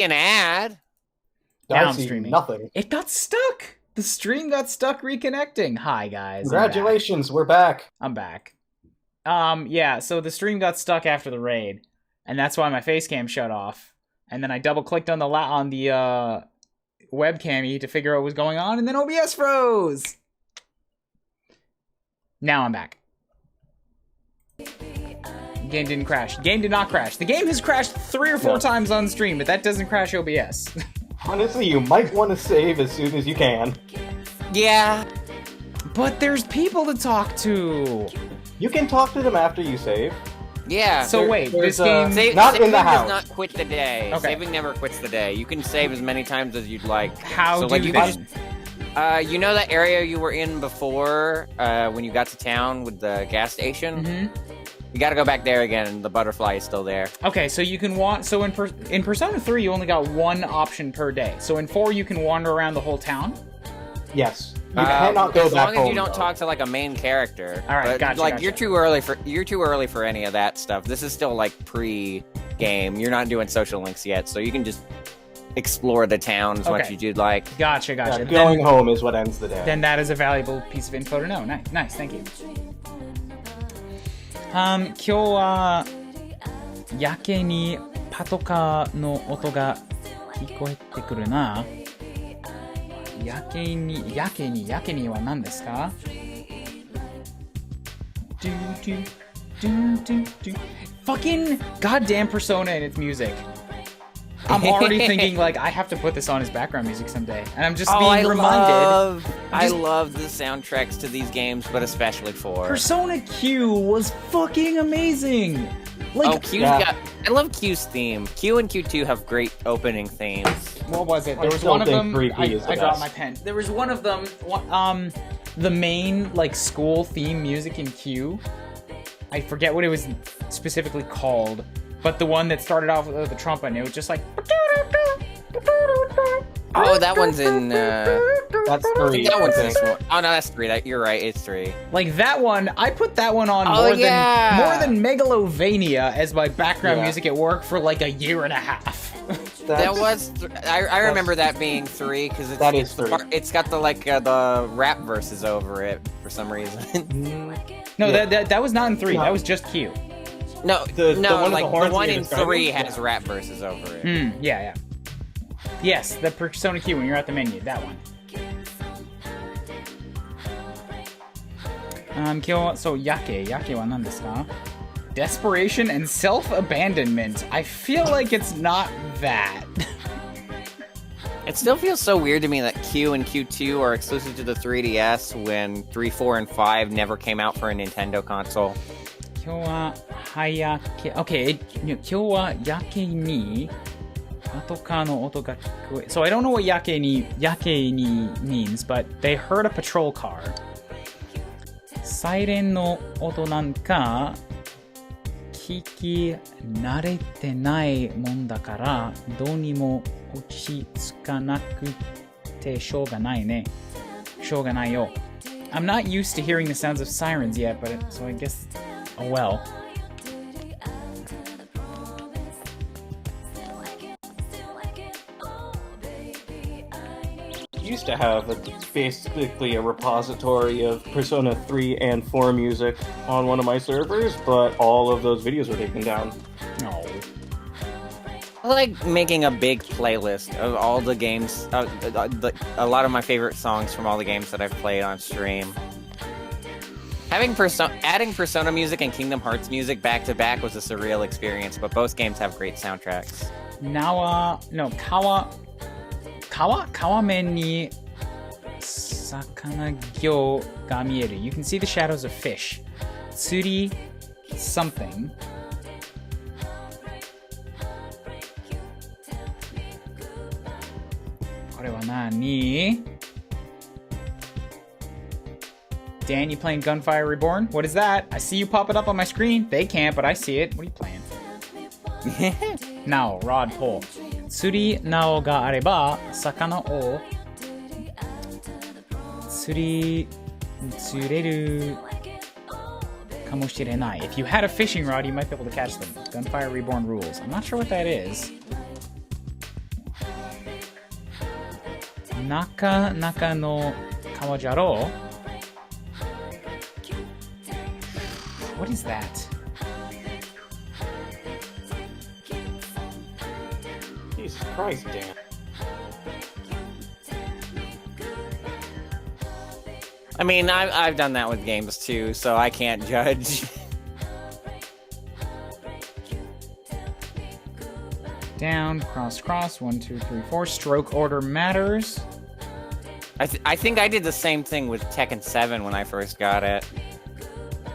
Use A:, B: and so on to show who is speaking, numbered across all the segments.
A: An ad.
B: Now I'm
C: Darcy,
B: streaming.
C: nothing.
B: It got stuck. The stream got stuck reconnecting. Hi guys.
C: Congratulations, we're back.
B: I'm back. Yeah, so the stream got stuck after the raid, and that's why my face cam shut off. And then I double clicked on the webcam to figure out what was going on, and then OBS froze. Now I'm back. Game didn't crash. Game did not crash. The game has crashed 3 or 4 times on stream, but that doesn't crash OBS.
C: Honestly, you might want to save as soon as you can.
A: Yeah.
B: But there's people to talk to.
C: You can talk to them after you save.
A: Yeah.
B: So wait, this game...
C: Not in
A: saving
C: the house.
A: does not quit the day.
B: Okay.
A: Saving never quits the day. You can save as many times as you'd like.
B: How
A: so,
B: do
A: like,
B: you
A: you you know that area you were in before when you got to town with the gas station?
B: Mm-hmm.
A: You gotta go back there again, and the butterfly is still there.
B: Okay, so you can so in Persona 3, you only got 1 option per day. So in 4, you can wander around the whole town?
C: Yes. You cannot go
A: as
C: back
A: long
C: home,
A: as you don't
C: though.
A: talk to like a main character.
B: All right,
A: but,
B: gotcha,
A: like
B: gotcha.
A: you're too early for any of that stuff. This is still like pre-game. You're not doing social links yet, so you can just explore the town as much as you'd like.
B: Gotcha.
C: Yeah, going home is what ends the day.
B: Then that is a valuable piece of info to know. Nice, thank you. 今日はやけにパトカーの音が聞こえてくるな。やけには何ですか？ Fucking goddamn Persona and its music. I'm already thinking, like, I have to put this on as background music someday. And I'm just being reminded.
A: I love the soundtracks to these games, but especially for...
B: Persona Q was fucking amazing! Like,
A: I love Q's theme. Q and Q2 have great opening themes.
B: What was it? There was one of them... I dropped my pen. There was one of them... the main, like, school theme music in Q. I forget what it was specifically called. But the one that started off with the trumpet, and it was just like...
A: Oh, that one's in...
C: That's 3.
A: That one's in this one. Oh, no, that's 3. You're right, it's 3.
B: Like, that one, I put that one on more than Megalovania as my background music at work for like a year and a half.
A: That was... I remember that being 3, because it's got the, like, the rap verses over it, for some reason.
B: No, that was not in 3. That was just Q.
A: No, the one in 3 has rap verses over it.
B: Yeah. Yes, the Persona Q when you're at the menu, that one. 今日は、そう、やけは何ですか? Desperation and self-abandonment. I feel like it's not that.
A: It still feels so weird to me that Q and Q2 are exclusive to the 3DS when 3, 4, and 5 never came out for a Nintendo console.
B: 今日は早け Okay, 今日はやけにパトカーの音が聞こえ So I don't know what やけに means, but they heard a patrol car. サイレンの音なんか聞き慣れてないもんだからどうにも落ち着かなくてしょうがないね。しょうがないよ。I'm not used to hearing the sounds of sirens yet, but so I guess oh well.
C: Used to have basically a repository of Persona 3 and 4 music on one of my servers, but all of those videos were taken down.
B: No.
A: I like making a big playlist of all the games, a lot of my favorite songs from all the games that I've played on stream. Adding Persona music and Kingdom Hearts music back to back was a surreal experience, but both games have great soundtracks. 川面に魚魚が見える You can see the shadows of fish. 釣り something. これは何? Dan, you playing Gunfire Reborn? What is that? I see you pop it up on my screen. They can't, but I see it. What are you playing? Now, rod pull. 釣り竿があれば魚を釣れるかもしれない If you had a fishing rod, you might be able to catch them. Gunfire Reborn rules. I'm not sure what that is.
B: Naka naka no kawajaro. What is that?
C: Jesus Christ, Dan.
A: I mean, I've done that with games too, so I can't judge.
B: Down, cross, cross, 1, 2, 3, 4. Stroke order matters.
A: I think I did the same thing with Tekken 7 when I first got it.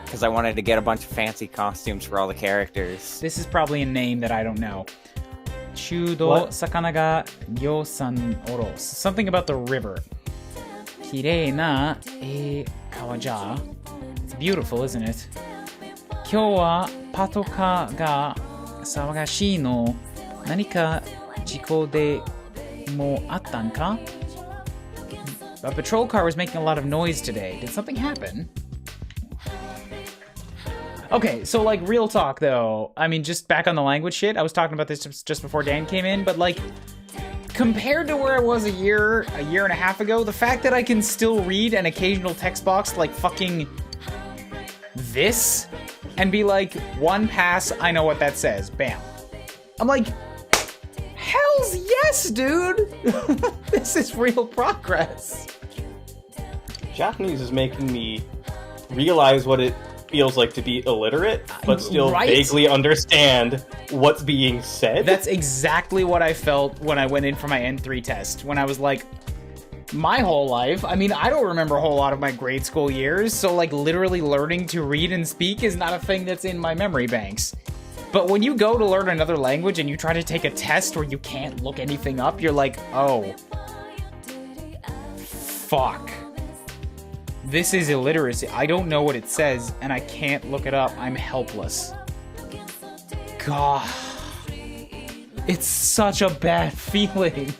A: Because I wanted to get a bunch of fancy costumes for all the characters.
B: This is probably a name that I don't know. Chudo
C: What?
B: sakana ga yosan oros. Something about the river. Kirei na kawa ja. It's beautiful, isn't it? Kyou wa patoka ga sawagashii no nanika jiko de mo attan ka? A patrol car was making a lot of noise today. Did something happen? Okay, so like real talk though. I mean, just back on the language shit. I was talking about this just before Dan came in, but like compared to where I was a year and a half ago, the fact that I can still read an occasional text box like fucking this and be like, one pass, I know what that says. Bam. I'm like, hells yes, dude. This is real progress.
C: Japanese is making me realize what it feels like to be illiterate, but still
B: Right?
C: vaguely understand what's being said.
B: That's exactly what I felt when I went in for my N3 test. When I was like, my whole life, I mean, I don't remember a whole lot of my grade school years, so like literally learning to read and speak is not a thing that's in my memory banks. But when you go to learn another language and you try to take a test where you can't look anything up, you're like, oh, fuck. This is illiteracy. I don't know what it says, and I can't look it up. I'm helpless. God. It's such a bad feeling.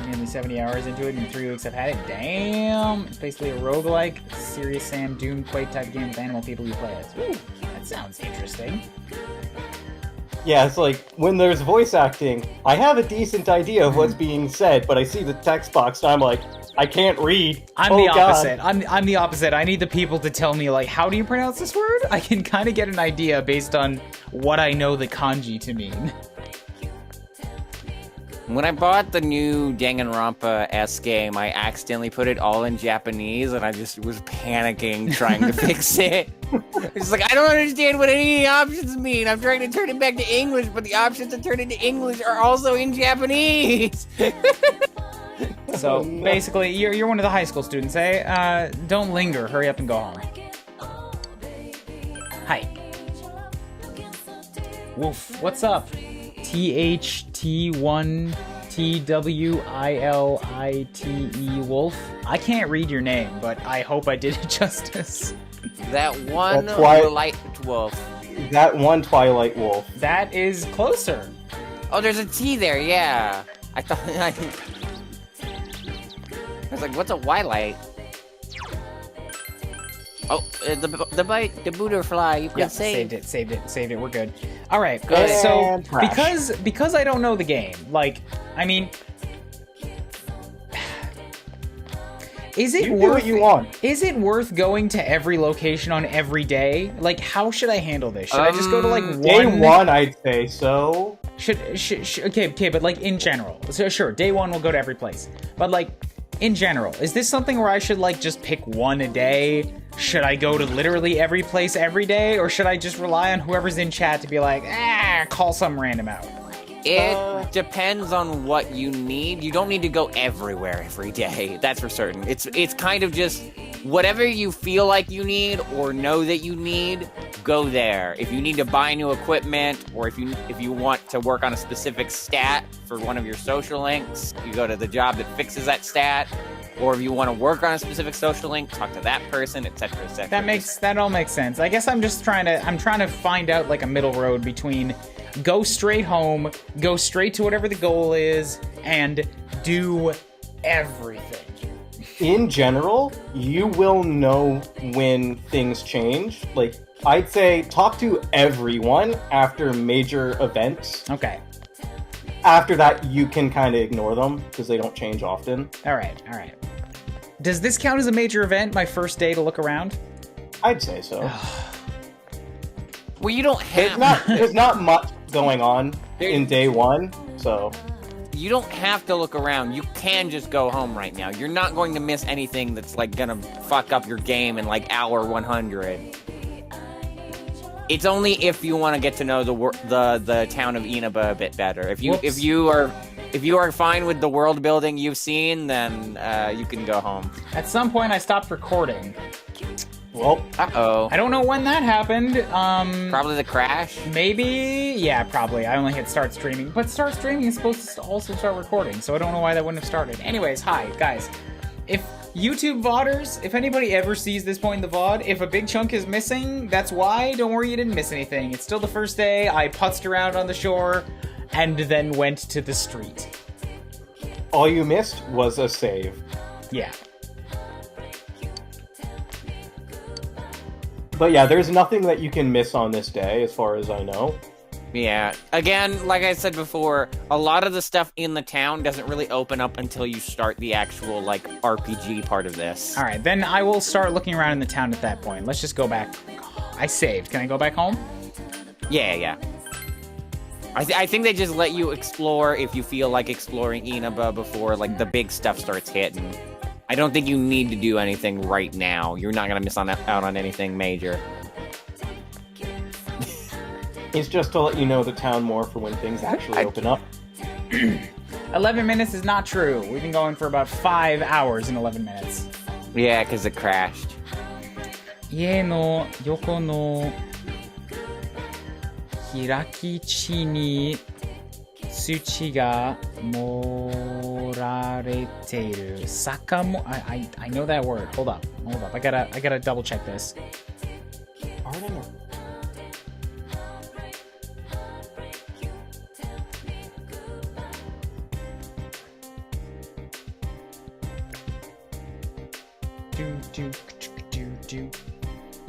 B: Nearly 70 hours into it, and in 3 weeks I've had it. Damn! It's basically a roguelike, Serious Sam Doom Quake type game with animal people you play as. Ooh, that sounds interesting.
C: Yeah, it's like, when there's voice acting, I have a decent idea of what's being said, but I see the text box and I'm like, I can't read.
B: I'm
C: Oh,
B: the
C: God.
B: opposite. I'm the opposite. I need the people to tell me, like, how do you pronounce this word? I can kind of get an idea based on what I know the kanji to mean.
A: When I bought the new Danganronpa S game, I accidentally put it all in Japanese, and I just was panicking trying to fix it. It's like, I don't understand what any of the options mean. I'm trying to turn it back to English, but the options to turn it to English are also in Japanese.
B: So basically, you're one of the high school students, eh? Don't linger. Hurry up and go home. Hi. Woof. What's up? THT1TWILITE Wolf. I can't read your name, but I hope I did it justice.
A: That one
C: That's why-
A: light wolf.
C: That one Twilight Wolf.
B: That is closer.
A: Oh, there's a T there, yeah. I thought I was like, what's a Y-light? Oh, the butterfly. You can save.
B: Saved it. We're good. All right.
A: Good.
B: So
C: And trash.
B: because I don't know the game, like, I mean, is it
C: You do
B: worth
C: what you want.
B: Is it worth going to every location on every day? Like, how should I handle this? Should I just go to like
C: Day
B: one?
C: one, I'd say so.
B: Okay, but like in general, so sure, day one we'll go to every place. But like in general, is this something where I should like just pick one a day? Should I go to literally every place every day, or should I just rely on whoever's in chat to be like, call some random out?
A: It depends on what you need. You don't need to go everywhere every day. That's for certain. It's kind of just whatever you feel like you need or know that you need, go there. If you need to buy new equipment, or if you want to work on a specific stat for one of your social links, you go to the job that fixes that stat. Or if you want to work on a specific social link, talk to that person, etc., etc.
B: That all makes sense. I guess I'm trying to find out like a middle road between go straight home, go straight to whatever the goal is, and do everything.
C: in general, you will know when things change. Like, I'd say talk to everyone after major events.
B: Okay.
C: After that, you can kind of ignore them because they don't change often.
B: All right. Does this count as a major event, my first day to look around?
C: I'd say so.
A: Well, you don't have...
C: There's not much going on in day one, so...
A: You don't have to look around. You can just go home right now. You're not going to miss anything that's, like, gonna fuck up your game in, like, hour 100. It's only if you want to get to know the town of Inaba a bit better. If you are fine with the world building you've seen, then you can go home.
B: At some point, I stopped recording.
C: Well,
A: uh-oh.
B: I don't know when that happened.
A: Probably the crash?
B: Maybe? Yeah, probably. I only hit start streaming. But start streaming is supposed to also start recording, so I don't know why that wouldn't have started. Anyways, hi, guys. If YouTube VODers, if anybody ever sees this point in the VOD, if a big chunk is missing, that's why. Don't worry, you didn't miss anything. It's still the first day. I putzed around on the shore, and then went to the street.
C: all you missed was a save.
B: Yeah.
C: But yeah, there's nothing that you can miss on this day, as far as I know.
A: Yeah. Again, like I said before, a lot of the stuff in the town doesn't really open up until you start the actual, like, RPG part of this.
B: Alright, then I will start looking around in the town at that point. Let's just go back. I saved. Can I go back home?
A: Yeah. I think they just let you explore if you feel like exploring Inaba before, like, the big stuff starts hitting. I don't think you need to do anything right now. You're not gonna miss out on anything major.
C: It's just to let you know the town more for when things actually open up.
B: 11 minutes is not true. We've been going for about 5 hours in 11 minutes.
A: Yeah, because it crashed.
B: 家の横の開き地に土が盛られている。坂も I know that word. Hold up. I gotta double check this.
C: Pardon?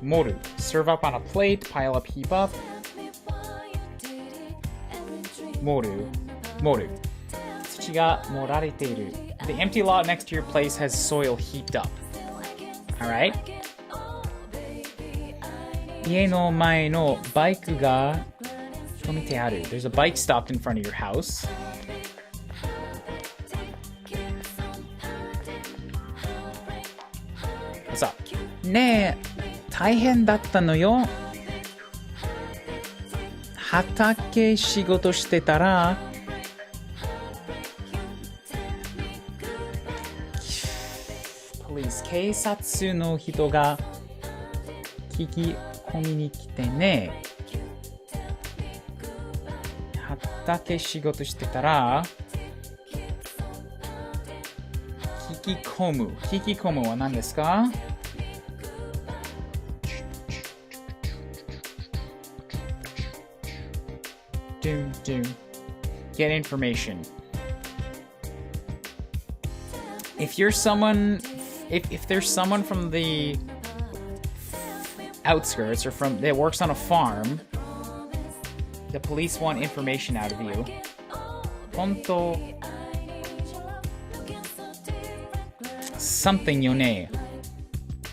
B: Moru. Serve up on a plate, pile up, heap up. Moru. Tsuchi ga morareteiru. The empty lot next to your place has soil heaped up. Alright? 家の前のバイクが止めてある. There's a bike stopped in front of your house. What's up? ねえ、大変だったのよ。畑仕事してたら、Police 警察の人が聞き込みに来てね。畑仕事してたら、聞き込むは何ですか？Do get information. If you're someone, if there's someone from the outskirts or from that works on a farm, the police want information out of you. 本当 something よね。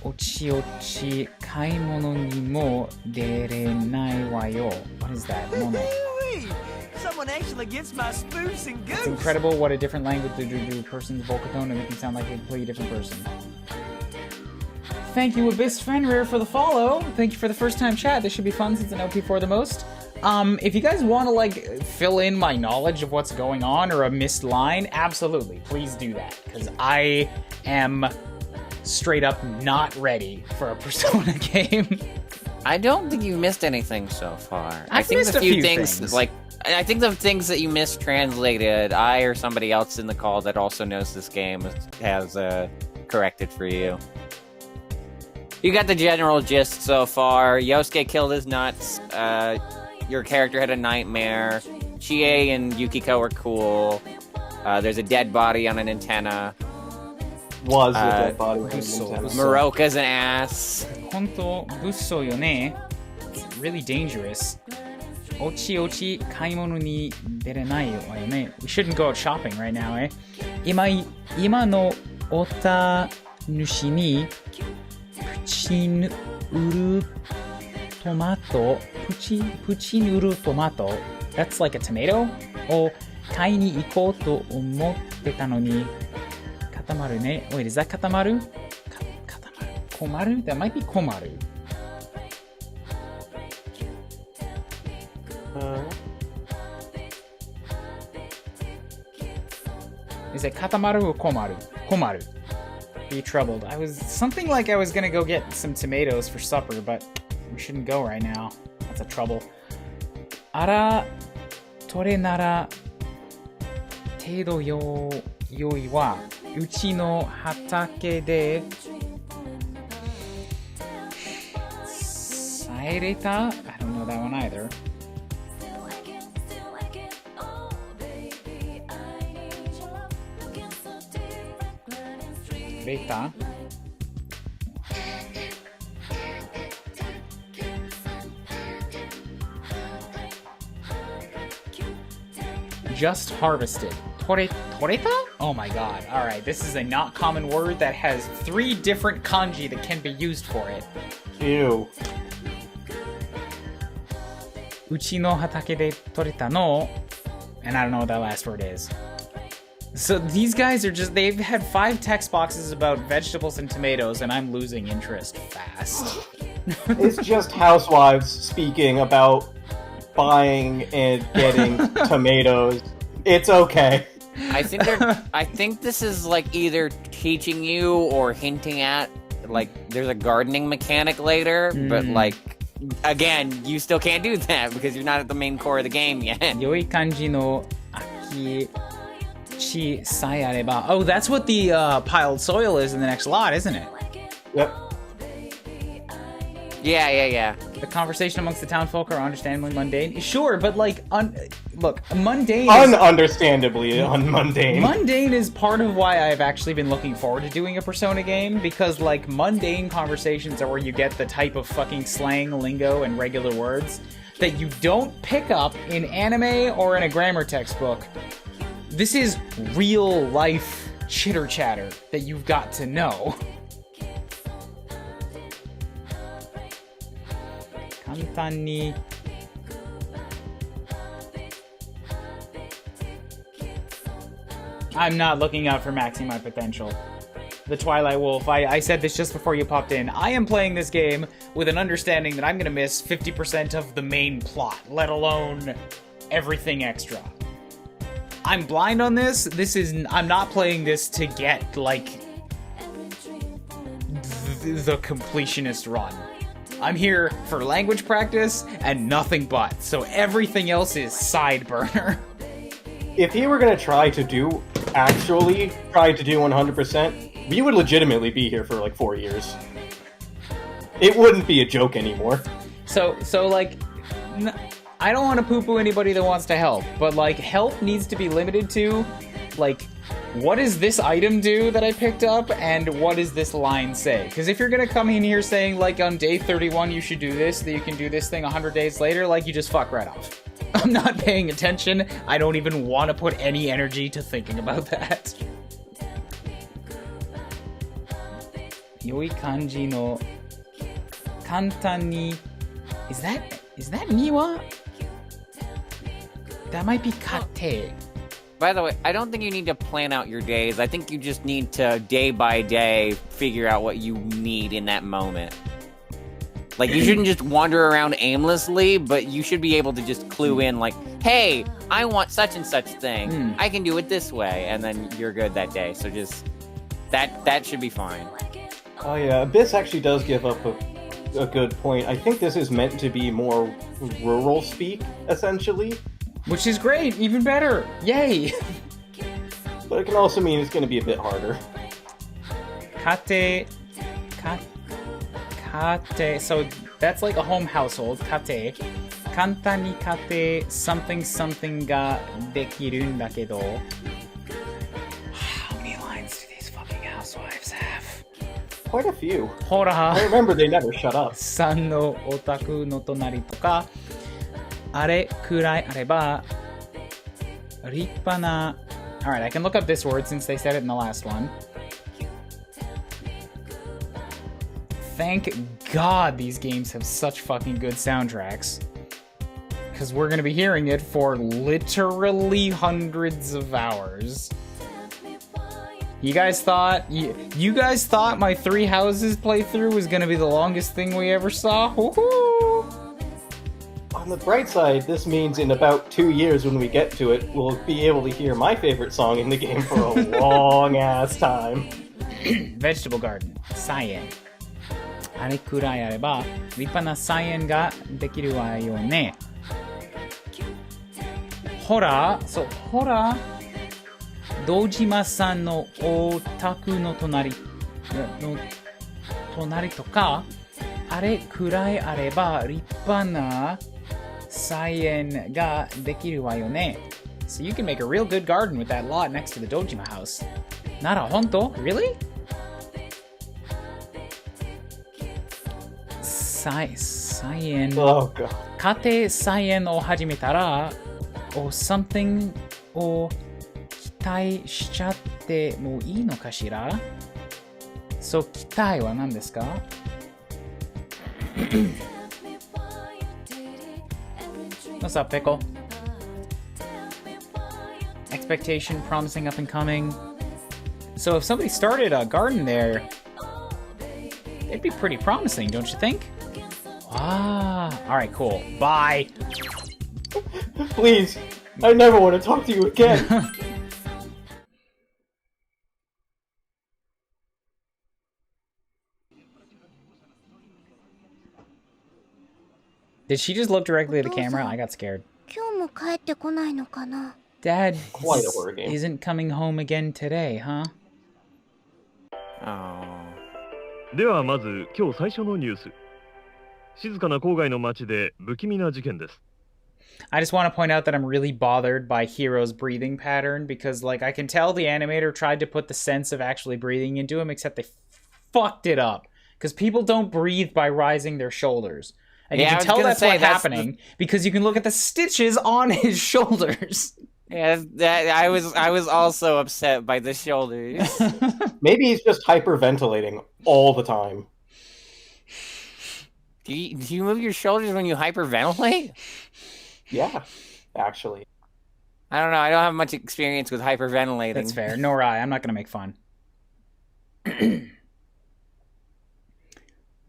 B: おち買い物にも出れないわよ。What is that?
D: Someone actually gets my spoofs and goofs.
B: It's incredible what a different language to do a person's vocal tone and make them sound like a completely different person. Thank you, Abyss Fenrir, for the follow. Thank you for the first time chat. This should be fun since I know P4 the most. If you guys want to, like, fill in my knowledge of what's going on or a missed line, absolutely, please do that. Because I am straight up not ready for a Persona game.
A: I don't think you missed anything so far.
B: I think
A: missed
B: a few things.
A: Like, I think the things that you mistranslated, I or somebody else in the call that also knows this game has corrected for you. You got the general gist so far. Yosuke killed his nuts. Your character had a nightmare. Chie and Yukiko are cool. There's a dead body on an antenna.
C: Was the dead body of
B: Busso.
C: Nintendo.
A: Maroka's an ass.
B: 本当物騒よね。It's really dangerous. おちおち買い物に出れないわよね。We shouldn't go out shopping right now, eh? 今のおた主にプチヌウルトマトプチヌルトマト That's like a tomato? を買いに行こうと思ってたのに固まるね。Wait, is that 固まる？固まる。困る？ That might be 困る。Is it 固まる or 困る？困る。Be troubled. I was something like I was gonna go get some tomatoes for supper, but we shouldn't go right now. That's a trouble. あら、取れなら程度よいはうちの畑でさえれた I don't know that one either. れた Just harvested. 取れた? Oh my god. Alright, this is a not common word that has 3 different kanji that can be used for it.
C: Ew.
B: うちの畑で取れたの and I don't know what that last word is. So these guys are just, they've had 5 text boxes about vegetables and tomatoes and I'm losing interest fast.
C: It's just housewives speaking about buying and getting tomatoes. It's okay.
A: I think this is like either teaching you or hinting at like there's a gardening mechanic later, but like again, you still can't do that because you're not at the main core of the game yet.
B: 良い感じの秋地さえあれば Oh, that's what the piled soil is in the next lot, isn't it?
C: Yep.
A: Yeah.
B: The conversation amongst the townfolk are understandably mundane. Sure, but like, look, mundane.
C: Ununderstandably unmundane.
B: Mundane is part of why I've actually been looking forward to doing a Persona game because, like, mundane conversations are where you get the type of fucking slang, lingo, and regular words that you don't pick up in anime or in a grammar textbook. This is real life chitter chatter that you've got to know. 簡単に I'm not looking out for maxing my potential. The Twilight Wolf, I said this just before you popped in. I am playing this game with an understanding that I'm gonna miss 50% of the main plot, let alone everything extra. I'm blind on this. I'm not playing this to get, like, the completionist run. I'm here for language practice and nothing but, so everything else is side burner.
C: If he were gonna try to do 100%, we would legitimately be here for like 4 years. It wouldn't be a joke anymore.
B: So like, I don't want to poo-poo anybody that wants to help, but like, help needs to be limited to, like, what does this item do that I picked up, and what does this line say? Because if you're gonna come in here saying, like, on day 31 you should do this, that you can do this thing 100 days later, like, you just fuck right off. I'm not paying attention. I don't even want to put any energy to thinking about that. 良い感じの簡単に Is that Niwa? That might be kate.
A: By the way, I don't think you need to plan out your days. I think you just need to, day by day, figure out what you need in that moment. Like, you shouldn't just wander around aimlessly, but you should be able to just clue in, like, hey, I want such and such thing. I can do it this way, and then you're good that day. So just, that should be fine.
C: Oh yeah, Abyss actually does give up a good point. I think this is meant to be more rural speak, essentially.
B: Which is great, even better. Yay!
C: But it can also mean it's going to be a bit harder.
B: Kate. So that's like a home household. Kate. 簡単に家庭 something something ができるんだけど How many lines do these fucking housewives
C: Quite a few.
B: ほら
C: I remember they never shut up.
B: さんのお宅の隣とか、あれくらいあれば、立派な。Alright, I can look up this word since they said it in the last one. Thank God these games have such fucking good soundtracks. Because we're going to be hearing it for literally hundreds of hours. You guys thought my Three Houses playthrough was going to be the longest thing we ever saw? Woohoo!
C: On the bright side, this means in about 2 years when we get to it, we'll be able to hear my favorite song in the game for a long-ass time.
B: Vegetable Garden, 菜園。あれくらいあれば、立派な菜園ができるわよね。ほら、そう、ほら、堂島さんのお宅の隣とか、あれくらいあれば立派な菜園ができるわよね。So you can make a real good garden with that lot next to the Dojima house. なら本当 Really? 菜園。
C: Oh, God.
B: 家庭菜園を始めたら、or something を期待しちゃってもいいのかしら？そう、期待は何ですか？What's up, Pickle? Expectation, promising, up and coming. So if somebody started a garden there, it'd be pretty promising, don't you think? Ah, alright, cool. Bye!
C: Please, I never want to talk to you again.
B: Did she just look directly at the camera? I got scared. Dad
C: Quite a horror game.
B: isn't coming home again today, huh?
A: Oh.
E: ではまず今日最初のニュース。静かな郊外の町で不気味な事件です。
B: I just want to point out that I'm really bothered by Hiro's breathing pattern because, like, I can tell the animator tried to put the sense of actually breathing into him, except they fucked it up. Because people don't breathe by rising their shoulders. And
A: Yeah,
B: you
A: I
B: can
A: was
B: tell
A: gonna
B: that's
A: say,
B: what's
A: that's
B: happening because you can look at the stitches on his shoulders.
A: Yeah, I was also upset by the shoulders.
C: Maybe he's just hyperventilating all the time.
A: Do you move your shoulders when you hyperventilate?
C: Yeah, actually.
A: I don't know. I don't have much experience with hyperventilating.
B: That's fair. Nor I. I'm not going to make fun.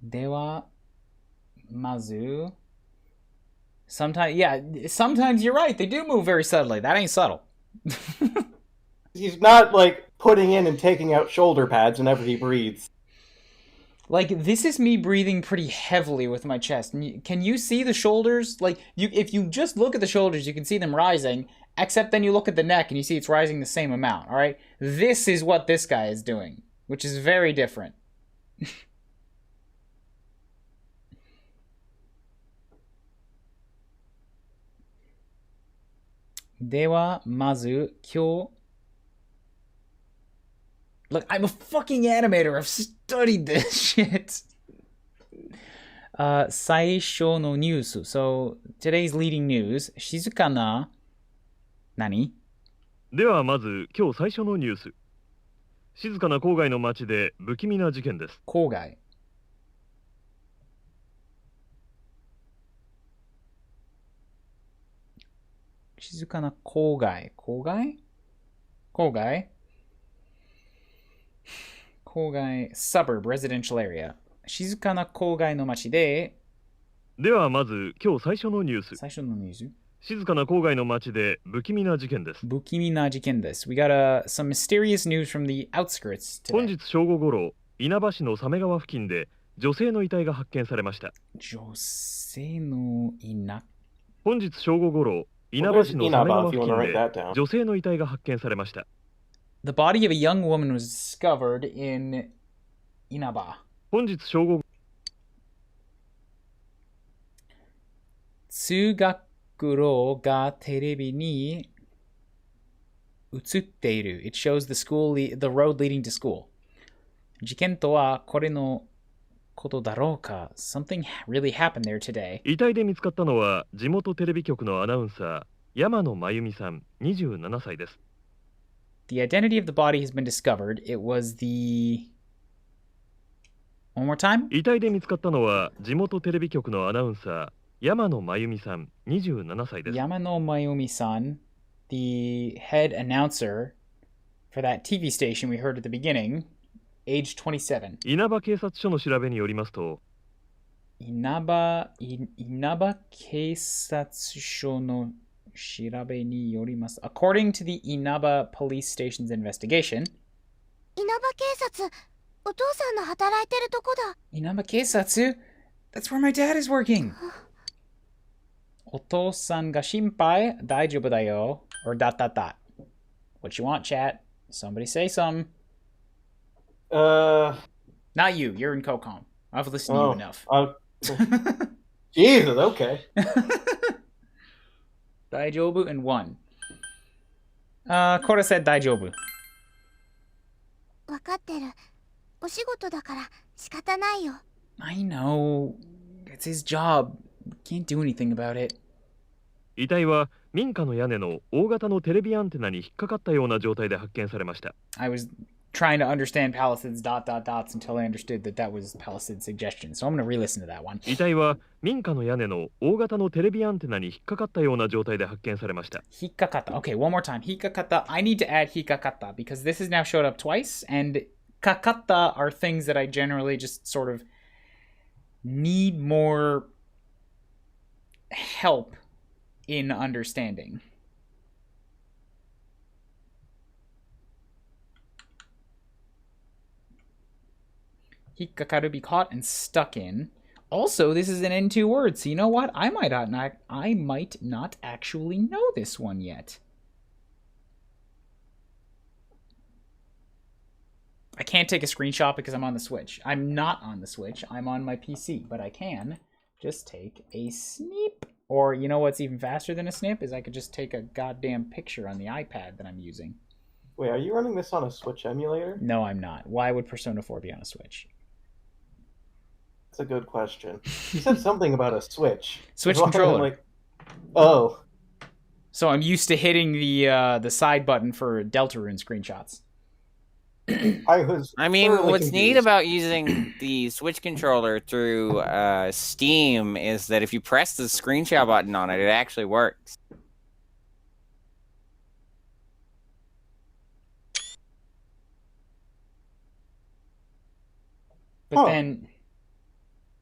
B: では、まず、sometimes you're right. They do move very subtly. That ain't subtle.
C: He's not, like, putting in and taking out shoulder pads whenever he breathes.
B: Like, this is me breathing pretty heavily with my chest. Can you see the shoulders? Like, if you just look at the shoulders, you can see them rising, except then you look at the neck and you see it's rising the same amount, all right? This is what this guy is doing, which is very different. では、まず、今日、Look, I'm a fucking animator. I've studied this shit. 最初のニュース. So, today's leading news. 静かな、何?
E: ではまず今日最初のニュース。静かな郊外の町で不気味な事件です。
B: 郊外。静かな郊外。郊外郊外郊外 suburb residential area 静かな郊外の町で
E: ではまず今日最初のニュース。
B: 最初のニュース
E: 静かな郊外の町で不気味な事件です。
B: 不気味な事件です。We got some mysterious news from the outskirts today.
E: 本日正午ごろ、稲葉市の鮫川付近で女性の遺体が発見されました。
B: 女性の
E: 本日正午ごろ、稲葉市の鮫川付近で女性の遺体が発見されました。
B: The body of a young woman was discovered in Inaba.
E: 本日正午
B: 通学路がテレビに映っている。It shows the road leading to school. 事件とはこれのことだろうか? Something really happened there today.
E: 遺体で見つかったのは地元テレビ局のアナウンサー山野真由美さん27歳です。
B: The identity of the body has been discovered. It was the... One more time?
E: 遺体で見つかったのは地元テレビ局のアナウンサー山野真由美さん27歳です。
B: Yamano Mayumi-san, the head announcer for that TV station we heard at the beginning, age 27.
E: 稲葉警察署の調べによりますと、
B: Inaba Keisatsusho no shirabe ni yorimasu. According to the Inaba police station's investigation,
F: 稲葉警察、お父さんの働いてるとこだ。
B: Inaba Keisatsu? That's where my dad is working. Oto-san ga shinpai daijoubu da yo. Or ... What you want, chat? Somebody say some. Not you. You're in COCOM. I've listened to you enough.
C: Jesus, okay.
B: Daijoubu and 1. Kora said daijoubu.
F: わかってる。お仕事だから仕方ないよ。
B: I know. It's his job. Can't do anything about it.
E: 遺体は民家の屋根の大型のテレビアンテナに引っかかったような状態で発見されました。
B: I was trying to understand Palisad's ... until I understood that that was Palisad's suggestion. So I'm going to re-listen to that one.
E: 遺体は民家の屋根の大型のテレビアンテナに引っかかったような状態で発見されました。
B: Hikakata. Okay, one more time. Hikakata. I need to add hikakata because this has now showed up twice, and kakata are things that I generally just sort of need more help in understanding. Hikakaru, be caught and stuck in. Also, this is an N2 word, so you know what? I might not actually know this one yet. I can't take a screenshot because I'm on the Switch. I'm not on the Switch. I'm on my PC, but I can just take a snip. Or, you know what's even faster than a snip? Is I could just take a goddamn picture on the iPad that I'm using.
C: Wait, are you running this on a Switch emulator?
B: No, I'm not. Why would Persona 4 be on a Switch?
C: That's a good question. You said something about a Switch.
B: Switch
C: That's why I'm
B: controller.
C: like, oh.
B: So I'm used to hitting the side button for Deltarune screenshots.
C: I
A: mean, what's
C: confused.
A: neat about using the Switch controller through Steam is that if you press the screenshot button on it, it actually works.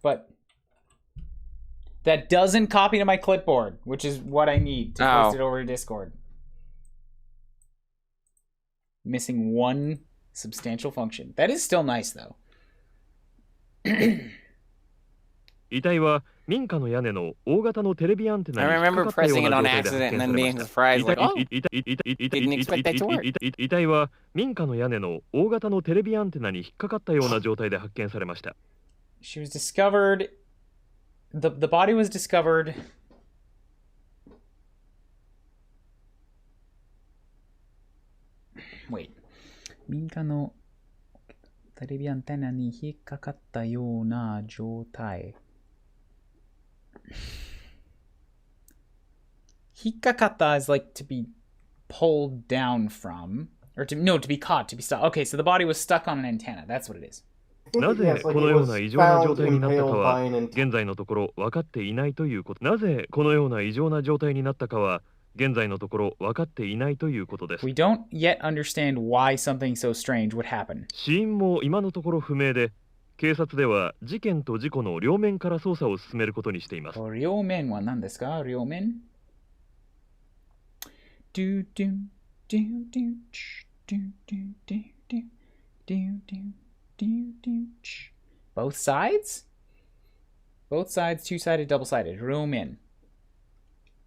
B: But that doesn't copy to my clipboard, which is what I need to post it over to Discord. Missing one substantial function. That is still nice, though.
E: 遺体は民家の屋根の大型のテレビアンテナ
A: I
E: に引っ
A: remember
E: かかったよう
A: pressing it
E: な
A: on
E: 状態で
A: accident
E: 発
A: and
E: 見
A: then
E: され
A: being
E: ました。
A: surprised, like, oh, didn't expect that to work.
E: 遺体は民家の屋根の大型のテレビアンテナに引っかかったような状態で発見されました。
B: She was discovered... The body was discovered... Wait. 民家のテレビアンテナに引っかかったような状態。引っかかった is like to be pulled down from, or to be caught, to be stuck. Okay, so the body was stuck on an antenna. That's what it is.
E: なぜこのような異常な状態になったかは現在のところ分かっていないということ。なぜこのような異常な状態になったかは現在のところ分かっていないということです。
B: We don't yet understand why something so strange would happen.
E: 死因も今のところ不明で、警察では事件と事故の両面から捜査を進めることにしています。
B: 両面は何ですか？両面？ Both sides? Both sides, two-sided, double-sided. 両面。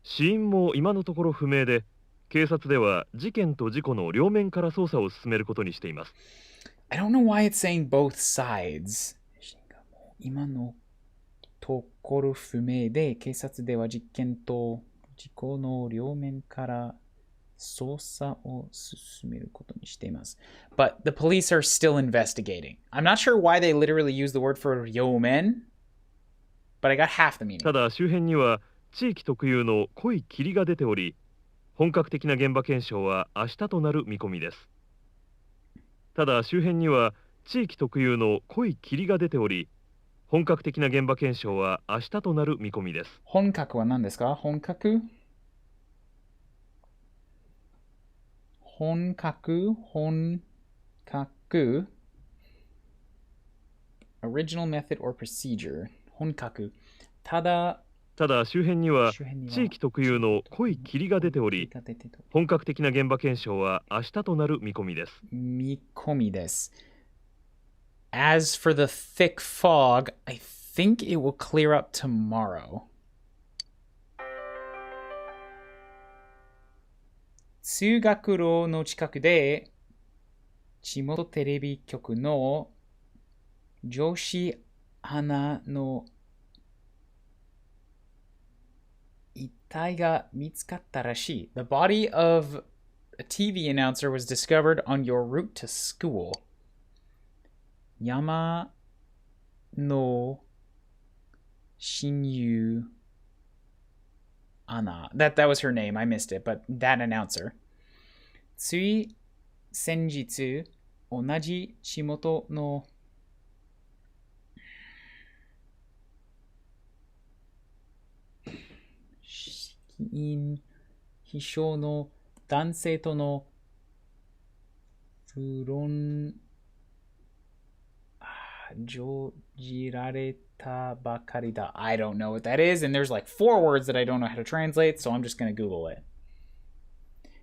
E: 死因も今のところ不明で、警察では事件と事故の両面から捜査を進めることにしています。
B: I don't know why it's saying both sides. 今のところ不明で、警察では事件と事故の両面から捜査を進めることにしています。But the police are still investigating. I'm not sure why they literally use the word for 両面, but I got half the meaning.
E: ただ周辺には地域特有の濃い霧が出ており、本格的な現場検証は明日となる見込みです。ただ周辺には地域特有の濃い霧が出ており、本格的な現場検証は明日となる見込みです。
B: 本格は何ですか？本格original method or procedure 本格ただ
E: 周辺には地域特有の濃い霧が出ており、本格的な現場検証は明日となる見込みです。
B: 見込みです。As for the thick fog, I think it will clear up tomorrow. 通学路の近くで地元テレビ局の女子アナの遺体が見つかったらしい。The body of a TV announcer was discovered on your route to school. 山の親友アナ。That was her name. I missed it, but that announcer. つい先日、同じ地元の資金秘書の男性との不論乗じられたばかりだ。I don't know what that is, and there's like 4 words that I don't know how to translate, so I'm just going to Google it.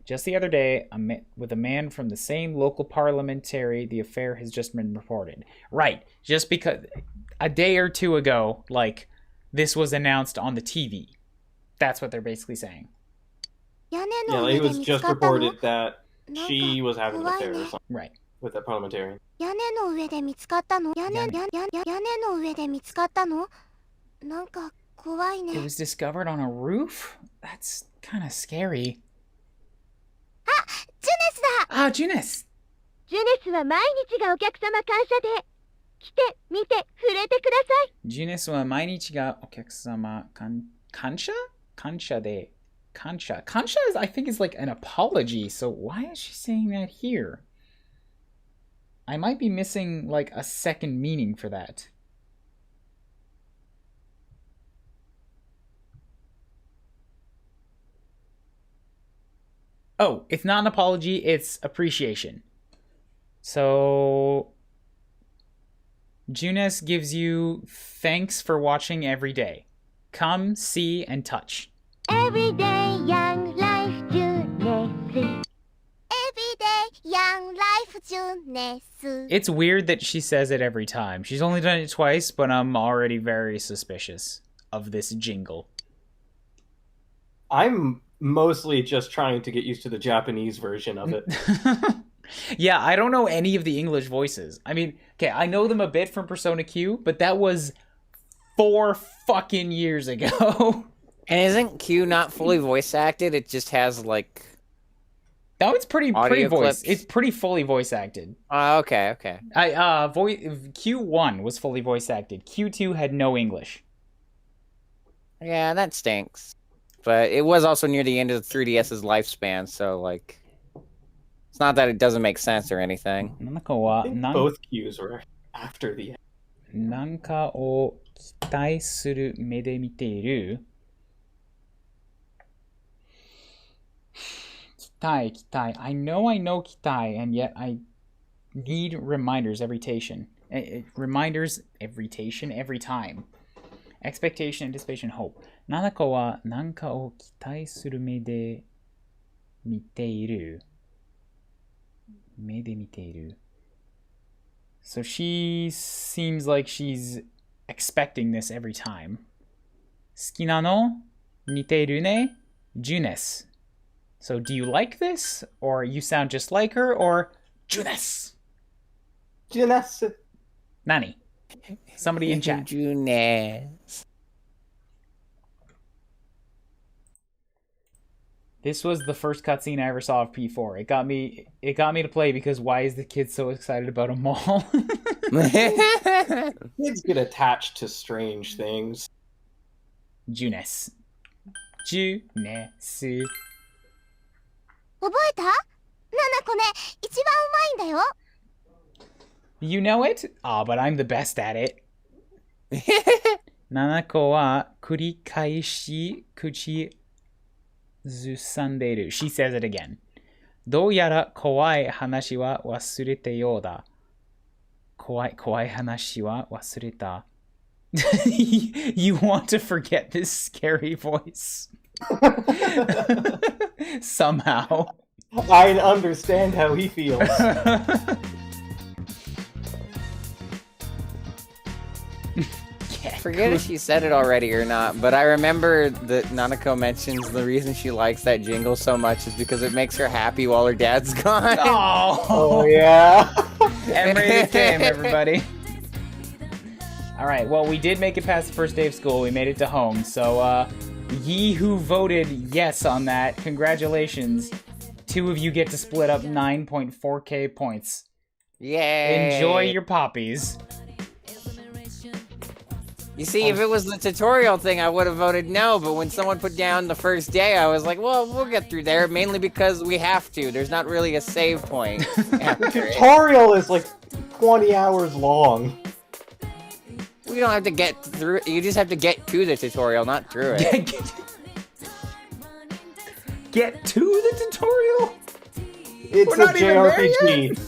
B: Just the other day, with a man from the same local parliamentary, the affair has just been reported. Right, just because a day or two ago, like, this was announced on the TV. That's what they're basically saying.
C: Yeah, it was just reported that she was having an affair or something.
B: Right.
C: With that parliamentarian.
F: 屋根の上で見つかったの？屋根の上で見つかったの？なんか怖いね。
B: It was discovered on a roof? That's kind of scary.
F: あ、ジュネスだ。
B: あ、ジュネス。
F: ジュネスは毎日がお客様感謝で。来て、見て、触れてください。
B: ジュネスは毎日がお客様感謝で。Kansha is, I think, is like an apology, so why is she saying that here? I might be missing like a second meaning for that. Oh, it's not an apology, it's appreciation. So Junes gives you thanks for watching every day. Come, see, and touch.
F: Everyday young life Junes. Everyday young life Junes.
B: It's weird that she says it every time. She's only done it twice, but I'm already very suspicious of this jingle.
C: I'm mostly just trying to get used to the Japanese version of it.
B: Yeah, I don't know any of the English voices. I mean, okay, I know them a bit from Persona Q, but that was 4 fucking years ago.
A: And isn't Q not fully voice acted? It just has like...
B: No, it's pretty voice.
A: Clips.
B: It's pretty fully voice acted.
A: Okay.
B: Q1 was fully voice acted. Q2 had no English.
A: Yeah, that stinks. But it was also near the end of the 3DS's lifespan, so like... It's not that it doesn't make sense or anything.
C: I think both Qs were after the end.
B: なんかを期待する目で見ている。期待。I know 期待, and yet I need reminders every time. Expectation, anticipation, hope. 何かは何かを期待する目で見ている。目で見ている。So she seems like she's expecting this every time. 好きなの？似ているね？ Junes. So do you like this? Or you sound just like her? Or Junes?
C: Junes.
B: Nani? Somebody in chat.
A: Junes.
B: This was the first cutscene I ever saw of P4. It got me to play because why is the kid so excited about a mall?
C: Kids get attached to strange things.
B: Junes.
F: 覚えた？ナナコね、一番うまいんだよ。
B: You know it? Ah, but I'm the best at it. ナナコは繰り返し口ずさんでいる。She says it again. どうやら怖い話は忘れたようだ。怖い話は忘れた。You want to forget this scary voice. Somehow.
C: I understand how he feels.
A: Forget if she said it already or not, but I remember that Nanako mentions the reason she likes that jingle so much is because it makes her happy while her dad's gone.
C: Oh yeah.
B: M-rated game, everybody. Alright, well, we did make it past the first day of school. We made it to home. So, ye who voted yes on that, congratulations. 2 of you get to split up 9.4k points.
A: Yay!
B: Enjoy your poppies.
A: You see, if it was the tutorial thing, I would have voted no, but when someone put down the first day, I was like, well, we'll get through there, mainly because we have to. There's not really a save point.
C: The tutorial is like 20 hours long.
A: We don't have to get through it. You just have to get to the tutorial, not through it.
B: Get to the tutorial?
C: It's
B: We're
C: a
B: not even there
C: JRPG.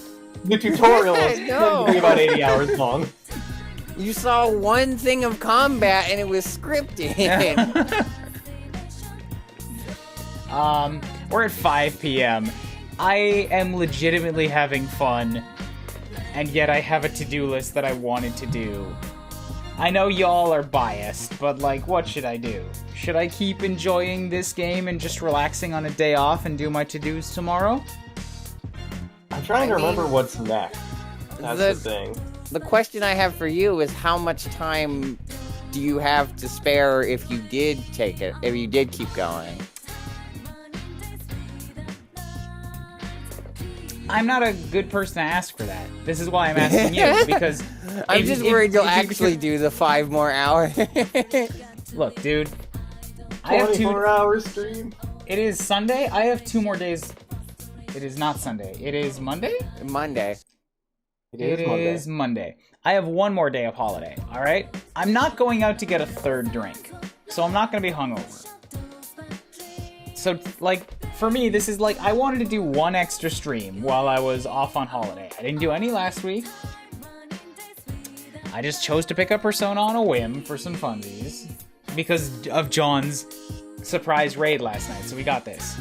C: The tutorial is
A: No.
C: meant to be about 80 hours long.
A: You saw one thing of combat and it was scripted.
B: We're at 5 p.m. I am legitimately having fun, and yet I have a to-do list that I wanted to do. I know y'all are biased, but like, what should I do? Should I keep enjoying this game and just relaxing on a day off and do my to-dos tomorrow?
C: I'm trying to remember what's next. That's the thing.
A: The question I have for you is how much time do you have to spare if you did take it, if you did keep going?
B: I'm not a good person to ask for that. This is why I'm asking you, because...
A: I'm just worried you'll actually do the 5 more hours.
B: Look, dude. I have
C: 24-hour stream.
B: It is Sunday. I have 2 more days. It is not Sunday. It is Monday?
A: Monday.
C: It
B: is Monday. I have 1 more day of holiday, alright? I'm not going out to get a 3rd drink, so I'm not going to be hungover. So, like, for me, this is like, I wanted to do 1 extra stream while I was off on holiday. I didn't do any last week. I just chose to pick up Persona on a whim for some funsies because of John's surprise raid last night, so we got this.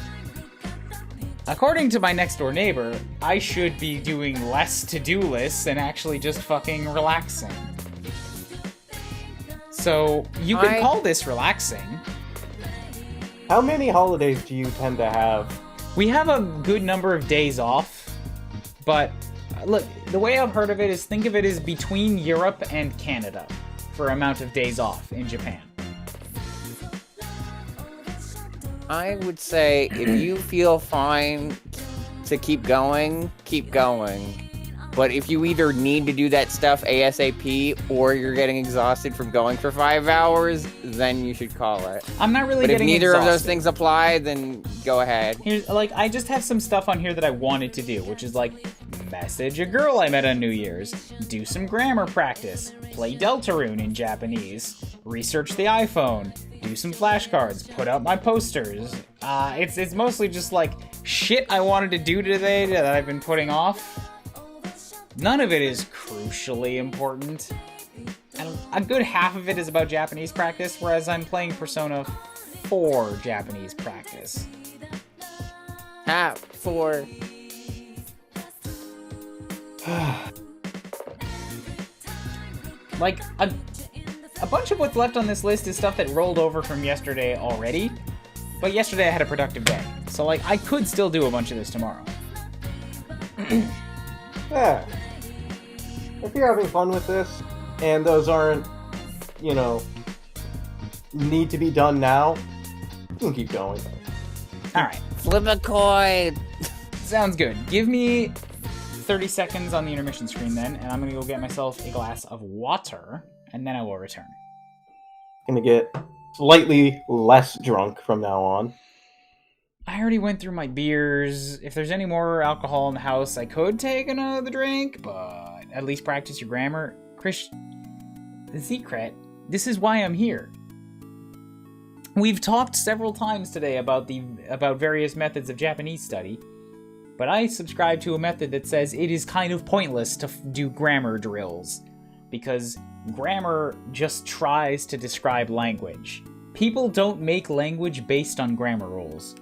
B: According to my next door neighbor, I should be doing less to-do lists and actually just fucking relaxing. So, you can call this relaxing.
C: How many holidays do you tend to have?
B: We have a good number of days off, but look, the way I've heard of it is think of it as between Europe and Canada for amount of days off in Japan.
A: I would say if you feel fine to keep going, keep going. But if you either need to do that stuff ASAP or you're getting exhausted from going for 5 hours, then you should call it.
B: I'm not really
A: but
B: getting
A: if neither
B: exhausted.
A: of those things apply, then go ahead.
B: Here's, like, I just have some stuff on here that I wanted to do, which is like message a girl I met on New Year's, do some grammar practice, play Deltarune in Japanese, research the iPhone, do some flashcards, put out my posters. It's mostly just like shit I wanted to do today that I've been putting off. None of it is crucially important. And a good half of it is about Japanese practice, whereas I'm playing Persona 4 Japanese practice.
A: For
B: like a bunch of what's left on this list is stuff that rolled over from yesterday already, but yesterday I had a productive day, so like I could still do a bunch of this tomorrow.
C: Yeah. If you're having fun with this, and those aren't, need to be done now, you can keep going.
B: Alright,
A: Flip a coin.
B: sounds good. Give me 30 seconds on the intermission screen then, and I'm gonna go get myself a glass of water, and then I will return.
C: Gonna get slightly less drunk from now on.
B: I already went through my beers. If there's any more alcohol in the house, I could take another drink, but at least practice your grammar. Chris, the secret, this is why I'm here. We've talked several times today about various methods of Japanese study, but I subscribe to a method that says it is kind of pointless to do grammar drills, because grammar just tries to describe language. People don't make language based on grammar rules.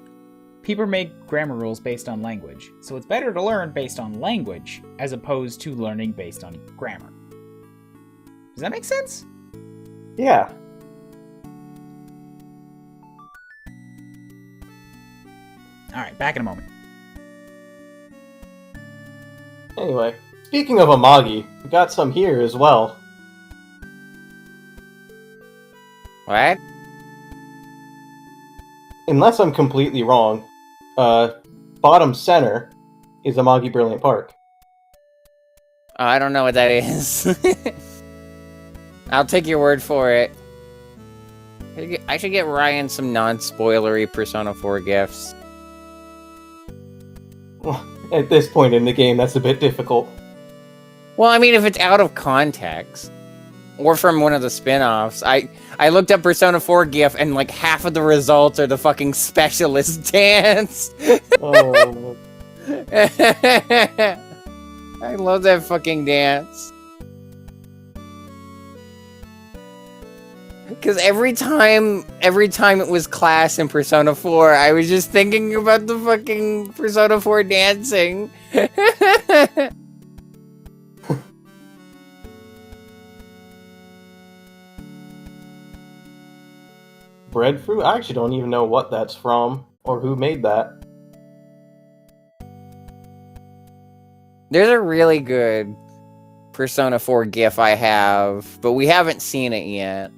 B: People make grammar rules based on language, so it's better to learn based on language as opposed to learning based on grammar. Does that make sense?
C: Yeah.
B: Alright, back in a moment.
C: Anyway, speaking of Amagi, we got some here as well.
A: What?
C: Unless I'm completely wrong, bottom center is Amagi Brilliant Park.
A: Oh, I don't know what that is. I'll take your word for it. I should get Ryan some non-spoilery Persona 4 gifts.
C: Well, at this point in the game, that's a bit difficult.
A: Well, I mean, if it's out of context, or from one of the spin-offs, I looked up Persona 4 GIF, and like half of the results are the fucking specialist dance.
C: Oh.
A: I love that fucking dance. Because every time it was class in Persona 4, I was just thinking about the fucking Persona 4 dancing.
C: Breadfruit? I actually don't even know what that's from, or who made that.
A: There's a really good Persona 4 GIF I have, but we haven't seen it yet.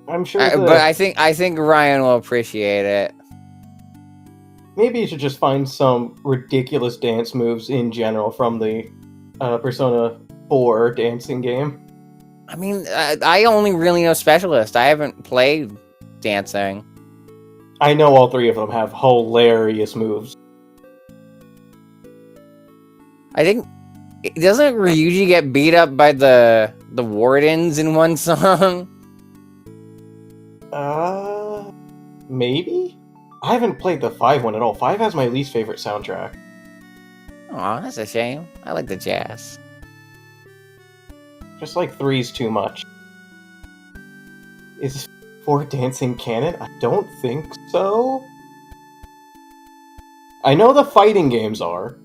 C: I'm sure
A: But I think Ryan will appreciate it.
C: maybe you should just find some ridiculous dance moves in general from the Persona 4 dancing game.
A: I mean, I only really know Specialist. I haven't played dancing.
C: I know all three of them have hilarious moves.
A: I think... Doesn't Ryuji get beat up by the wardens in one song?
C: Maybe? I haven't played the 5 one at all. 5 has my least favorite soundtrack.
A: Aw, that's a shame. I like the jazz.
C: Just like 3's too much. Is 4 dancing canon? I don't think so. I know the fighting games are.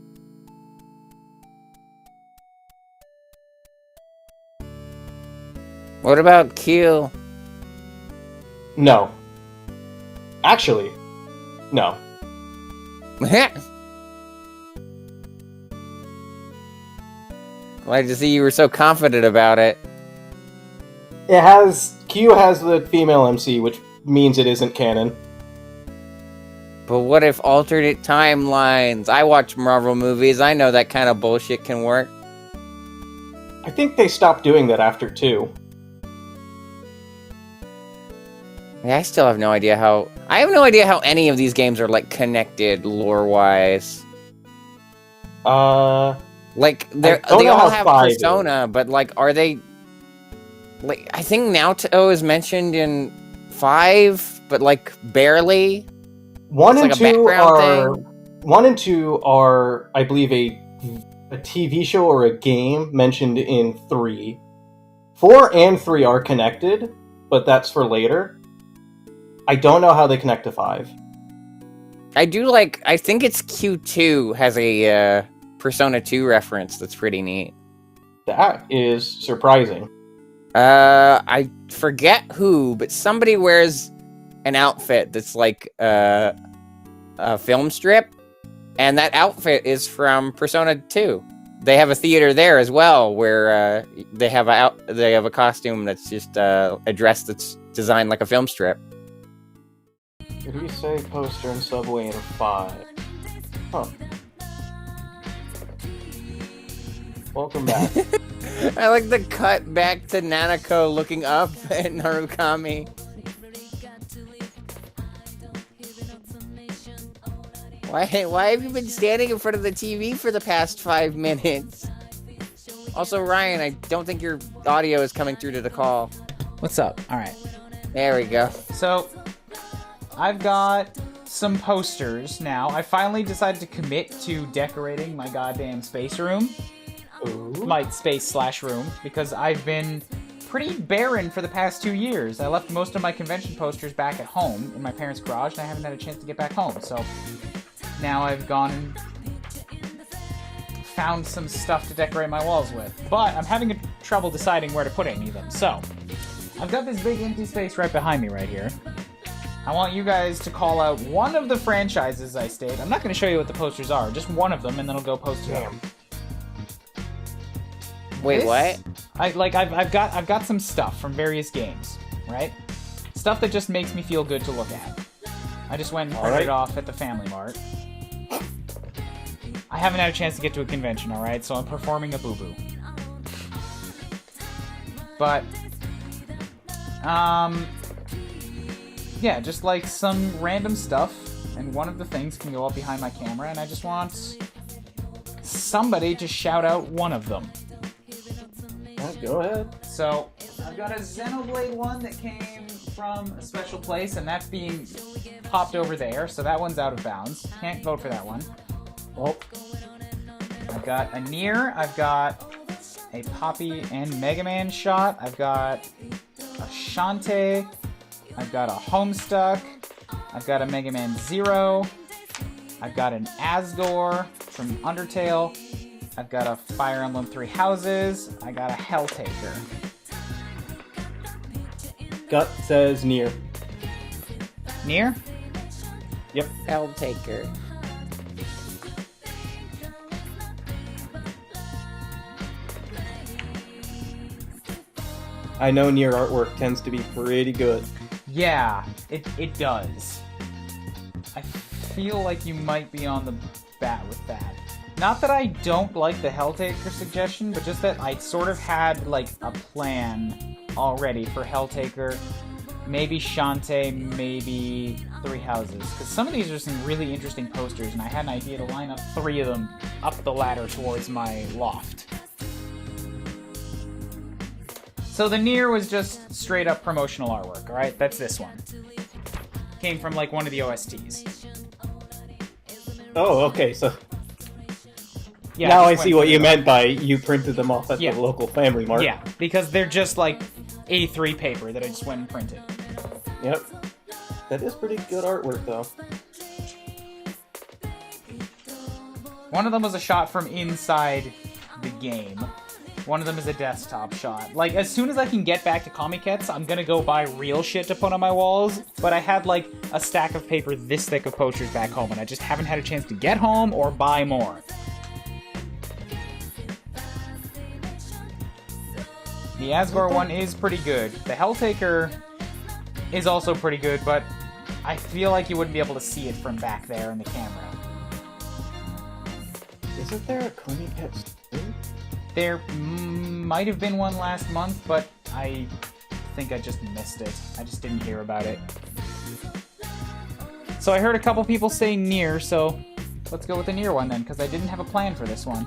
A: What about Q?
C: No. Actually, no.
A: Glad to see you were so confident about it.
C: Q has the female MC, which means it isn't canon.
A: But what if alternate timelines? I watch Marvel movies. I know that kind of bullshit can work.
C: I think they stopped doing that after 2.
A: Yeah, I still have no idea how... I have no idea how any of these games are, like, connected lore-wise. Like, they all have Persona, but, like, are they... Like, I think Naoto is mentioned in 5, but, like, barely.
C: 1 and
A: It's like a
C: 2
A: background thing.
C: 1 and 2 are, I believe, a TV show or a game mentioned in 3. 4 and 3 are connected, but that's for later. I don't know how they connect to 5.
A: I think it's Q2 has a Persona 2 reference that's pretty neat.
C: That is surprising.
A: I forget who, but somebody wears an outfit that's like a film strip, and that outfit is from Persona 2. they have a theater there as well, where they have a costume that's just a dress that's designed like a film strip.
C: Did we say poster and Subway in 5? Huh. Welcome back.
A: I like the cut back to Nanako looking up at Narukami. Why have you been standing in front of the TV for the past 5 minutes? Also, Ryan, I don't think your audio is coming through to the call.
B: What's up? All right.
A: There we go.
B: So, I've got some posters now. I finally decided to commit to decorating my goddamn space room.
C: Ooh.
B: My space/room, because I've been pretty barren for the past 2 years. I left most of my convention posters back at home in my parents' garage, and I haven't had a chance to get back home. So now I've gone and found some stuff to decorate my walls with. But I'm having trouble deciding where to put any of them. So I've got this big empty space right behind me right here. I want you guys to call out one of the franchises I stayed. I'm not going to show you what the posters are, just one of them, and then I'll go post it.
A: Wait, what?
B: I've got some stuff from various games, right? Stuff that just makes me feel good to look at. I just went and printed it off at the Family Mart. I haven't had a chance to get to a convention, alright? So I'm performing a boo-boo. But, yeah, just like some random stuff, and one of the things can go up behind my camera, and I just want somebody to shout out one of them.
C: Go ahead.
B: So, I've got a Xenoblade one that came from a special place, and that's being popped over there, so that one's out of bounds. Can't vote for that one.
C: Oh.
B: I've got a Nier, I've got a Poppy and Mega Man shot, I've got a Shantae, I've got a Homestuck, I've got a Mega Man Zero, I've got an Asgore from Undertale, I've got a Fire Emblem Three Houses, I got a Helltaker.
C: Gut says Nier.
B: Nier?
C: Yep.
A: Helltaker.
C: I know Nier artwork tends to be pretty good.
B: Yeah, it does. I feel like you might be on the bat with that. Not that I don't like the Helltaker suggestion, but just that I sort of had, like, a plan already for Helltaker. Maybe Shantae, maybe Three Houses. Because some of these are some really interesting posters, and I had an idea to line up 3 of them up the ladder towards my loft. So the Nier was just straight up promotional artwork, alright? That's this one. Came from, like, one of the OSTs.
C: Oh, okay, so...
B: Yeah,
C: now I
B: just
C: see
B: went
C: what
B: through
C: you
B: them.
C: meant by you printed them off at
B: Yeah.
C: the local Family Mart.
B: Yeah, because they're just like A3 paper that I just went and printed.
C: Yep. That is pretty good artwork, though.
B: One of them was a shot from inside the game. One of them is a desktop shot. Like, as soon as I can get back to Comic-Cets, I'm gonna go buy real shit to put on my walls, but I had, like, a stack of paper this thick of posters back home, and I just haven't had a chance to get home or buy more. The Asgore one is pretty good. The Helltaker is also pretty good, but I feel like you wouldn't be able to see it from back there in the camera.
C: Isn't there a Comic-Cets thing?
B: There might have been one last month, but I think I just missed it. I just didn't hear about it. So I heard a couple people say Nier, so let's go with the Nier one then, because I didn't have a plan for this one.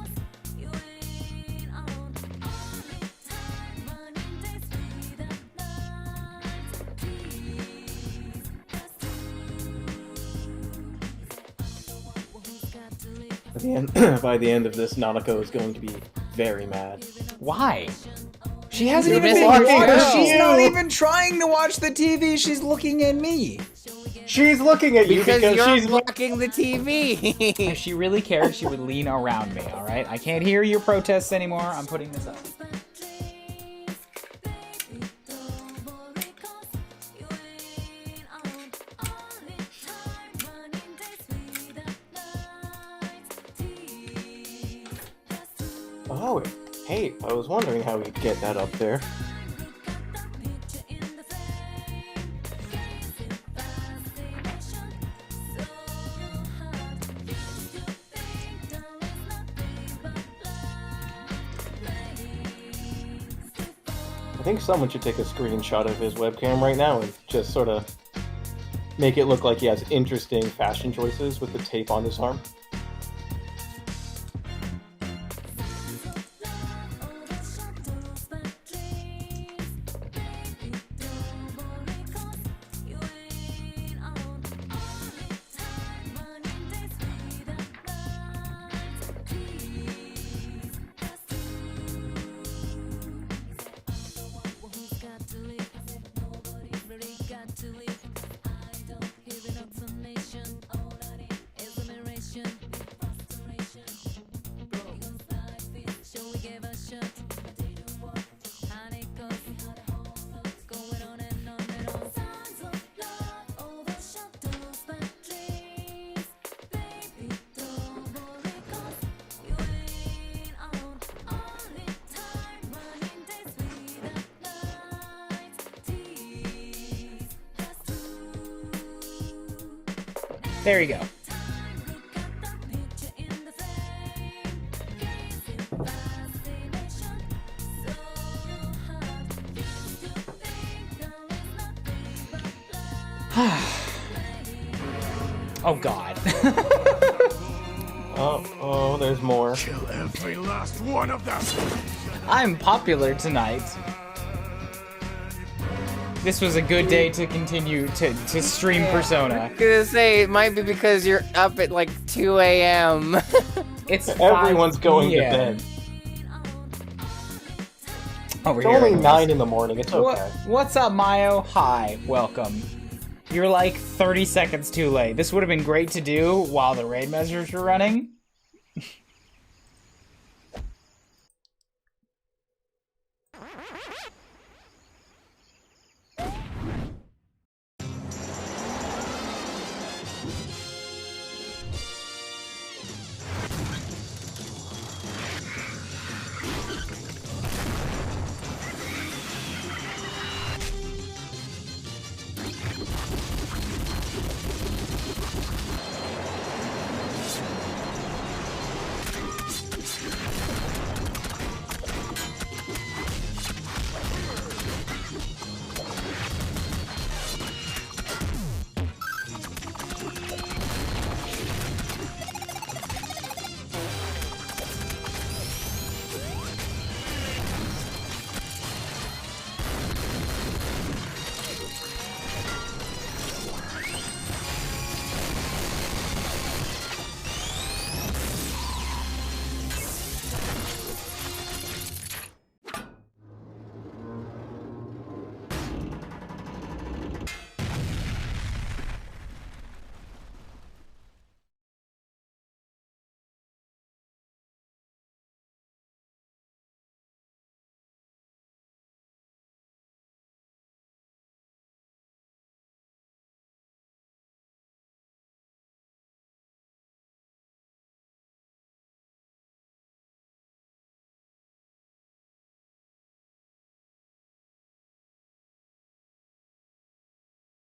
C: By the end of this, Nanako is going to be very mad.
B: Why? She hasn't
A: You're
B: even
A: missing
B: been
A: your
B: watching.
A: show.
B: She's not even trying to watch the TV. She's looking at me.
C: She's looking at you
A: Because
C: because
A: you're
C: she's
A: blocking the
B: If
A: TV.
B: she really cared, she would lean around me, alright? I can't hear your protests anymore. I'm putting this up.
C: Oh, hey, I was wondering how we'd get that up there. I think someone should take a screenshot of his webcam right now and just sort of make it look like he has interesting fashion choices with the tape on his arm.
B: There you go. Oh God.
C: Oh, there's more.
G: Kill every last one of them.
B: I'm popular tonight. This was a good day to continue to stream Persona.
A: I'm gonna say it might be because you're up at like 2 a.m.
B: It's
C: Everyone's
B: 5
C: going to
B: p.m.
C: bed.
B: Over
C: It's
B: here.
C: only 9 in the morning. It's okay.
B: What's up, Mayo? Hi, welcome. You're like 30 seconds too late. This would have been great to do while the raid measures were running.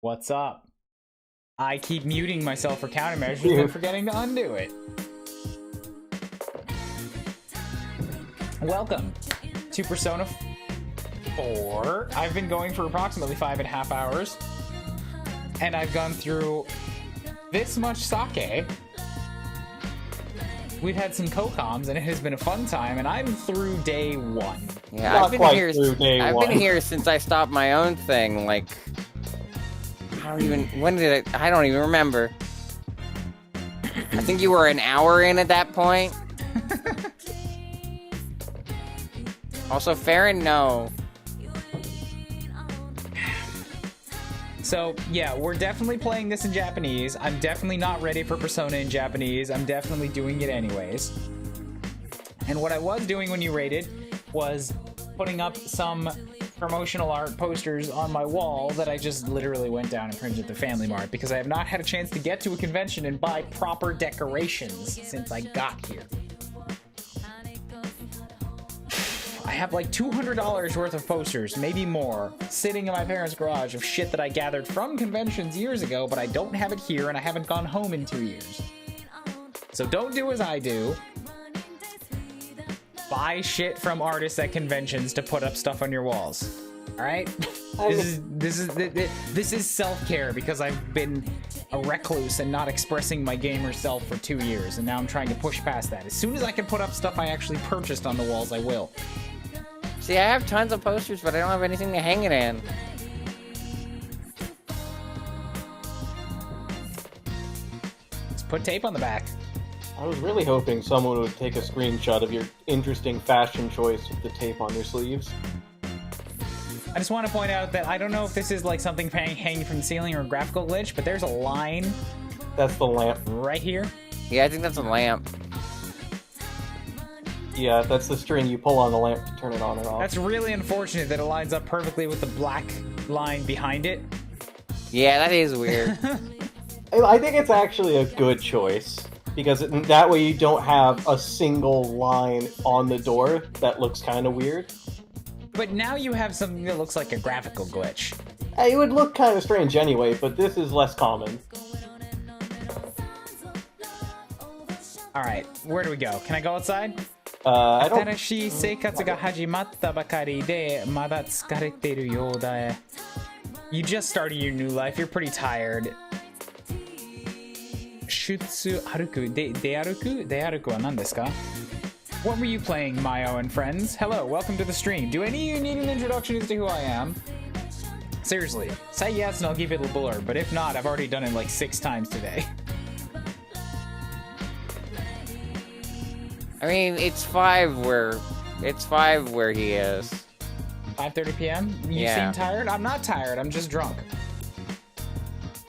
B: What's up? I keep muting myself for countermeasures and forgetting to undo it. Welcome to Persona 4. I've been going for approximately 5.5 hours. And I've gone through this much sake. We've had some co-coms and it has been a fun time, and I'm through day 1.
A: Yeah,
C: Not
A: I've been
C: quite
A: here.
C: through day
A: I've
C: one.
A: been here since I stopped my own thing. Like, I don't even. When did it? I don't even remember. I think you were an hour in at that point. Also, Farron, no.
B: So, yeah, we're definitely playing this in Japanese. I'm definitely not ready for Persona in Japanese. I'm definitely doing it anyways. And what I was doing when you raided was putting up some promotional art posters on my wall that I just literally went down and printed at the Family Mart because I have not had a chance to get to a convention and buy proper decorations since I got here. have like $200 worth of posters, maybe more, sitting in my parents' garage of shit that I gathered from conventions years ago, but I don't have it here and I haven't gone home in 2 years. So don't do as I do. Buy shit from artists at conventions to put up stuff on your walls. All right? This is self-care because I've been a recluse and not expressing my gamer self for 2 years, and now I'm trying to push past that. As soon as I can put up stuff I actually purchased on the walls, I will.
A: See, I have tons of posters, but I don't have anything to hang it in.
B: Let's put tape on the back.
C: I was really hoping someone would take a screenshot of your interesting fashion choice with the tape on your sleeves.
B: I just want to point out that I don't know if this is like something hanging from the ceiling or a graphical glitch, but there's a line
C: That's the lamp.
B: right here.
A: Yeah, I think that's a lamp.
C: Yeah, that's the string you pull on the lamp to turn it on or off.
B: That's really unfortunate that it lines up perfectly with the black line behind it.
A: Yeah, that is weird.
C: I think it's actually a good choice, because that way you don't have a single line on the door that looks kind of weird.
B: But now you have something that looks like a graphical glitch.
C: It would look kind of strange anyway, but this is less common.
B: Alright, where do we go? Can I go outside?
C: I don't...
B: 新しい生活が始まったばかりでまだ疲れてるようだ。You just started your new life. You're pretty tired. 出歩くで歩く出歩くは何ですか? What were you playing, Mayo and friends? Hello, welcome to the stream. Do any of you need an introduction as to who I am? Seriously, say yes and I'll give it a blur, but if not, I've already done it like 6 times today.
A: I mean, it's 5 where he is.
B: 5:30 p.m. You
A: Yeah.
B: seem tired? I'm not tired, I'm just drunk.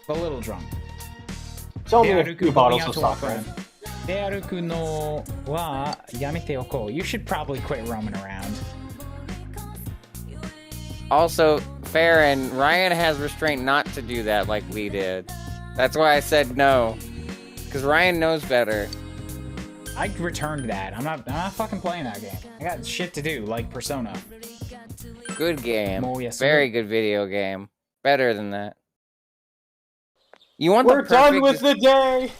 B: A little drunk.
C: It's only a few bottles of
B: walk
C: sake.
B: around. 出歩くのはやめておこう. You should probably quit roaming around.
A: Also, Farron, Ryan has restraint not to do that like we did. That's why I said no. Because Ryan knows better.
B: I returned that. I'm not fucking playing that game. I got shit to do, like Persona.
A: Good game.
B: Oh, yes,
A: Very good video game. Better than that. You want
C: We're
A: the
C: done
A: perfect
C: with the day!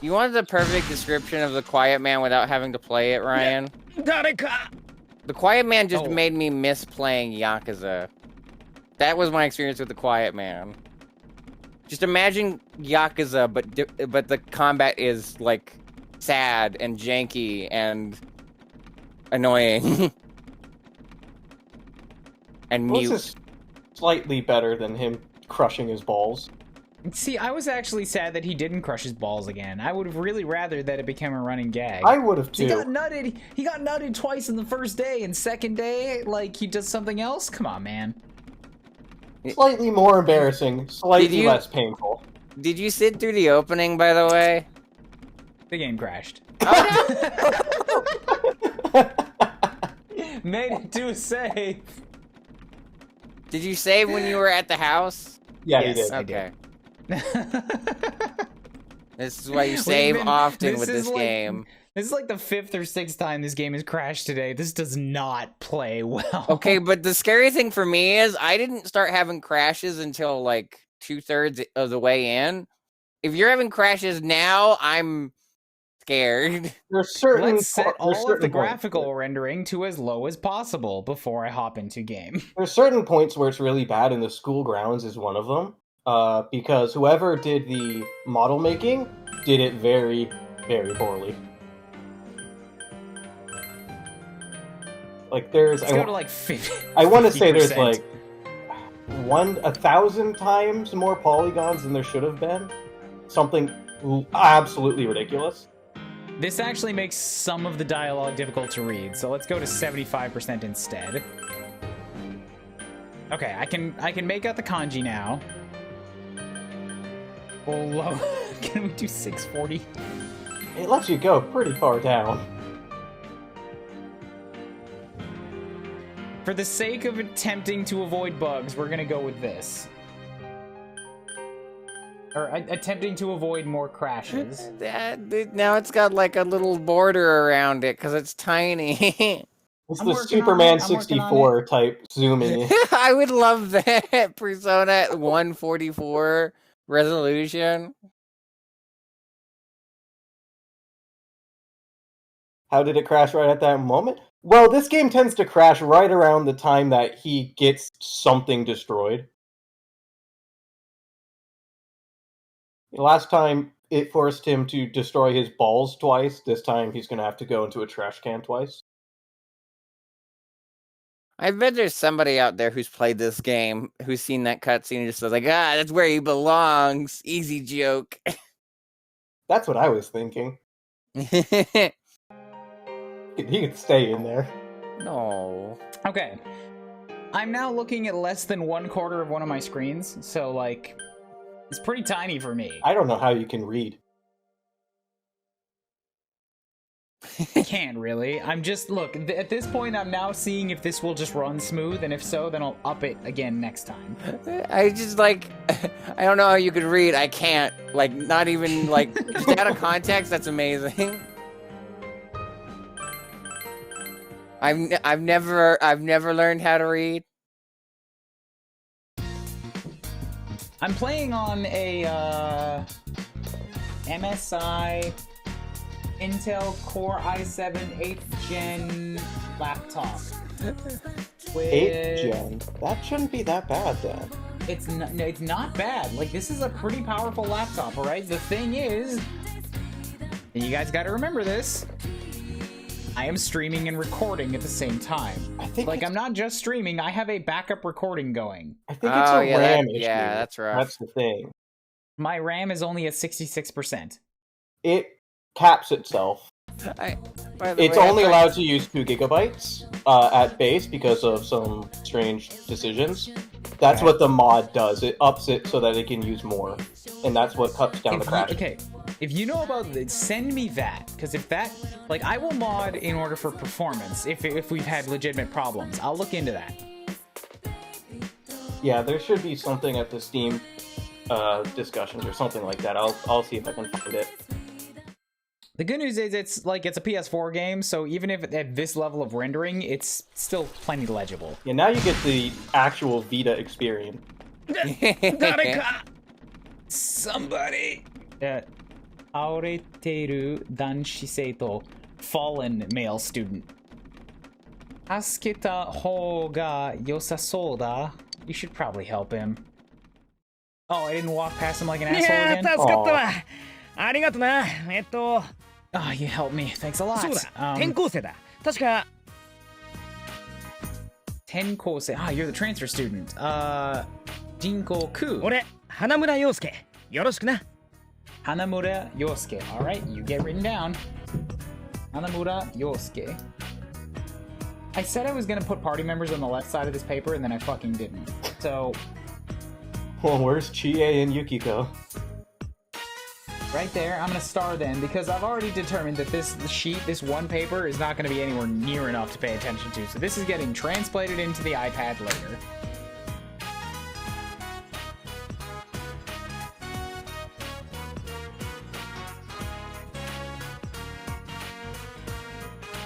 A: You want the perfect description of The Quiet Man without having to play it, Ryan? The Quiet Man just made me miss playing Yakuza. That was my experience with The Quiet Man. Just imagine Yakuza, but the combat is, like, sad and janky and annoying. And mute.
C: This is slightly better than him crushing his balls.
B: See, I was actually sad that he didn't crush his balls again. I would have really rather that it became a running gag.
C: I would have too.
B: He got nutted. He got nutted twice in the first day, and second day, like, he does something else? Come on, man.
C: Slightly more embarrassing, slightly less painful.
A: Did you sit through the opening, by the way?
B: The game crashed.
A: Oh,
B: Made it to a save.
A: Did you save when you were at the house?
C: Yeah,
B: Yes,
C: he did.
B: I did.
A: Okay. This is why you save often with this game.
B: This is like the 5th or 6th time this game has crashed today. This does not play well.
A: Okay, but the scary thing for me is I didn't start having crashes until like 2/3 of the way in. If you're having crashes now, I'm scared.
C: There's certain
B: Let's set all of the
C: certain
B: graphical
C: points.
B: rendering to as low as possible before I hop into game.
C: There's certain points where it's really bad, and the school grounds is one of them. Because whoever did the model making did it very, very poorly. Like there's,
B: Let's go to like 50.
C: I want to say there's
B: 50%.
C: like 1,000 times more polygons than there should have been. Something absolutely ridiculous.
B: This actually makes some of the dialogue difficult to read, so let's go to 75% instead. Okay, I can make out the kanji now. Oh, low. Can we do 640?
C: It lets you go pretty far down.
B: For the sake of attempting to avoid bugs, we're gonna go with this. Or attempting to avoid more crashes.
A: Now it's got like a little border around it because it's tiny.
C: It's
B: I'm
C: the
B: working on
C: Superman
B: it, I'm working on
C: 64 type zooming.
A: I would love that. Persona at 144 resolution.
C: How did it crash right at that moment? Well, this game tends to crash right around the time that he gets something destroyed. Last time, it forced him to destroy his balls twice. This time, he's going to have to go into a trash can twice.
A: I bet there's somebody out there who's played this game who's seen that cutscene and just was like, that's where he belongs. Easy joke.
C: That's what I was thinking. He could stay in there.
A: No.
B: Okay. I'm now looking at less than 1/4 of one of my screens, so, like, it's pretty tiny for me.
C: I don't know how you can read.
B: I can't really. I'm just, look, at this point, I'm now seeing if this will just run smooth, and if so, then I'll up it again next time.
A: I just, like, I don't know how you could read. I can't. Like, not even, like, just out of context, that's amazing. I've never learned how to read.
B: I'm playing on a, MSI Intel Core i7 8th Gen laptop. With...
C: 8th Gen? That shouldn't be that bad, then.
B: It's not bad. Like, this is a pretty powerful laptop, alright? The thing is, and you guys gotta remember this, I am streaming and recording at the same time.
C: I think
B: like, I'm not just streaming, I have a backup recording going.
C: I think it's a RAM issue.
A: Yeah, that's rough.
C: That's the thing.
B: My RAM is only at 66%.
C: It caps itself. It's only allowed to use 2 gigabytes at base because of some strange decisions. That's what the mod does. It ups it so that it can use more. And that's what cuts down the crash.
B: Okay, if you know about it, send me that. Because if that... Like, I will mod in order for performance if we've had legitimate problems. I'll look into that.
C: Yeah, there should be something at the Steam discussions or something like that. I'll see if I can find it.
B: The good news is it's a PS4 game, so even if at this level of rendering, it's still plenty legible.
C: Yeah, now you get the actual Vita experience.
B: Somebody! 倒れてる男子生徒 fallen male student. 助けた方が良さそうだ. You should probably help him. Oh, I didn't walk past him like an asshole again?
D: 助かったわ。ありがとな。
B: Oh, you helped me. Thanks a lot.
D: そうだ。転校生だ。確か。
B: 転校生. Ah, you're the transfer student. 人工空.
D: 俺、花村陽介。よろしくな。
B: Hanamura Yosuke. Alright, you get written down. Hanamura Yosuke. I said I was gonna put party members on the left side of this paper, and then I fucking didn't. So...
C: Well, where's Chie and Yukiko?
B: Right there, I'm gonna star them, because I've already determined that this sheet, this one paper, is not gonna be anywhere near enough to pay attention to. So this is getting translated into the iPad later.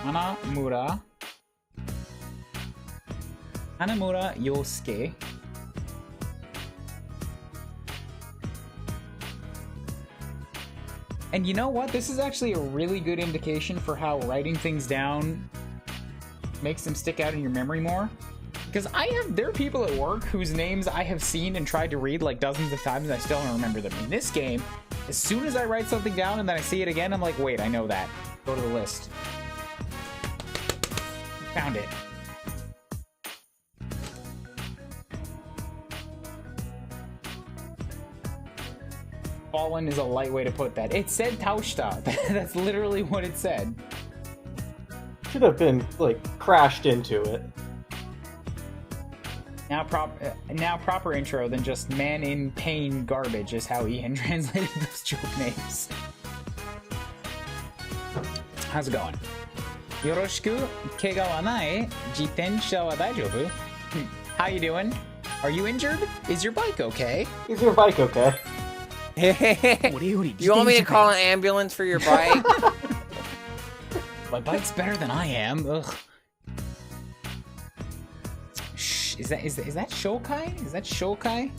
B: Hanamura Yosuke. And you know what? This is actually a really good indication for how writing things down makes them stick out in your memory more. Because there are people at work whose names I have seen and tried to read like dozens of times and I still don't remember them. In this game, as soon as I write something down and then I see it again, I'm like, wait, I know that. Go to the list. Found it. Fallen is a light way to put that. It said Taushita. That's literally what it said.
C: Should have been, like, crashed into it.
B: Now proper intro than just man in pain garbage is how Ian translated those joke names. How's it going? Yoroshiku, kega wa nai, jitensha wa daijoubu? How you doing? Are you injured? Is your bike okay?
C: Is your bike okay?
A: You want me to call an ambulance for your bike?
B: My bike's better than I am. Ugh. is that Shokai? Is that Shokai?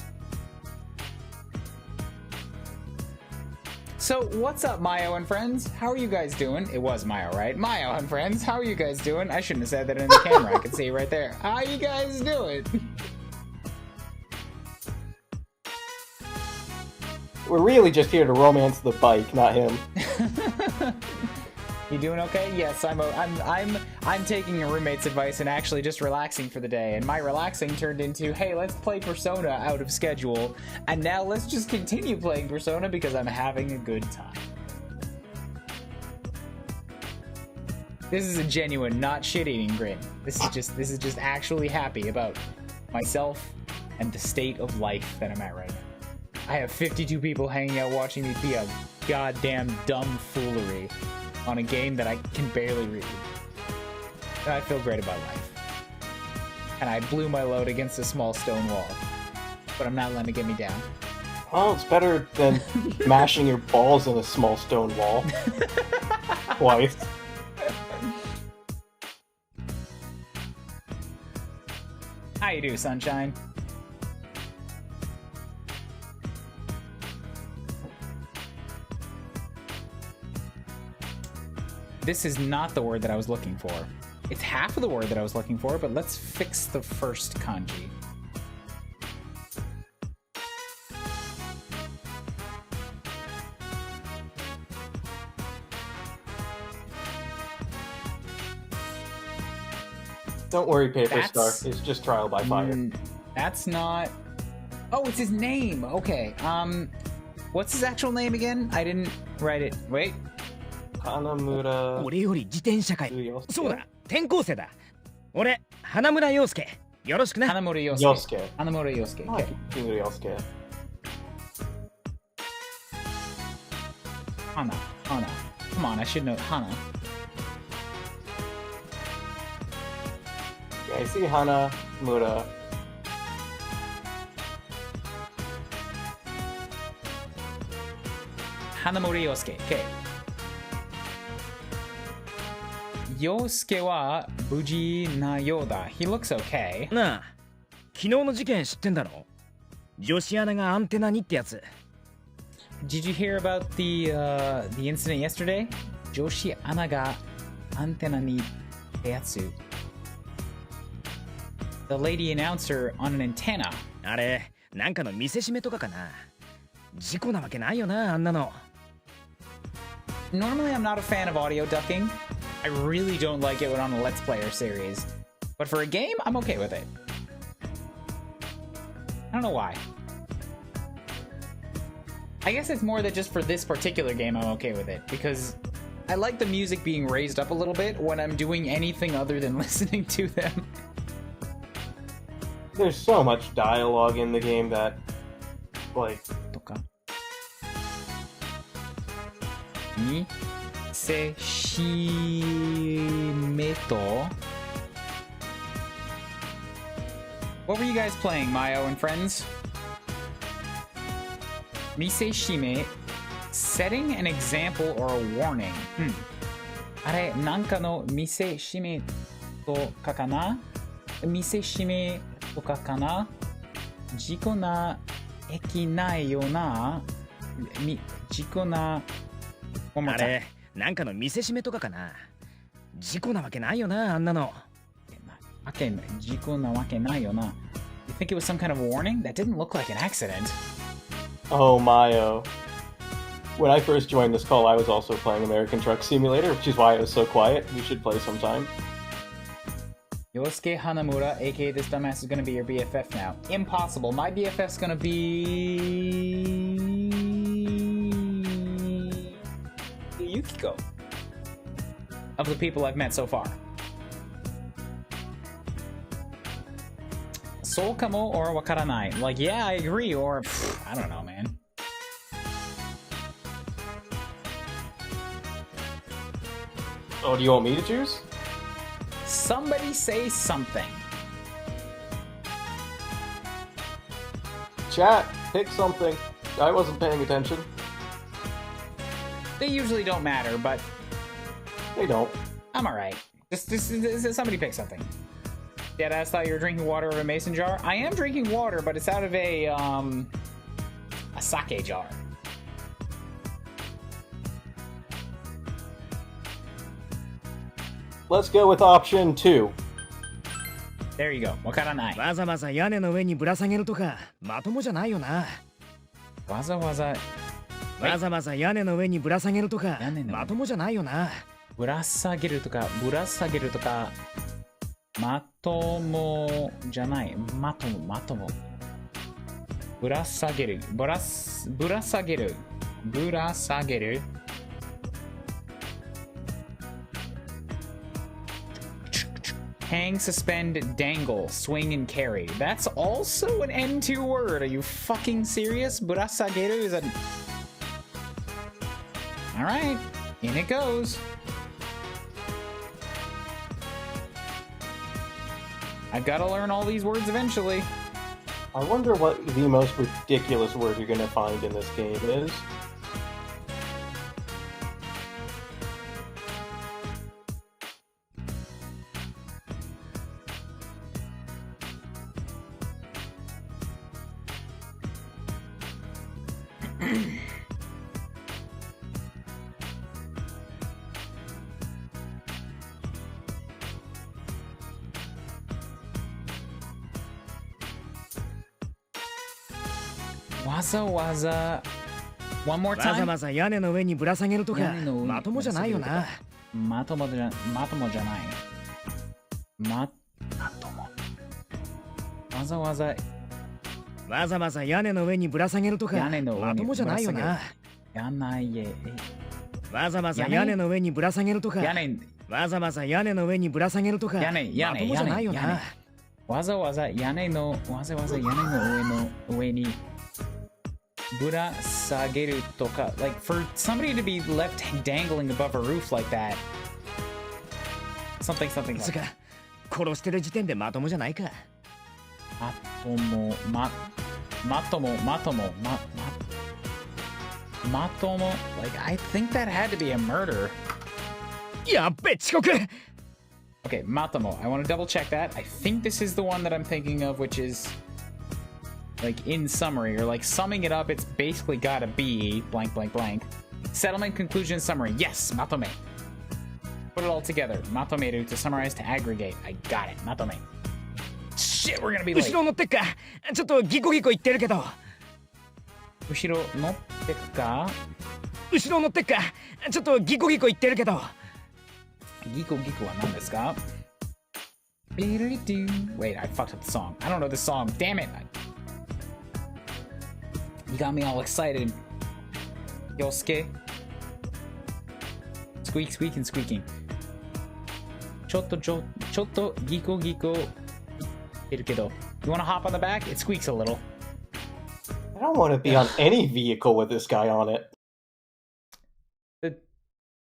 B: So, what's up, Mayo and friends? How are you guys doing? It was Mayo, right? Mayo and friends, how are you guys doing? I shouldn't have said that in the camera. I can see it right there. How you guys doing?
C: We're really just here to romance the bike, not him.
B: You doing okay? Yes, I'm taking a roommate's advice and actually just relaxing for the day. And my relaxing turned into, hey, let's play Persona out of schedule. And now let's just continue playing Persona because I'm having a good time. This is a genuine, not shit-eating grin. This is just actually happy about myself and the state of life that I'm at right now. I have 52 people hanging out watching me be a goddamn dumb foolery on a game that I can barely read. And I feel great about life. And I blew my load against a small stone wall. But I'm not letting it get me down.
C: Well, it's better than mashing your balls in a small stone wall. Twice.
B: How you do, sunshine? This is not the word that I was looking for. It's half of the word that I was looking for, but let's fix the first kanji.
C: Don't worry, Paper Star. It's just trial by fire.
B: That's not... Oh, it's his name! Okay, what's his actual name again? I didn't write it. Wait.
C: Hanamura...
D: 俺より自転車界。
C: Yosuke?
D: そうだ、転校生だ。俺、花村陽介。よろしくな。
B: Hanamura Yosuke.
C: Yosuke.
B: Hanamura Yosuke.
C: Ah,
B: Okay.
C: Hanamura Yosuke.
B: Hana. Come on, I should know Hana.
C: Yeah, I see Hanamura.
B: Hanamura Yosuke. Okay. Yosuke wa buji na yoda. He looks okay.
D: なあ、昨日の事件知ってんだろ？女子アナがアンテナにってやつ。
B: Did you hear about the incident yesterday? Joshi Ana ga antena ni yatsu. The lady announcer on an antenna.
D: あれ、なんかの見せしめとかかな。事故なわけないよな、あんなの。
B: Normally, I'm not a fan of audio ducking. I really don't like it when on a Let's Player series. But for a game, I'm okay with it. I don't know why. I guess it's more that just for this particular game, I'm okay with it. Because I like the music being raised up a little bit when I'm doing anything other than listening to them.
C: There's so much dialogue in the game that, like...
B: とか。にせしめと What were you guys playing, Mayo and friends? Miseshime, setting an example or a warning. あれ、なんかのmiseshimeとかかな？miseshimeとかかな？事故な駅ないよな？事故な One more
D: あ
B: time.
D: れ、なんかの見せしめとかかな。事故なわけないよな、あんなの。
B: 事故なわけないよな. You think it was some kind of warning? That didn't look like an accident.
C: Oh, Mayo. When I first joined this call, I was also playing American Truck Simulator, which is why it was so quiet. We should play sometime.
B: Yosuke Hanamura, aka this dumbass, is gonna be your BFF now. Impossible. My BFF's gonna be... Yukiko. Of the people I've met so far. Soul kamo or wakaranai. Like, yeah, I agree, or... I don't know, man.
C: Oh, do you want me to choose?
B: Somebody say something.
C: Chat, pick something. I wasn't paying attention.
B: They usually don't matter, but
C: They don't.
B: I'm alright. Just somebody pick something. Deadass thought you were drinking water out of a mason jar. I am drinking water, but it's out of a sake jar.
C: Let's go with option 2.
B: There you go. わからない。
D: わざわざ屋根の上にぶら下げるとかまともじゃないよな。
B: わざわざ
D: わざわざ屋根の上にぶら下げるとか
B: 屋根の上
D: まともじゃないよな。
B: ぶら下げるとかまともじゃない。まとも。ぶら下げる。Hang, suspend, dangle, swing, and carry. That's also an N2 word. Are you fucking serious? Burasageru is a... Alright, in it goes. I've got to learn all these words eventually.
C: I wonder what the most ridiculous word you're going to find in this game is.
B: Waza. One more
D: わざ
B: time.
D: わざ屋根の上にぶら下げるとか
B: 屋根の上に
D: まともじゃないよな。
B: まともじゃない。わざわざ
D: わざわざ屋根の上にぶら下げるとか
B: 屋根の上に
D: まともじゃないよな。
B: やないえ。
D: わざわざ屋根の上にぶら下げるとか
B: 屋根
D: わざわざ屋根の上にぶら下げるとか
B: 屋根
D: まともじゃないよな。
B: わざわざ屋根の上にぶら下げるとか like for somebody to be left dangling above a roof like that something
D: つか殺してる時点でまともじゃないか。
B: まとも like I think that had to be a murder.
D: やっべ遅刻。
B: Okay, Matomo. I want to double check that. I think this is the one that I'm thinking of, which is like in summary or like summing it up. It's basically gotta be blank. Settlement, conclusion, summary. Yes, Matome. Put it all together. Matomeru to summarize to aggregate. I got it. Matome. Shit, we're gonna be late.
D: 後ろ乗ってっか。ちょっとギコギコ言ってるけど。
B: 後ろ乗ってか。
D: 後ろ乗ってっか。ちょっとギコギコ言ってるけど。
B: ギコは何ですか? Wait, I fucked up the song. I don't know this song. Damn it. You got me all excited. Yosuke. Squeaking. ちょっとギコ言ってるけど. You wanna hop on the back? It squeaks a little.
C: I don't want to be on any vehicle with this guy on it.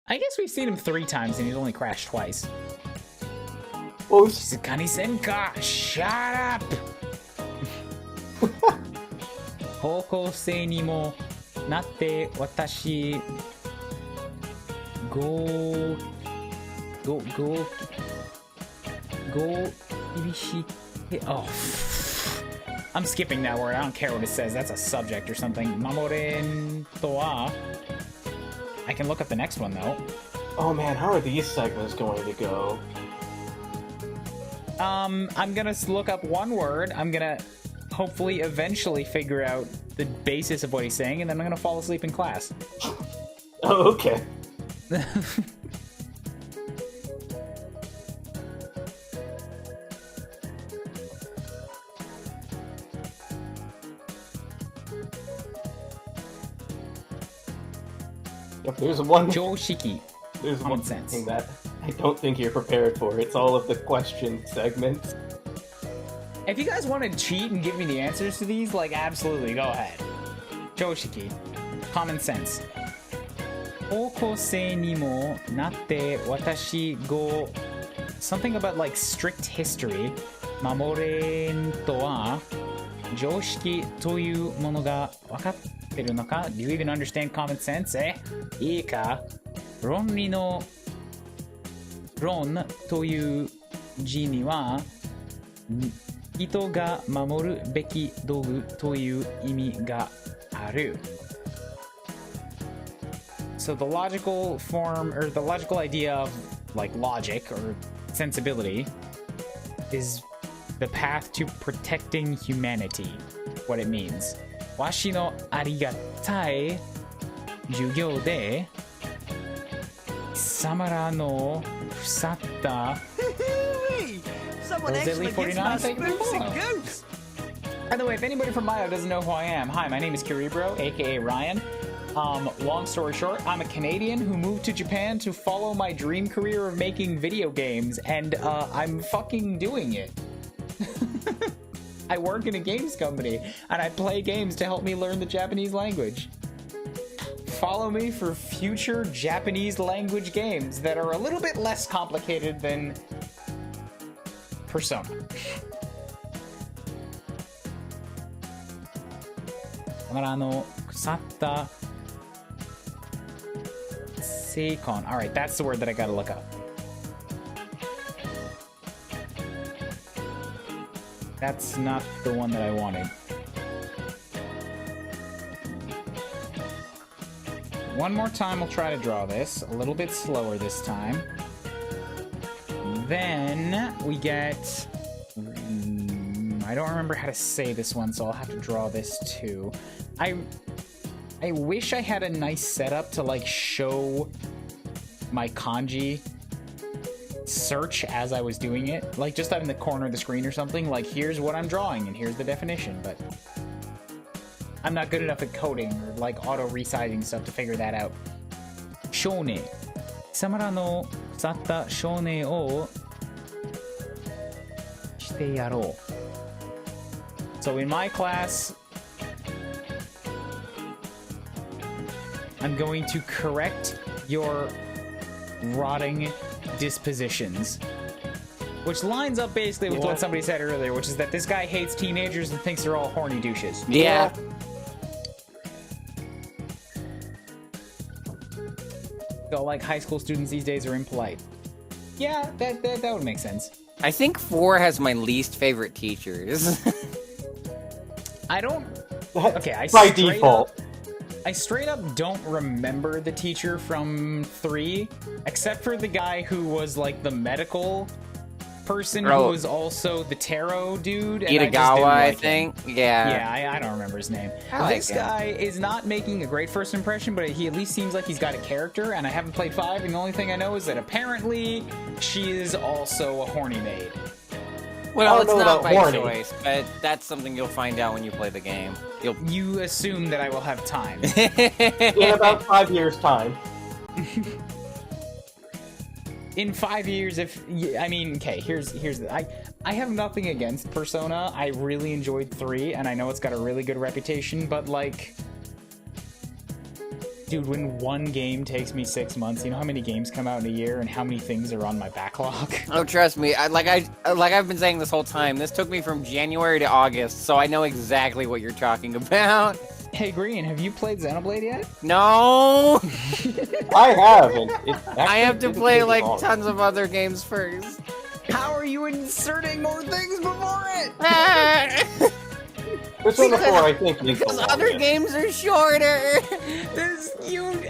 B: I guess we've seen him 3 times and he's only crashed twice.
C: Well,
B: Shizukani Senka, shut up! 方向性にもなって私ご厳しい Oh, I'm skipping that word. I don't care what it says. That's a subject or something. Mamoren to wa. I can look up the next one though.
C: oh man, how are these segments going to go?
B: I'm gonna look up one word. I'm gonna hopefully eventually figure out the basis of what he's saying, and then I'm gonna fall asleep in class.
C: Oh, okay. Yep, there's one.
B: Joshiki.
C: There's
B: Common
C: one
B: sense.
C: thing that I don't think you're prepared for. It's all of the question segments.
B: If you guys want to cheat and give me the answers to these, like, absolutely, go ahead. Joshiki. Common sense. 方向性にもなって私ご something about like strict history 守れんとは常識というものが分かってるのか Do you even understand common sense? いいか論理の論という字には人が守るべき道具という意味がある。So the logical form, or the logical idea of like logic or sensibility, is the path to protecting humanity. What it means. わしのありがたい授業で貴様らの腐った
D: Someone
B: actually
D: actually
B: gets
D: gets
B: my
D: my
B: spooks
D: spooks
B: and
D: and
B: and
D: goats.
B: By the way, if anybody from Mayo doesn't know who I am, hi, my name is Kuuribro, aka Ryan. Long story short, I'm a Canadian who moved to Japan to follow my dream career of making video games, and I'm fucking doing it. I work in a games company, and I play games to help me learn the Japanese language. Follow me for future Japanese language games that are a little bit less complicated than Persona. Seikon. Alright, that's the word that I gotta look up. That's not the one that I wanted. One more time, we'll try to draw this. A little bit slower this time. Then we get... I don't remember how to say this one, so I'll have to draw this too. I wish I had a nice setup to like show my kanji search as I was doing it. Like just out in the corner of the screen or something. Like here's what I'm drawing and here's the definition, but I'm not good enough at coding or like auto resizing stuff to figure that out. Shone. Samara no satta shone o shite yarou. So in my class, I'm going to correct your rotting dispositions. Which lines up basically with what somebody said earlier, which is that this guy hates teenagers and thinks they're all horny douches.
A: Yeah.
B: So, like, high school students these days are impolite. Yeah, that would make sense.
A: I think 4 has my least favorite teachers.
B: I don't... Okay,
C: By default.
B: I straight up don't remember the teacher from 3, except for the guy who was, like, the medical person who was also the tarot dude. And
A: Itagawa, I think. Yeah.
B: Yeah, I don't remember his name.
A: Like
B: this guy is not making a great first impression, but he at least seems like he's got a character, and I haven't played 5, and the only thing I know is that apparently she is also a horny maid.
A: Well, it's not by
C: horny.
A: choice, but that's something you'll find out when you play the game.
B: You assume that I will have time.
C: In about 5 years' time.
B: In 5 years, I mean, okay, here's I have nothing against Persona. I really enjoyed 3, and I know it's got a really good reputation, but like, dude, when one game takes me 6 months, you know how many games come out in a year and how many things are on my backlog?
A: Oh, trust me. Like I've been saying this whole time, this took me from January to August, so I know exactly what you're talking about.
B: Hey, Green, have you played Xenoblade yet?
A: No!
C: I haven't.
A: I have to play, like, tons of other games first.
B: How are you inserting more things before it?
C: Persona 4, I think, is
A: Because
C: the
A: other
C: longest.
A: games are shorter.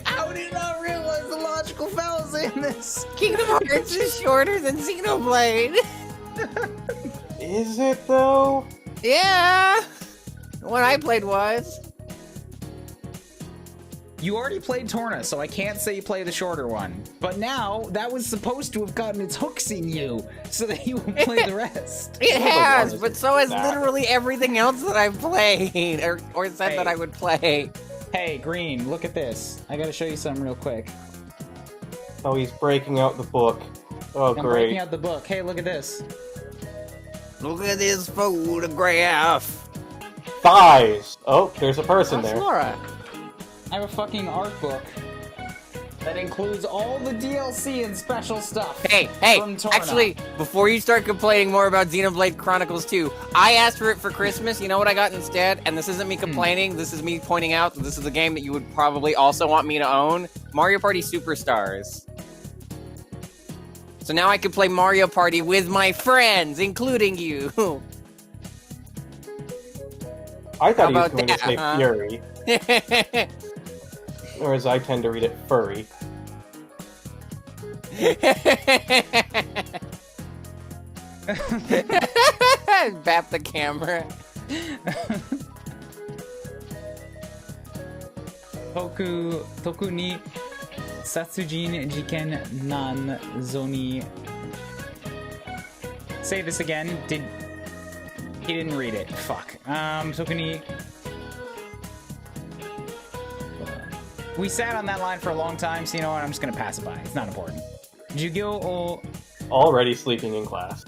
B: How did not realize the logical fallacy in this?
A: Kingdom Hearts is shorter than Xenoblade.
C: Is it, though?
A: Yeah! What I played was.
B: You already played Torna, so I can't say you play the shorter one. But now, that was supposed to have gotten its hooks in you, so that you would play the rest.
A: It has, but so has
C: Exactly.
A: literally everything else that I've played, or said that I would play.
B: Hey, Green, look at this. I gotta show you something real quick.
C: Oh, he's breaking out the book. Oh,
B: I'm breaking
C: great.
B: out the book. Hey, look at this.
A: Look at this photograph.
C: Thighs! Oh, there's a person
A: That's
C: there.
A: Laura.
B: I have a fucking art book that includes all the DLC and special stuff.
A: Hey,
B: from Torna.
A: actually, before you start complaining more about Xenoblade Chronicles 2, I asked for it for Christmas. You know what I got instead? And this isn't me complaining, this is me pointing out that this is a game that you would probably also want me to own. Mario Party Superstars. So now I can play Mario Party with my friends, including you.
C: I thought he was
A: about
C: going to
A: that,
C: say
A: huh?
C: Fury, or as I tend to read it, Furry.
A: Bap the camera.
B: Toku ni satsujin jiken nan zoni. Say this again. He didn't read it. Fuck. Toku ni. We sat on that line for a long time, so you know what? I'm just gonna pass it by. It's not important. Jugyo o
C: Already sleeping in class.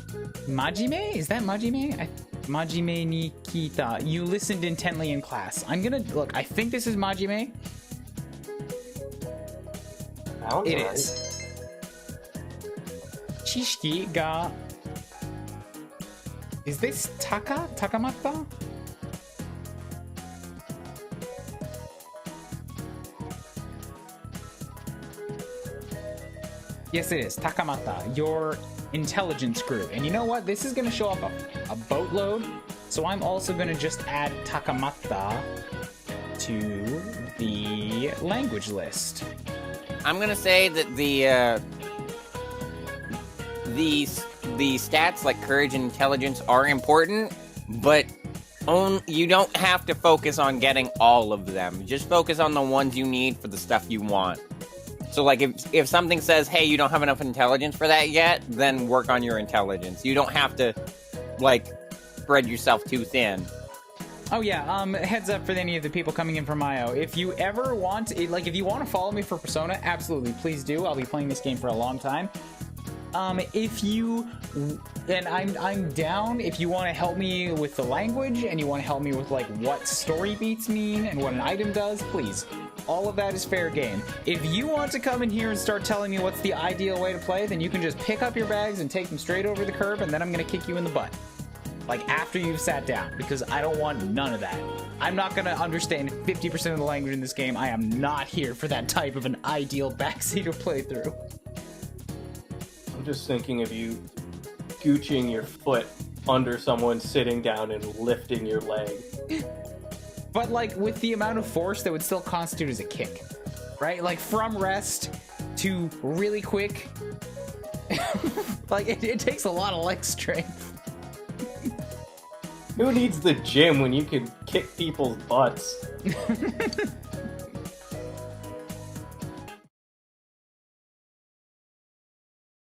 B: Majime? Is that Majime? Majime ni kita. You listened intently in class. I'm gonna look. I think this is Majime.
C: Sounds
B: It
C: right.
B: is. Chishiki ga. Is this Takamata? Yes, it is. Takamata, your intelligence group. And you know what? This is going to show up a boatload. So I'm also going to just add Takamata to the language list.
A: I'm gonna say that the stats like courage and intelligence are important, but you don't have to focus on getting all of them. Just focus on the ones you need for the stuff you want. So like if something says, hey, you don't have enough intelligence for that yet, then work on your intelligence. You don't have to like spread yourself too thin.
B: Oh yeah, heads up for any of the people coming in from IO. If you ever want, if you want to follow me for Persona, absolutely, please do. I'll be playing this game for a long time. If you, and I'm down, if you want to help me with the language, and you want to help me with, like, what story beats mean, and what an item does, please. All of that is fair game. If you want to come in here and start telling me what's the ideal way to play, then you can just pick up your bags and take them straight over the curb, and then I'm gonna kick you in the butt. Like, after you've sat down, because I don't want none of that. I'm not gonna understand 50% of the language in this game. I am not here for that type of an ideal backseater playthrough.
C: I'm just thinking of you gooching your foot under someone sitting down and lifting your leg.
B: But, like, with the amount of force that would still constitute as a kick, right? Like, from rest to really quick. Like, it takes a lot of leg strength.
C: Who needs the gym when you can kick people's butts?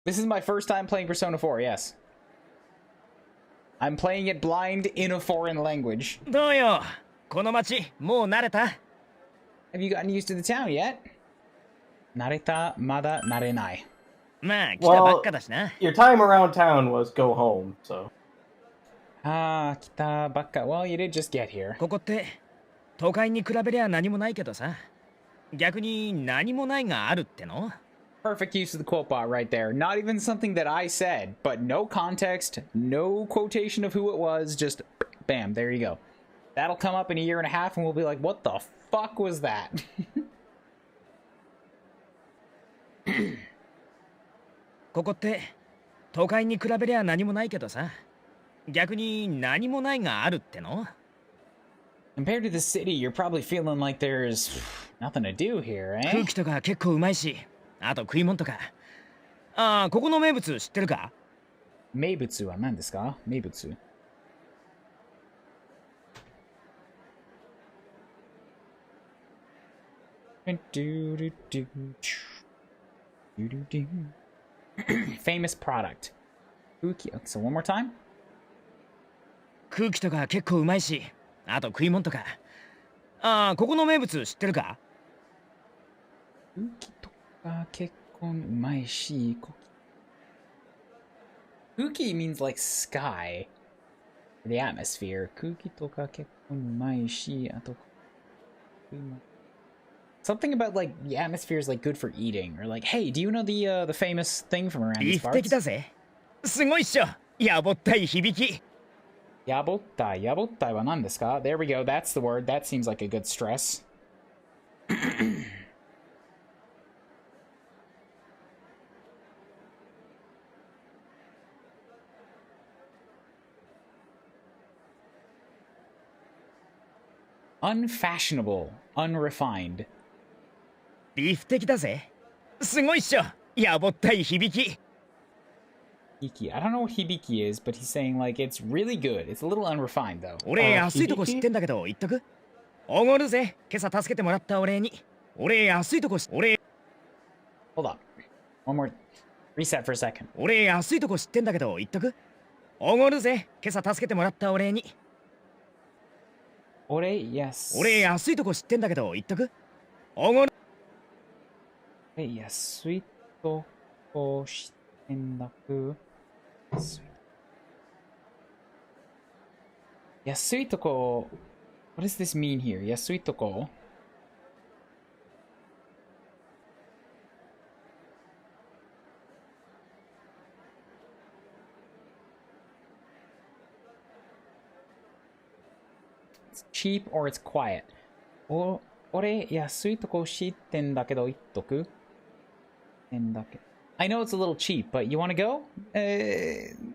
B: This is my first time playing Persona 4, yes. I'm playing it blind in a foreign language.
D: どうよこの町もう慣れた
B: Have you gotten used to the town yet? Nareta, mada narenai.
D: まあ来たばっかだしな
C: Your time around town was go home, so.
B: Ah, kita bakka. Well, you did just get here.
D: ここって都会に比べりゃ何もないけどさ逆に何もないがあるっての
B: Perfect use of the quote bot right there. Not even something that I said, but no context, no quotation of who it was, just bam, there you go. That'll come up in a year and a half and we'll be like, what the fuck was that?
D: ここって都会に比べりゃ何もないけどさ逆に何もないがあるっての
B: Compared to the city, you're probably feeling like there's nothing to do here,
D: 空
B: eh?
D: 気とか結構うまいしあと食い物とかああここの名物知ってるか
B: Meibutsu は何ですか? Meibutsu. Famous product. Uki. So one more time.
D: 空気とか結構うまいしあと食い物とかああここの名物知ってるか
B: Uki とか結構うまいし。Uki means like sky. The atmosphere. Kuki とか結構うまいし。あと Something about like the atmosphere is like good for eating, or like, hey, do you know the famous thing from around
D: ビ
B: these
D: フ的
B: parts?
D: だぜすごいっしょやぼったい響き
B: Yabottai. Yabottai wa nan desu ka? There we go. That's the word. That seems like a good stress. Unfashionable, unrefined.
D: リフ的だぜ。すごいっしょ。やぼったい響き。
B: Hibiki. I don't know what hibiki is, but he's saying like it's really good. It's a little unrefined though.
D: 俺安いとこ知ってんだけど言っとく。おごるぜ。今朝助けてもらったお礼に。俺安いとこ俺
B: Hold on. One more. Reset for a second.
D: 俺安いとこ知ってんだけど言っとく。おごるぜ。今朝助けてもらったお礼に。
B: Yes.
D: 俺安いとこ知ってんだけど言っとく。おごる。
B: 安いとこ知ってんだけど。安いとこ. What does this mean here? 安いとこ. It's cheap or it's quiet. 俺安いとこ知ってんだけど言っとく. I know it's a little cheap, but you want to go?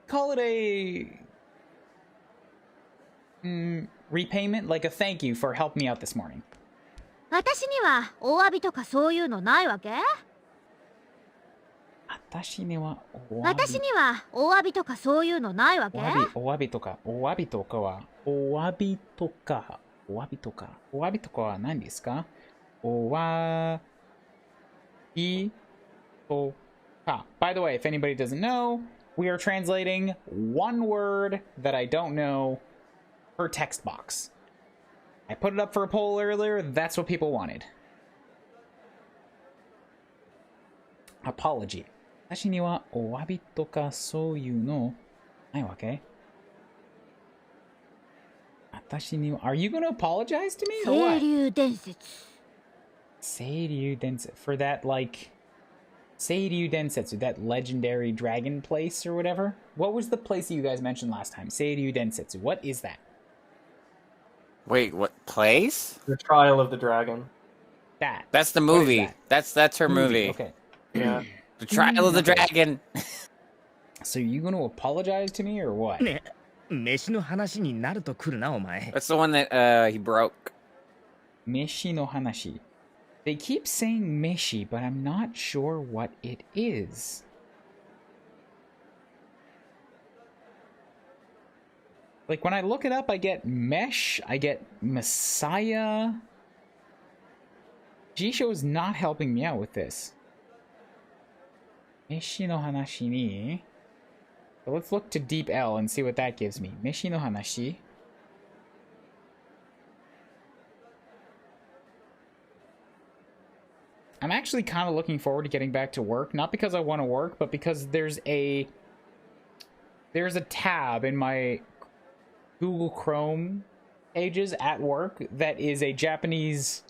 B: Call it a repayment, like a thank you for helping me out this morning.
F: 私にはお詫びとかそういうのないわけ？
B: 私にはお
F: 詫びとかそういうのないわけ？
B: お詫びとかは何ですか？お詫びとか. By the way, if anybody doesn't know, we are translating one word that I don't know per text box. I put it up for a poll earlier. That's what people wanted. Apology. 私にはお詫びとかそういうのないわけ? 私には Are you going to apologize to me?
F: 清流伝説。
B: 清流伝説 for that like 清流伝説 that legendary dragon place or whatever. What was the place you guys mentioned last time? 清流伝説. What is that?
A: Wait, what place?
C: The Trial of the Dragon.
A: That's the movie. That's her movie.
B: Okay.
C: Yeah.
A: The Trial of the Dragon.
B: So you going to apologize to me or what?
D: ね、飯の話になると来るなお前。
A: That's the one that he broke.
B: 飯の話. They keep saying meshi, but I'm not sure what it is. Like when I look it up, I get mesh, I get Messiah. Jisho is not helping me out with this. Meshi no hanashi ni. So let's look to Deep L and see what that gives me. Meshi no hanashi. I'm actually kind of looking forward to getting back to work, not because I want to work, but because there's a tab in my Google Chrome pages at work that is a Japanese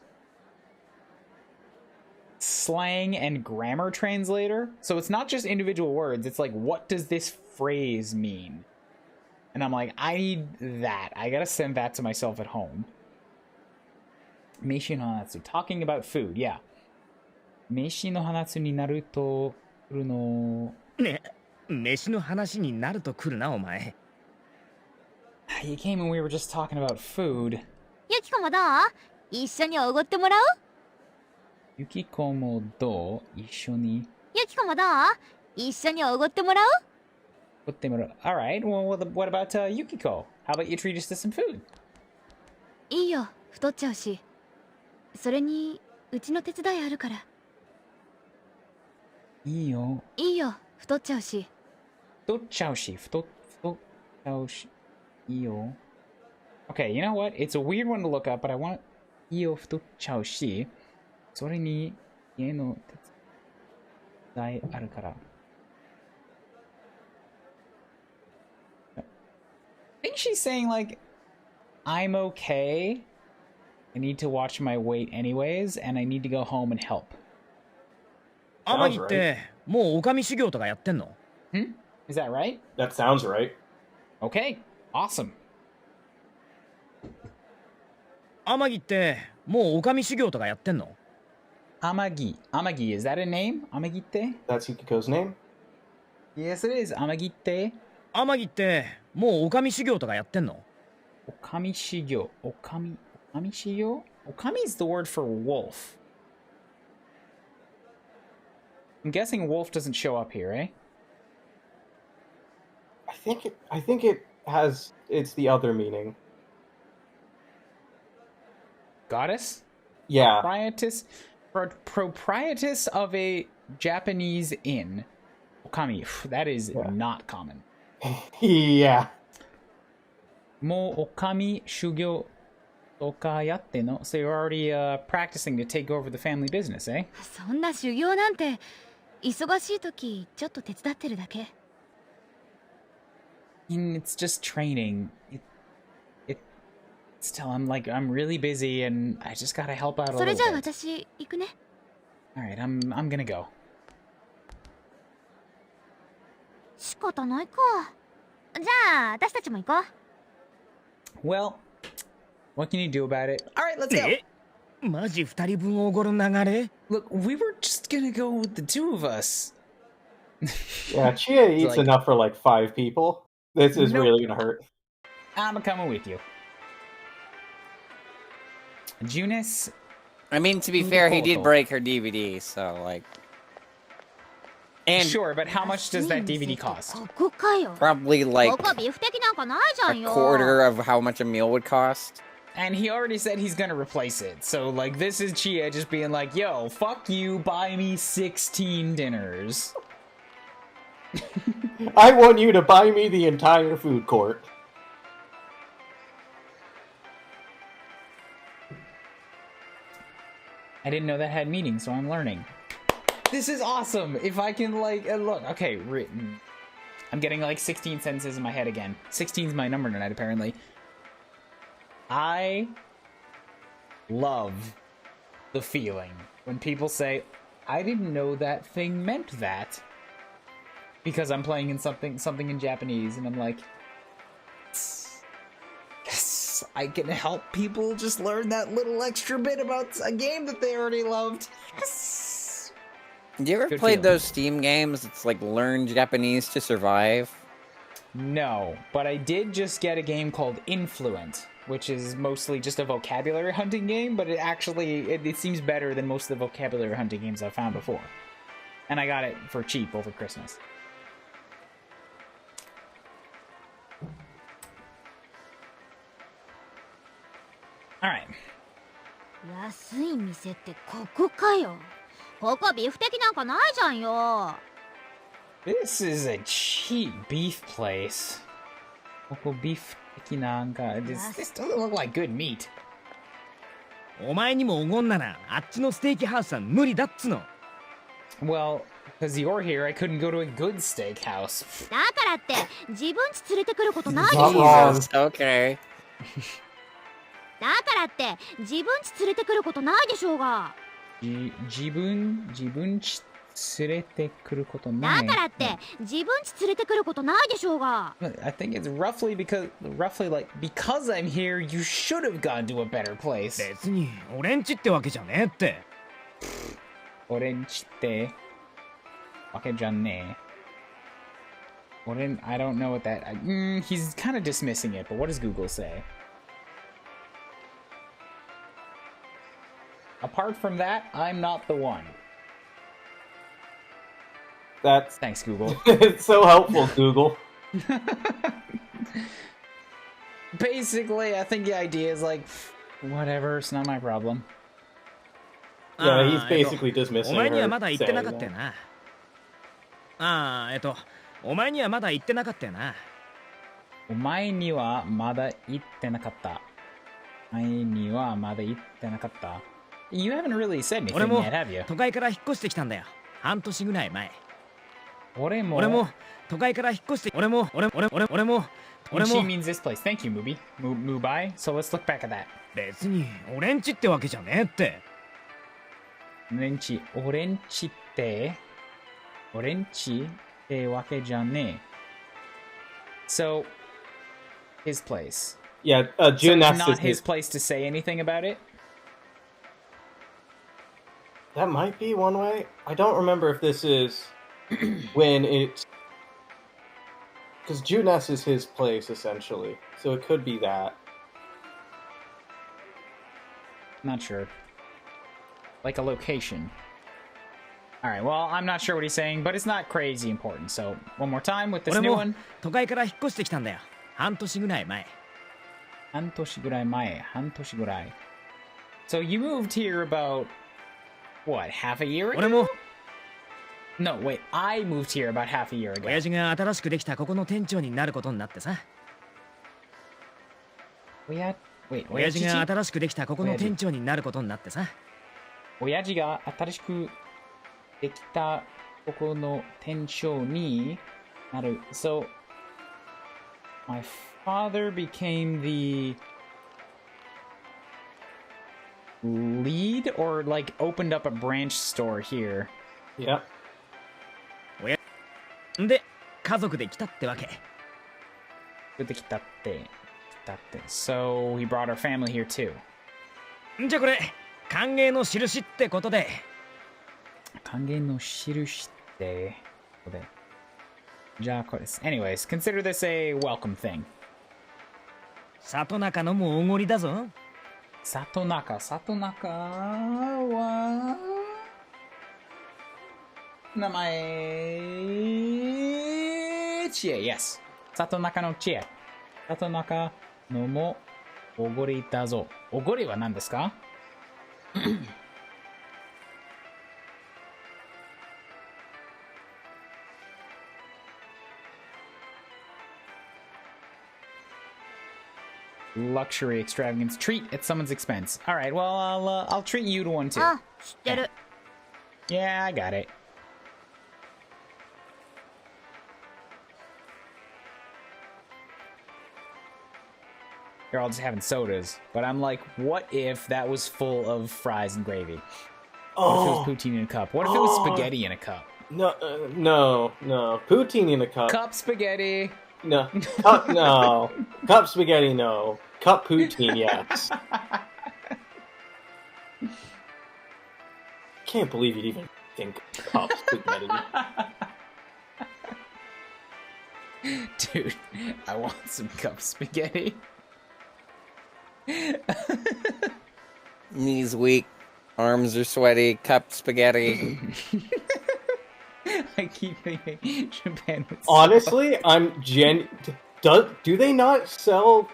B: slang and grammar translator. So it's not just individual words, it's like, what does this phrase mean? And I'm like, I need that. I gotta send that to myself at home. Meishi no hanatsu, talking about food, yeah. Meishi no hanatsu ni naru to kuru no...
D: ね、飯の話になると来るなお前。
B: You came and we were just talking about food.
F: ユキコもどう？一緒におごってもらう？
B: Yukiko mo do? 一緒に
F: ユキコもどう？一緒におごってもらう？
B: Alright, well, what about Yukiko? How about you treat us to some food?
F: いいよ、太っちゃうし。それに、うちの手伝いあるから。いいよ、太っちゃうし。
B: 太っちゃうし、太っちゃうし。いいよ。Okay, you know what? It's a weird one to look up, but I want... いいよ、太っちゃうし。それに、家の手伝いあるから。I think she's saying, like, I'm okay. I need to watch my weight anyways, and I need to go home and help.
D: 天城ってもうおかみ修行とかやってんの？
B: Is that right?
C: That sounds right.
B: Okay, awesome.
D: 天城ってもうおかみ修行とかやってんの？
B: Amagi. Amagi, is that a name? Amagite?
C: That's Yukiko's name.
B: Yes, it is. Amagite.
D: 天城ってもうおかみ修行とかやってんの？
B: Okami shigyo. Okami Okami shigyo? Okami is the word for wolf. I'm guessing wolf doesn't show up here, eh?
C: I think it's the other meaning.
B: Goddess?
C: Yeah.
B: Proprietress of a Japanese inn. Okami, that is not common.
C: Yeah.
B: Mo okami shugyo toka yatte no? So you're already practicing to take over the family business, eh?
F: そんな修行なんて忙しい時ちょっと手伝ってるだけ。
B: It's just training. Still, I'm really busy and I just gotta help out a
F: そ
B: little
F: れじゃあ
B: bit.
F: 私行くね。
B: Alright, I'm gonna go.
F: 仕方ないか。じゃあ私たちも行こう。
B: Well, what can you do about it? Alright, let's go!
D: えマジ2人分おごる流れ
B: Look, we were just gonna go with the two of us.
C: Yeah, Chia eats
B: Like-
C: enough for like 5 people. This is
B: Nope.
C: really gonna hurt.
B: I'm coming with you. Junis,
A: I mean, to be
B: Who
A: fair, he
B: called
A: did
B: though?
A: break her DVD, so like. And
B: sure, but how much does that DVD cost?
F: ここかよ。
A: probably
F: こ
A: like
F: こビフ的なんかないじゃ
A: a
F: んよ。
A: quarter of how much a meal would cost.
B: And he already said he's gonna replace it. So, like, this is Chia just being like, yo, fuck you, buy me 16 dinners.
C: I want you to buy me the entire food court.
B: I didn't know that had meaning, so I'm learning. This is awesome! If I can, like, look, okay, written. I'm getting, like, 16 sentences in my head again. 16 is my number tonight, apparently. I love the feeling when people say, I didn't know that thing meant that. Because I'm playing in something in Japanese, and I'm like, yes, I can help people just learn that little extra bit about a game that they already loved. Yes!
A: Do you ever
B: Good
A: played
B: feeling.
A: those Steam games? It's like learn Japanese to survive.
B: No, but I did just get a game called Influent, which is mostly just a vocabulary hunting game, but it seems better than most of the vocabulary hunting games I've found before. And I got it for cheap over Christmas. Alright.
F: 安い店ってここかよ。ここビフ的なんかないじゃんよ。
B: This is a cheap beef place. Koko beef tekinanga. This doesn't look like good meat.
D: お前にもおごんならあっちのステーキハウスは無理だっつの。
B: Well, because you're here, I couldn't go to a good steakhouse.
F: だからって自分家連れてくることないでしょ。
A: Jesus, okay.
F: だからって自分家連れてくることないでしょうが。
B: 自分連れてくること
F: だ
B: ない。
F: からって自分家連れてくることないでしょうが。
B: I think it's roughly like because I'm here, you should have gone to a better place.
D: 別に俺んちってわけじゃねえって。
B: 俺んちってわけじゃねえ。I don't know what that. He's kind of dismissing it, but what does Google say? Apart from that, I'm not the one.
C: That's
B: Thanks, Google.
C: it's so helpful, Google.
B: Basically, I think the idea is like, whatever, it's not my problem.
C: Yeah, he's
D: あー
C: basically
D: お
C: dismissing
D: 前には
C: her
D: まだ言ってなかったよ
C: saying
D: な。お前にはまだ言ってなかったよな。
B: お前にはまだ言ってなかった。前にはまだ言ってなかった。You haven't really said anything
D: 俺も
B: yet, have you?
D: 都会から引っ越してきたんだよ。半年ぐらい前。
B: 俺も
D: 都会から引っ越して、俺も
B: She means this place. Thank you, Mubi. Mubai. So let's look back at that.
D: 別に俺んちってわけじゃねえって。
B: 俺んちってわけじゃねえ。So, his place.
C: Yeah,
B: So
C: June
B: it's
C: asks
B: not
C: is
B: his place to say anything about it?
C: that might be one way. I don't remember if this is when it's because Junes is his place essentially, so it could be that.
B: Not sure. Like a location. Alright, well, I'm not sure what he's saying, but it's not crazy important. So, one more time with this
D: 俺
B: new
D: も
B: one.
D: 都会から引っ越してきたんだよ。半年ぐらい前。
B: 半年ぐらい前。So you moved here about, what, half a year ago?
D: 俺も
B: No, wait, I moved here about half a year ago.
D: 親父が新しくできたここの店長になることになってさ。
B: Wait,
D: 親父が新しくできたここの店長になることになってさ。
B: 親父が新しくできたここの店長になる。So, my father became the lead or like opened up a branch store here.
C: Yep.
D: で、家族で来たってわけ。
B: できたって。So, he brought our family here too.
D: じゃあこれ、歓迎の印ってことで。
B: 歓迎の印ってことで。じゃあこれです。Anyways, consider this a welcome thing.
D: 里中のもおごりだぞ。
B: 里中は名前知恵 Yes 里中の知恵里中のもおごりだぞ。おごりは何ですかLuxury extravagance treat at someone's expense. All right, well, I'll treat you to one too.
F: あ、知ってる。
B: Yeah, I got it. They're all just having sodas, but I'm like, what if that was full of fries and gravy? What if it was poutine in a cup? What if it was spaghetti in a cup?
C: No, no. Poutine in a cup.
B: Cup spaghetti.
C: No. Cup, no. Cup spaghetti, no. Cup poutine, yes. Can't believe you'd even think cup spaghetti.
B: Dude, I want some cup spaghetti.
A: Knees weak, arms are sweaty, cup spaghetti.
B: I keep thinking Japan would
C: Honestly, do they not sell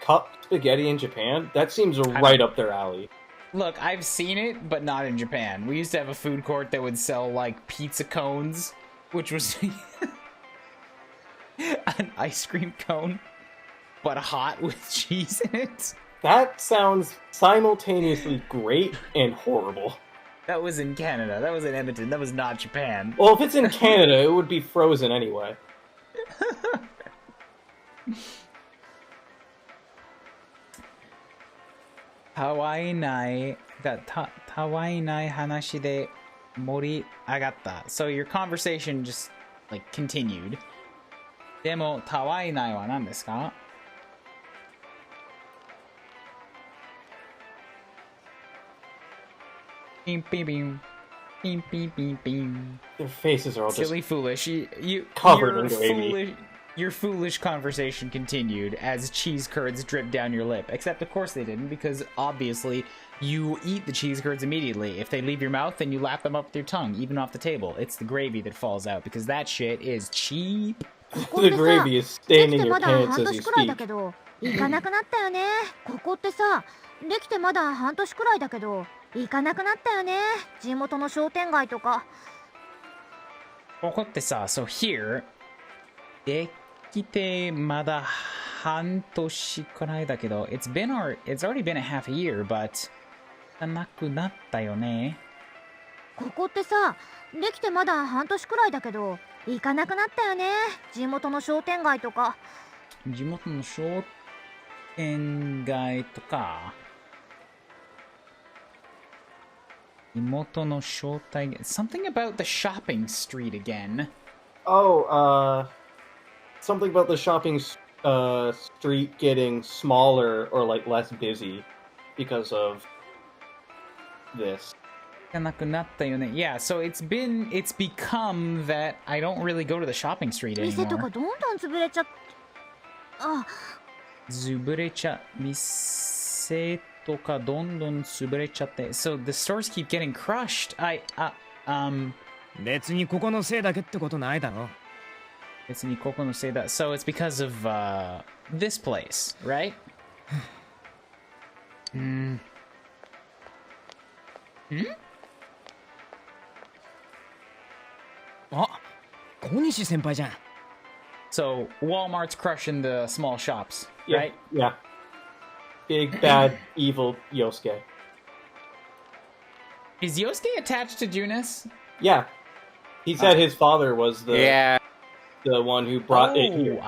C: cup spaghetti in Japan? That seems right up their alley.
B: Look, I've seen it, but not in Japan. We used to have a food court that would sell, like, pizza cones, which was an ice cream cone, but hot with cheese in it.
C: That sounds simultaneously great and horrible.
B: That was in Canada. That was in Edmonton. That was not Japan.
C: Well, if it's in Canada, it would be frozen anyway.
B: Hawaii nai hanashi de mori agatta. So your conversation just, like, continued. Demo, tawai nai wa nan desu ka? Beep, beep, beep. Beep, beep, beep, beep.
C: Their faces are all just
B: Silly foolish.
C: covered in gravy.
B: Your foolish conversation continued as cheese curds dripped down your lip. Except, of course, they didn't, because obviously you eat the cheese curds immediately. If they leave your mouth, then you lap them up with your tongue, even off the table. It's the gravy that falls out, because that shit is cheap.
C: The gravy is staining your pants as you speak.
F: 行かなくなったよね。ここってさ、できてまだ半年くらいだけど、行かなくなったよね。地元の商店街とか。
B: ここってさ、so here, できてまだ半年くらいだけど、it's already been a half a year, but なくなったよね。
F: ここってさ、できてまだ半年くらいだけど、行かなくなったよね。地元の商店街とか。
B: 地元の商店街とか。地元の商店街。Something about the shopping street again.
C: Oh, something about the shopping street getting smaller or like less busy because of this.
B: なくなったよね。Yeah, so it's become that I don't really go to the shopping street
F: 店と
B: anymore.
F: かどんどん潰れちゃっ。あ、
B: 潰れちゃ、店がどんどん潰れちゃって。So the stores keep getting crushed.
D: 別にここのせいだけってことないだろ。
B: 別にここのせいだ。So it's because of this place, right?
D: あ、小西先輩じゃん。
B: So Walmart's crushing the small shops,
C: Yeah,
B: right?
C: yeah. Big, bad, evil Yosuke.
B: Is Yosuke attached to Junis?
C: Yeah. He said his father was
A: Yeah.
C: the one who brought it here.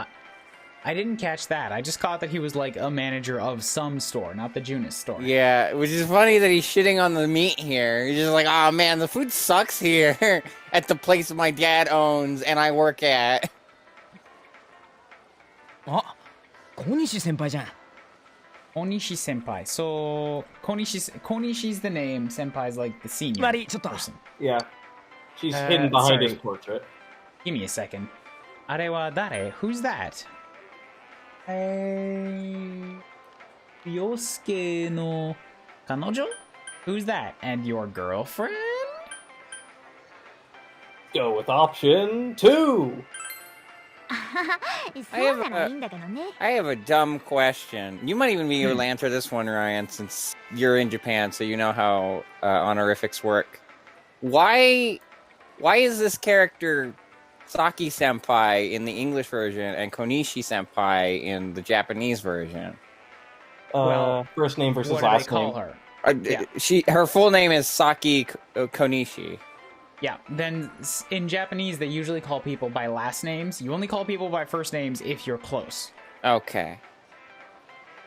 B: I didn't catch that. I just caught that he was like a manager of some store, not the Junis store.
A: Yeah, which is funny that he's shitting on the meat here. He's just like, oh man, the food sucks here at the place my dad owns and I work at.
D: あ、小西先輩じゃん。
B: Konishi senpai. So Konishi's the name. Senpai's like the senior
D: 悪い、ちょっと。
B: person.
C: Yeah. She's hidden behind his
B: sorry.
C: portrait.
B: Give me a second. あれは誰? Who's that? Yosuke no kanojo? Who's that? And your girlfriend?
C: Go with option 2.
F: そうならいいんだけどね。
A: I have a dumb question. You might even be able to answer this one, Ryan, since you're in Japan, so you know how honorifics work. Why is this character Saki Senpai in the English version and Konishi Senpai in the Japanese version?
B: Well,
C: First name versus
B: What do they
C: last
B: call
C: name.
B: her? Yeah.
A: Her full name is Saki Konishi.
B: Yeah, then in Japanese, they usually call people by last names. You only call people by first names if you're close.
A: Okay.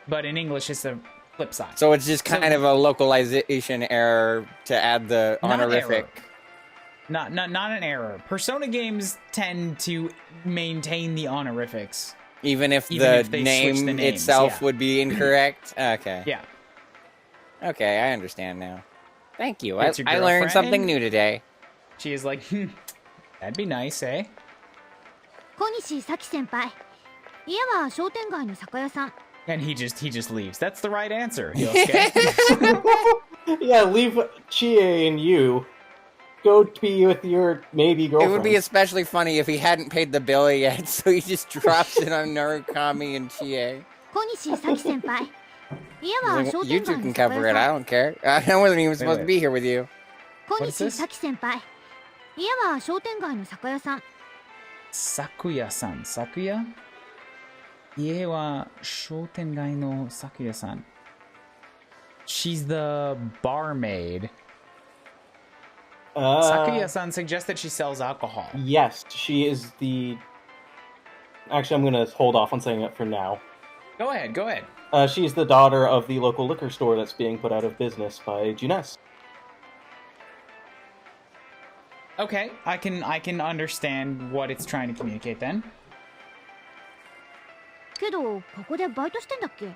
B: But in English, it's the flip side.
A: So it's just kind of a localization error to add the honorific.
B: Not an error. Persona games tend to maintain the honorifics.
A: Even if
B: Even
A: the
B: if they switch
A: name
B: the names,
A: itself
B: yeah.
A: would be incorrect? Okay.
B: Yeah.
A: Okay, I understand now. Thank you. I
B: It's your
A: learned something
B: girlfriend?
A: new today.
B: She is like, that'd be nice, eh?
F: 小西咲先輩。家は商店街の酒屋さん。
B: And he just leaves. That's the right answer, Yosuke.
C: Yeah, leave Chie and you. Go be with your maybe
A: It
C: girlfriend.
A: would be especially funny if he hadn't paid the bill yet, so he just drops it on Narukami and Chie.
F: 小西咲先輩。家は
A: He's
F: 商
A: like, you
F: 店
A: two
F: 街
A: can
F: の酒
A: cover
F: 屋
A: it. I
F: さん。
A: don't care. I wasn't even supposed to be here with you.
F: 小
B: What is
F: 西
B: this?
F: 咲先輩。家は商店街の酒屋さん。
B: Sakuya-san. Sakuya? 家は商店街の酒屋さん. She's the barmaid. Sakuya-san suggests that she sells alcohol.
C: Yes, she is the... Actually, I'm going to hold off on saying it for now.
B: Go ahead, go ahead.
C: She's the daughter of the local liquor store that's being put out of business by Junes.
B: Okay, I can understand what it's trying to communicate then.
F: けど、ここでバイトしてんだっけ？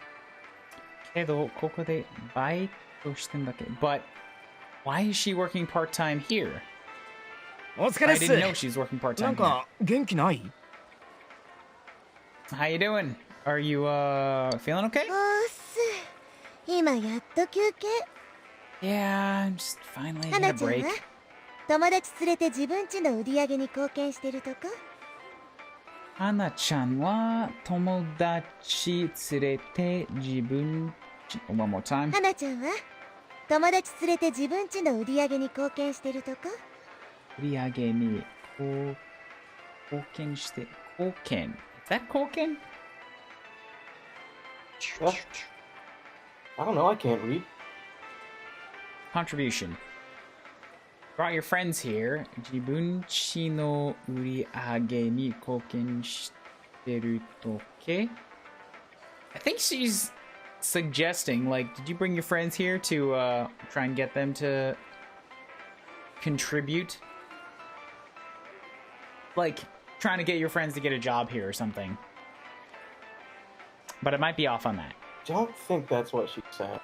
B: けど、ここでバイトしてんだっけ? But why is she working part-time here?
D: お疲れ
B: I
D: っす。
B: didn't know she's working
D: な
B: part-time
D: んか元気ない？
B: here. How you doing? Are you feeling okay?
H: おっす。今やっと休憩。
B: Yeah, I'm just finally
H: 花
B: had a
H: ちゃんは
B: break.
H: 友達連れて自分家の売り上げに貢献してるとこ？
B: 花ちゃんは友達連れて自分家 One more time.
H: 花ちゃんは友達連れて自分家の売り上げに貢献してるとこ？
B: 売り上げに貢献して、貢献 Is that 貢献?
C: Well, I don't know, I can't read.
B: Contribution. Brought your friends here. 自分家の売り上げに貢献してるとけ? I think she's suggesting, like, did you bring your friends here to try and get them to contribute? Like, trying to get your friends to get a job here or something. But it might be off on that.
C: Don't think that's what she said.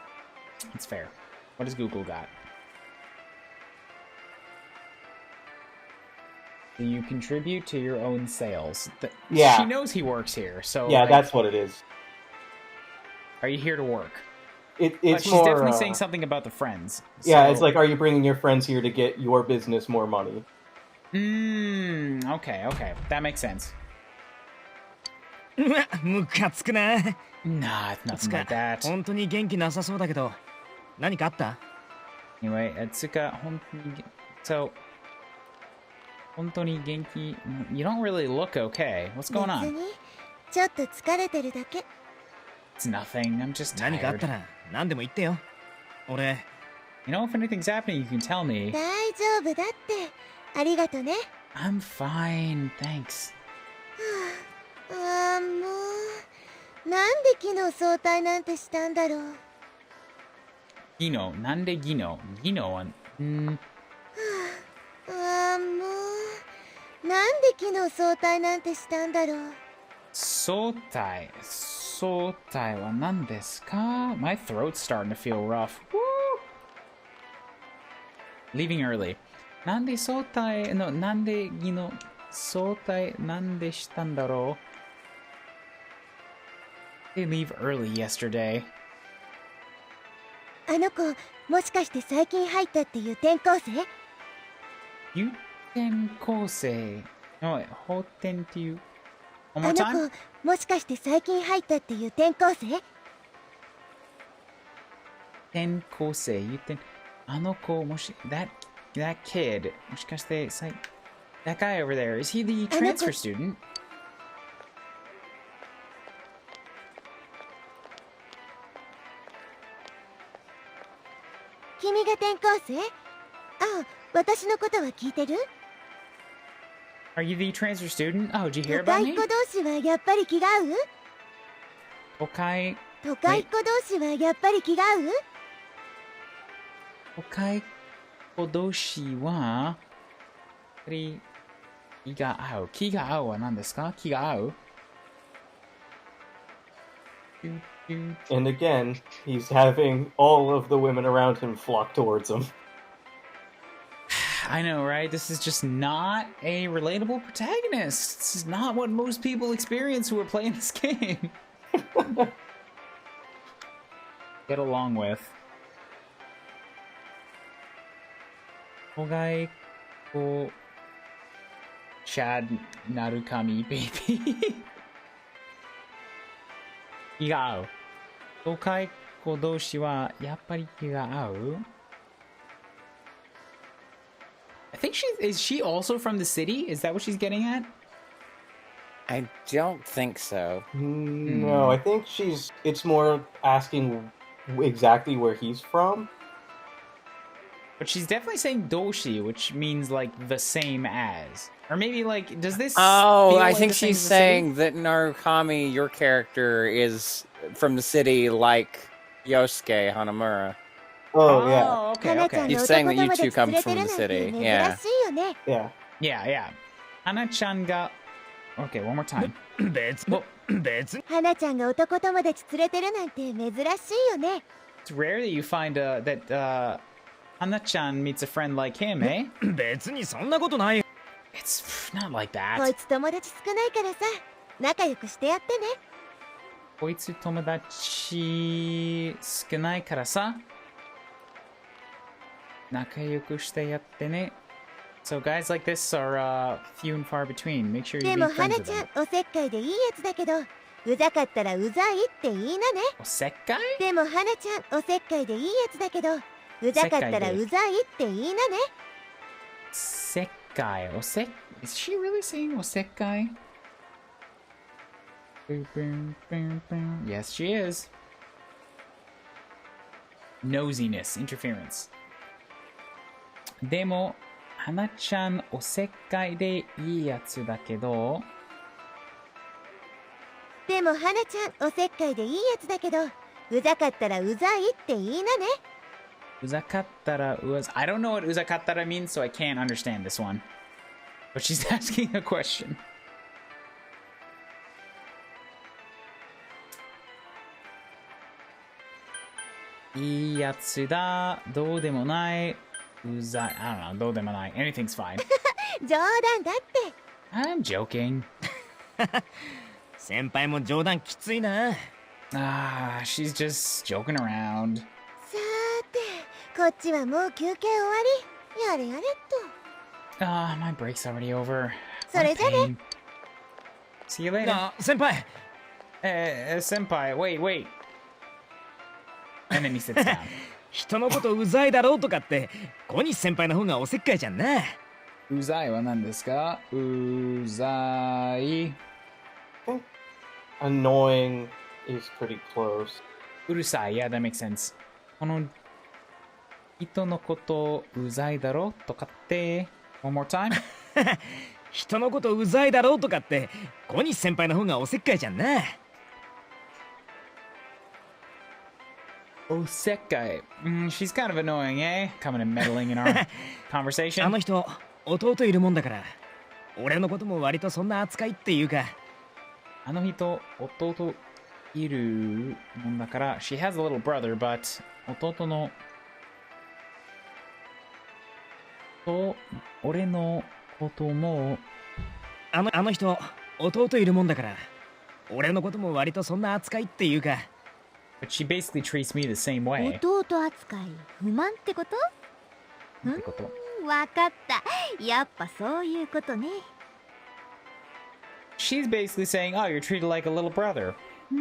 B: It's fair. What has Google got? Do you contribute to your own sales?
C: Yeah.
B: She knows he works here, so...
C: Yeah,
B: like,
C: that's what it is.
B: Are you here to work?
C: It's
B: But she's
C: more.
B: definitely saying something about the friends.
C: Yeah,
B: so-
C: it's like, are you bringing your friends here to get your business more money?
B: Okay. That makes sense.
D: うわムカつくな。
B: Nah, it's
D: つ
B: nothing
D: か
B: like that.
D: 本当に元気なさそうだけど何かあった？
B: Anyway, Tsuka, so, 本当に元気 You don't really look okay. What's
H: 別
B: going on?
H: にちょっと疲れてるだけ。
B: It's nothing. I'm just
D: 何かあっ
B: tired.
D: たら何でも言ってよ。俺
B: You know, if anything's happening, you can tell me.
H: 大丈夫だって。ありがとね。
B: I'm fine, thanks.
H: ああ、もう。なんで昨日早退なんてしたんだろう。
B: Gino, nande Gino? Ginoは、
H: ああ、もう。なんで昨日早退なんてしたんだろう。
B: 相対は何ですか? My throat's starting to feel rough. Woo! Leaving early. なんで相対の、なんでGino相対なんでしたんだろう? They leave early yesterday.
H: あの子、もしかして最近入ったっていう転校生？
B: 有転校生。No, 法転っていう。One
H: あ
B: more
H: の
B: time?
H: 子、もしかして最近入ったっていう転校生？
B: 転校生、言ってん。あの子、もし、that kid, もしかして、that guy over there, is he the transfer student?
H: 君が転校生？ああ、私のことは聞いてる？
B: Are you the transfer student? Oh, did you hear
H: 都
B: about
H: 会
B: me?
H: っ子同士はやっぱり気が合う？
B: 都会、
H: 都会っ子同士はやっぱり気が合う？
B: 都会っ子同士は、やっぱり、気が合う。気が合うは何ですか？気が合う？
C: And again, he's having all of the women around him flock towards him.
B: I know, right? This is just not a relatable protagonist. This is not what most people experience who are playing this game. Get along with. 都外子 Chad Narukami baby. 気が合う。都会子同士はやっぱり気が合う。I think is she also from the city? Is that what she's getting at?
A: I don't think so.
C: No, I think it's more asking exactly where he's from.
B: But she's definitely saying doshi, which means like the same as. Or maybe like, does this
A: Oh,
B: feel
A: I
B: like
A: think
B: the same
A: she's
B: as the city?
A: saying that Narukami, your character, is from the city like Yosuke Hanamura.
C: Oh, yeah.
B: Oh, okay,
H: 花ちゃん
B: okay.
H: の
A: He's
H: 男
A: saying that
H: 友
A: you
H: 達
A: two
H: 連
A: come
H: れて
A: from
H: る
A: the
H: なんて
A: city.
H: 珍
A: Yeah.
H: しいよね。
C: Yeah.
B: Yeah. Hana-chan ga... Okay, one more time.
D: 別別に
H: 花ちゃんが男友達連れてるなんて珍しいよね。
B: It's rare that you find that Hana-chan meets a friend like him, eh?
D: 別にそんなことない。
B: It's not like
H: こい
B: that.
H: つ友達少ないからさ、仲良くしてやってね。
B: こいつ友達少ないからさ。仲良くしてやってね。So guys like this are few and far between. Make sure you
H: で
B: be
H: も
B: friends
H: 花
B: with
H: ちゃ
B: them.
H: んおせっかいでいいやつだけど、うざかったらうざいって言いなね。
B: おせっかい？
H: でも花ちゃんおせっかいでいいやつだけど、うざかったらうざいって言いなね。
B: せっかい。おせっ... Is she really saying おせっかい? Yes, she is. Nosiness, interference. でも、花ちゃんおせっかいでいいやつだけど、
H: でも花ちゃんおせっかいでいいやつだけど、うざかったらうざいって言いなね。
B: うざかったらうざ... I don't know what うざかったら means, so I can't understand this one. But she's asking a question. いいやつだ。どうでもない。うざい。I don't know. どうでもない。Anything's fine.
H: 冗談だって。
B: I'm joking.
D: 先輩も冗談きついな。
B: Ah, she's just joking around.
H: さーて、こっちはもう休憩終わり。やれやれっと。
B: Ah, my break's already over.
H: それじゃね。
B: What a pain. See you later.
D: 先輩
B: Senpai, wait. And then he sits down.
D: 人のことうざいだろうとかって小西先輩の方がおせっかいじゃんな。
B: うざいは何ですか？うざい。
C: Annoying is pretty close.
B: うるさい。Yeah, that makes sense. この人のことうざいだろとかって。One more time.
D: 人のことうざいだろうとかって小西先輩の方がおせっかいじゃんな。
B: おせっかい。She's kind of annoying, eh? Coming and meddling in our conversation.
D: あの人弟いるもんだから俺のことも割とそんな扱いっていうか。
B: あの人弟いるもんだから She has a little brother, but 弟のと俺のことも
D: あの人弟いるもんだから俺のことも割とそんな扱いっていうか。
B: But she basically treats me the same way.
F: 弟扱い不満ってこと？
B: ってこと
F: わかった。やっぱそういうことね。
B: She's basically saying, oh, you're treated like a little brother. I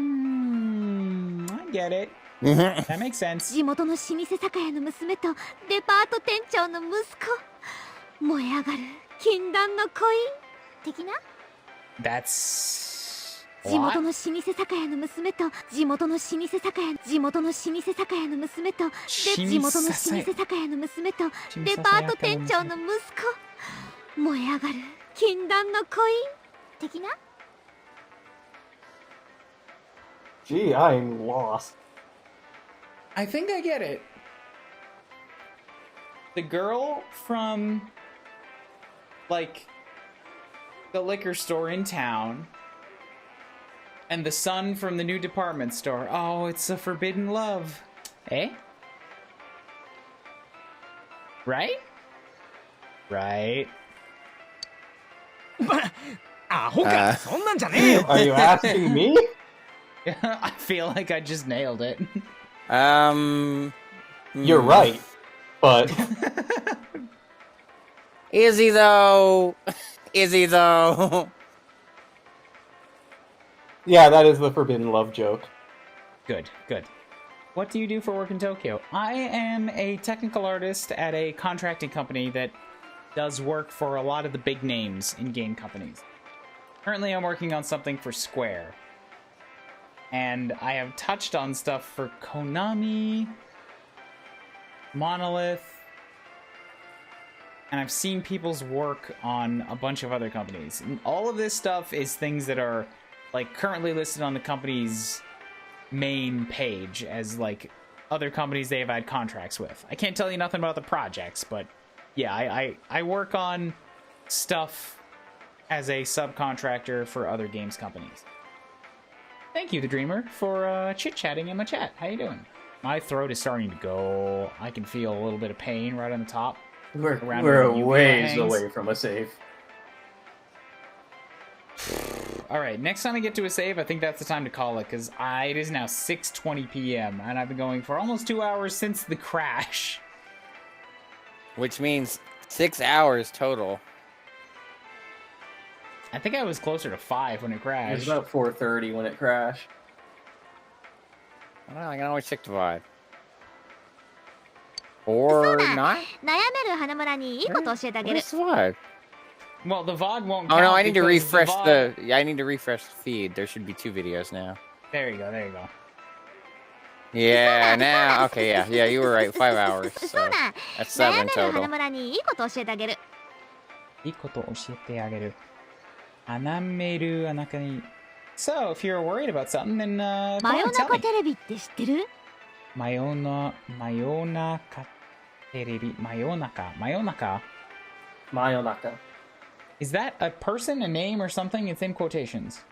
B: get it. That makes sense.
F: 地元の老舗酒屋の娘とデパート店長の息子。燃え上がる禁断の恋的な。
B: That's...
F: 地元の老舗酒屋の娘と地元の老舗酒屋の娘と地元の老舗酒屋の娘とデパート店長の息子。燃え上がる禁断の恋的な。
C: Gee, I'm lost.
B: I think I get it. The girl from, like, the liquor store in town, and the son from the new department store. Oh, it's a forbidden love. Eh? Right? Right.
D: アホか、そんなんじゃねえよ。
C: Are you asking me?
B: I feel like I just nailed it.
C: You're right, but
A: Is he though? Is he though?
C: yeah, that is the forbidden love joke.
B: Good. What do you do for work in Tokyo? I am a technical artist at a contracting company that does work for a lot of the big names in game companies. Currently, I'm working on something for Square. And I have touched on stuff for Konami, Monolith, and I've seen people's work on a bunch of other companies. And all of this stuff is things that are, like, currently listed on the company's main page as, like, other companies they have had contracts with. I can't tell you nothing about the projects, but yeah, I work on stuff as a subcontractor for other games companies. Thank you, The Dreamer, for chit-chatting in my chat. How you doing? My throat is starting to go. I can feel a little bit of pain right on the top.
C: We're
B: Around where
C: a
B: you
C: ways
B: hangs.
C: away from a save.
B: Alright, next time I get to a save, I think that's the time to call it, because it is now 6:20 p.m., and I've been going for almost 2 hours since the crash.
A: Which means 6 hours total.
B: I think I was closer to 5 when it
C: It was
B: crashed.
C: about 4:30 when it crashed.
A: I don't know, I can always check the vibe. Or not?
F: 悩める花村にいいこと教えてあげる。
A: Where's the vibe?
B: Well, the VOD won't
A: Oh
B: count
A: no, I need to
B: because
A: refresh
B: VOD...
A: I need to refresh the feed. There should be 2 videos now.
B: There you go.
A: Yeah, now, okay, yeah, you were right. 5 hours.
F: そう
A: So
F: だ。
A: that's
F: 悩
A: 7
F: める花
A: total.
F: 村にいいこと教えてあげる。
B: いいこと教えてあげる。穴める穴かに。So, if you're worried about something, then go
F: 真
B: on,
F: 夜
B: tell
F: 中
B: me.
F: テレビって知ってる？
B: 真夜中テレビ。真夜中。
C: Mayonaka.
B: Is that a person, a name, or something? It's in quotations.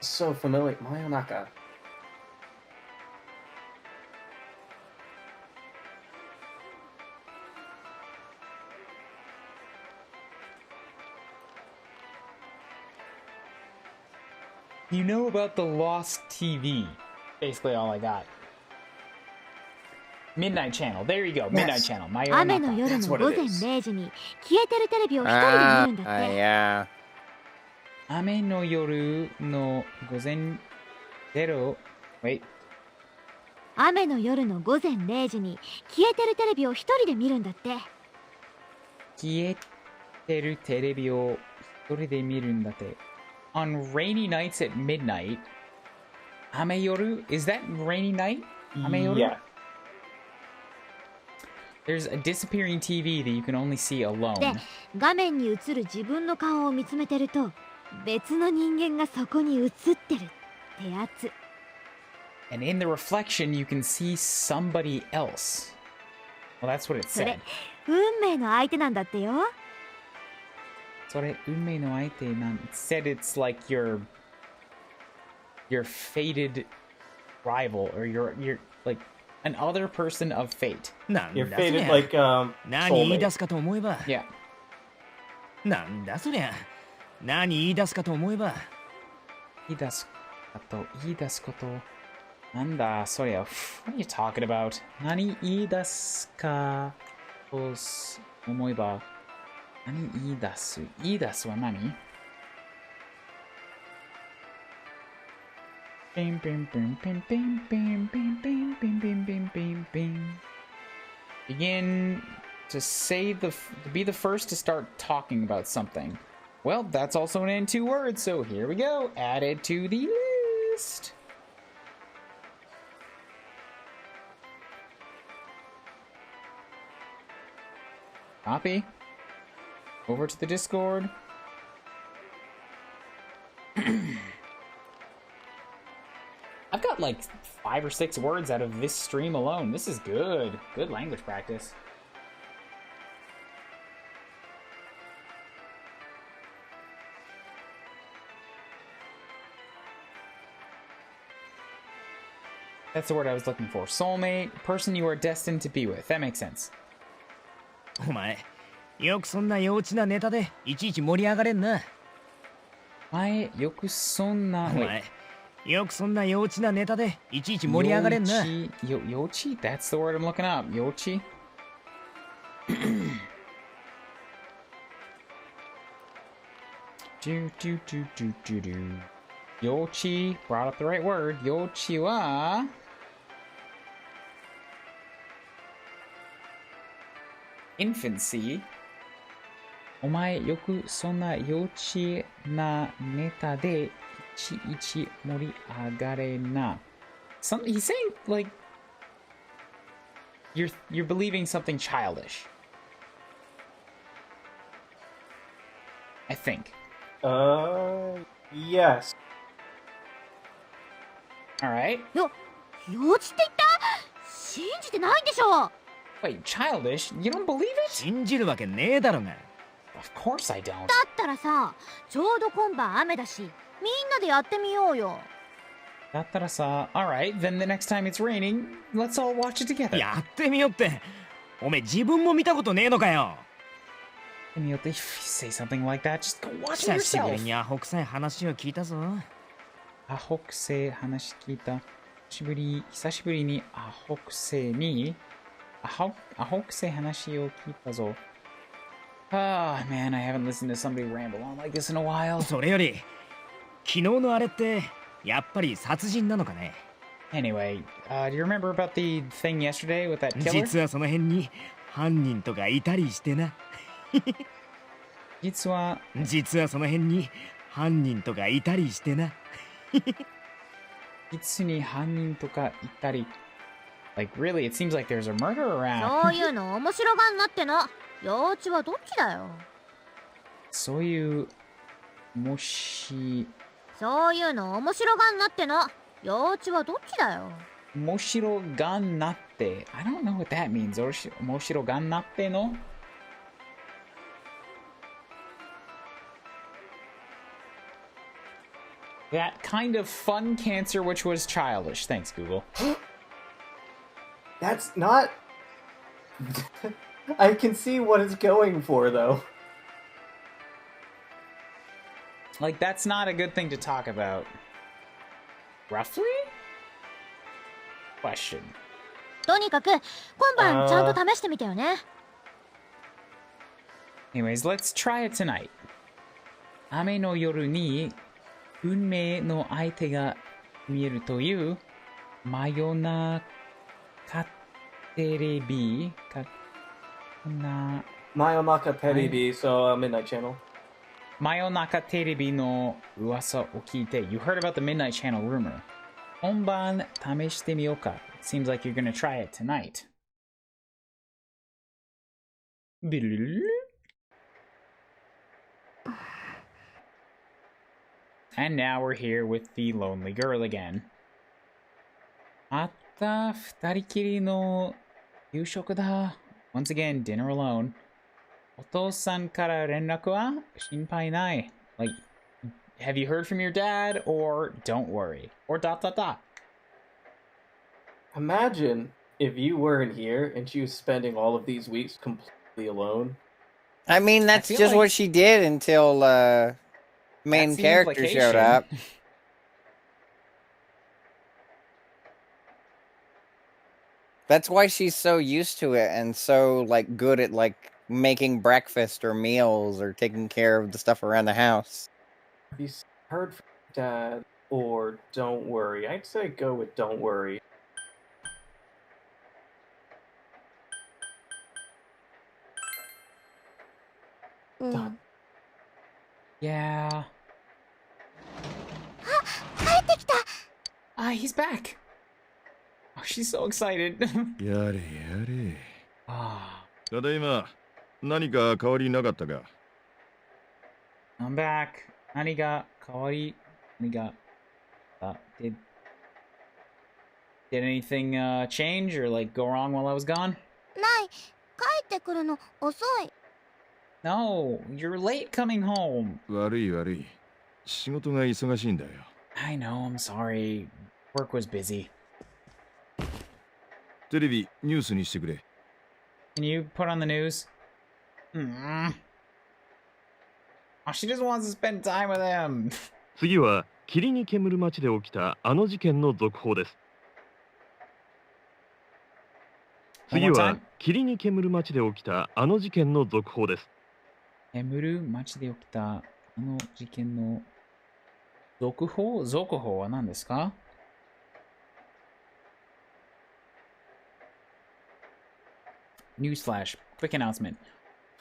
C: So familiar. Mayonaka.
B: You know about the lost TV. Basically all I got. Midnight Channel. There you go. Midnight Channel.
F: 雨の夜の午前0時に消えてるテレビを一人で見るんだって。
A: Yeah.
B: 雨の夜の午前0 Wait.
F: 雨の夜の午前0時に消えてるテレビを一人で見るんだって。
B: 消えてるテレビを一人で見るんだって。On rainy nights at midnight. 雨夜? Is that rainy night? 雨夜?
C: Yeah.
B: There's a disappearing TV that you can only see alone.
F: で、画面に映る自分の顔を見つめてると、別の人間がそこに映ってるってやつ。
B: And in the reflection, you can see somebody else. Well, that's what it
F: それ
B: said.
F: 運命の相手なんだってよ。
B: それ運命の相手なん It said it's like your fated rival or your like an other person of fate.
D: なんだ
C: You're
D: そり
C: fated
D: ゃ
C: like
D: 何言い出
C: soulmate.
D: すかと思えば
B: Yeah.
D: なんだそりゃ何言い出すかと思えば
B: 言い出すことなんだそりゃ What are you talking about? 何言い出すかと思えば何言い出すは何ピンピンピンピンピンピンピンピンピンピンピンピンピン Begin to be the first to start talking about something. Well, that's also in 2 words, so here we go. Added to the list. Copy. Over to the Discord. I've got like 5 or 6 words out of this stream alone. This is good. Good language practice. That's the word I was looking for. Soulmate, person you are destined to be with. That makes sense.
D: お前よくそんな幼稚なネタでいちいち盛り上がれんな
B: 前よくそんな
D: お前よくそんな幼稚なネタでいちいち盛り上がれんな
B: 幼稚 That's the word I'm looking up. 幼稚幼稚 brought up the right word. 幼稚はinfancy お前よくそんな幼稚なネタでいちいち盛り上がれな He's saying like you're believing something childish I think
C: Yes.
B: Alright
F: 幼稚って言った信じてないんでしょ
B: Wait, childish? You don't believe it?
D: 信じるわけねえだろが
B: Of course I don't
F: だったらさ、ちょうど今晩雨だし、みんなでやってみようよ。
B: だったらさ Alright, then the next time it's raining, let's all watch it together
D: やってみよっておめえ自分も見たことねえのかよ
B: If you say something like that, just go watch it
D: 久しぶ
B: yourself
D: りにアホ臭い話を聞いたぞ
B: アホくせえ話聞いた久しぶりにアホくせえ話を聞いたぞ Ah, man, I haven't listened to somebody ramble on like this in a while
D: それより昨日のあれってやっぱり殺人なのかね
B: Anyway, do you remember about the thing yesterday with that killer?
D: 実はその辺に犯人とかいたりしてな
B: 実は
D: その辺に犯人とかいたりしてな
B: 実に犯人とかいたり Like really, it seems like there's a murder around
F: そういうの面白がんなっての。幼稚はどっちだよ。
B: そういうもし
F: そういうの面白がんなっての。幼稚はどっちだよ。
B: 面白がんなって I don't know what that means 面白がんなってのThat kind of fun cancer which was childish. Thanks, Google.
C: That's not... I can see what it's going for, though.
B: Like, that's not a good thing to talk about. Roughly? Question.
F: とにかく今晩ちゃんと試してみてよね。
B: Anyways, let's try it tonight. 雨の夜に運命の相手が見えるという真夜中テレビかな
C: Mayonaka Terebi, so Midnight Channel.
B: 真夜中テレビの噂を聞いて You heard about the Midnight Channel rumor. 本番試してみようか. Seems like you're gonna try it tonight. And now we're here with the lonely girl again. また二人きりの夕食だ. Once again, dinner alone. お父さんから連絡は心配ない. Like, have you heard from your dad? Or don't worry. Or ...
C: Imagine if you weren't here and she was spending all of these weeks completely alone.
A: I mean, that's
B: feel
A: just
B: like-
A: what she did until main
B: That's the
A: character showed
B: implication.
A: up. That's why she's so used to it and so like good at like making breakfast or meals or taking care of the stuff around the house.
C: Have you heard from your dad or don't worry? I'd say go with don't worry. Done.
B: Yeah.
F: 帰ってきた。
B: He's back. Oh, she's so excited.
G: やれやれ。
B: Ah,
G: ただいま、何か変わりなかったか？
B: I'm back. 何が変わり、何が、did anything change or like go wrong while I was gone?
F: ない。帰ってくるの遅い。
B: No, you're late coming home.
G: 悪い悪い。仕事が忙しいんだよ。
B: I know, I'm sorry. Work was busy.
G: テレビ、ニュースにしてくれ。
B: Can you put on the news? Oh, she just wants to spend time with him.
E: 次は霧に煙る街で起きたあの事件の続報です。 次
B: One more
E: は
B: time.
E: 霧に煙る街で起きたあの事件の続報です。
B: 煙る街で起きたあの事件の続報？続報は何ですか? Newsflash. Quick announcement.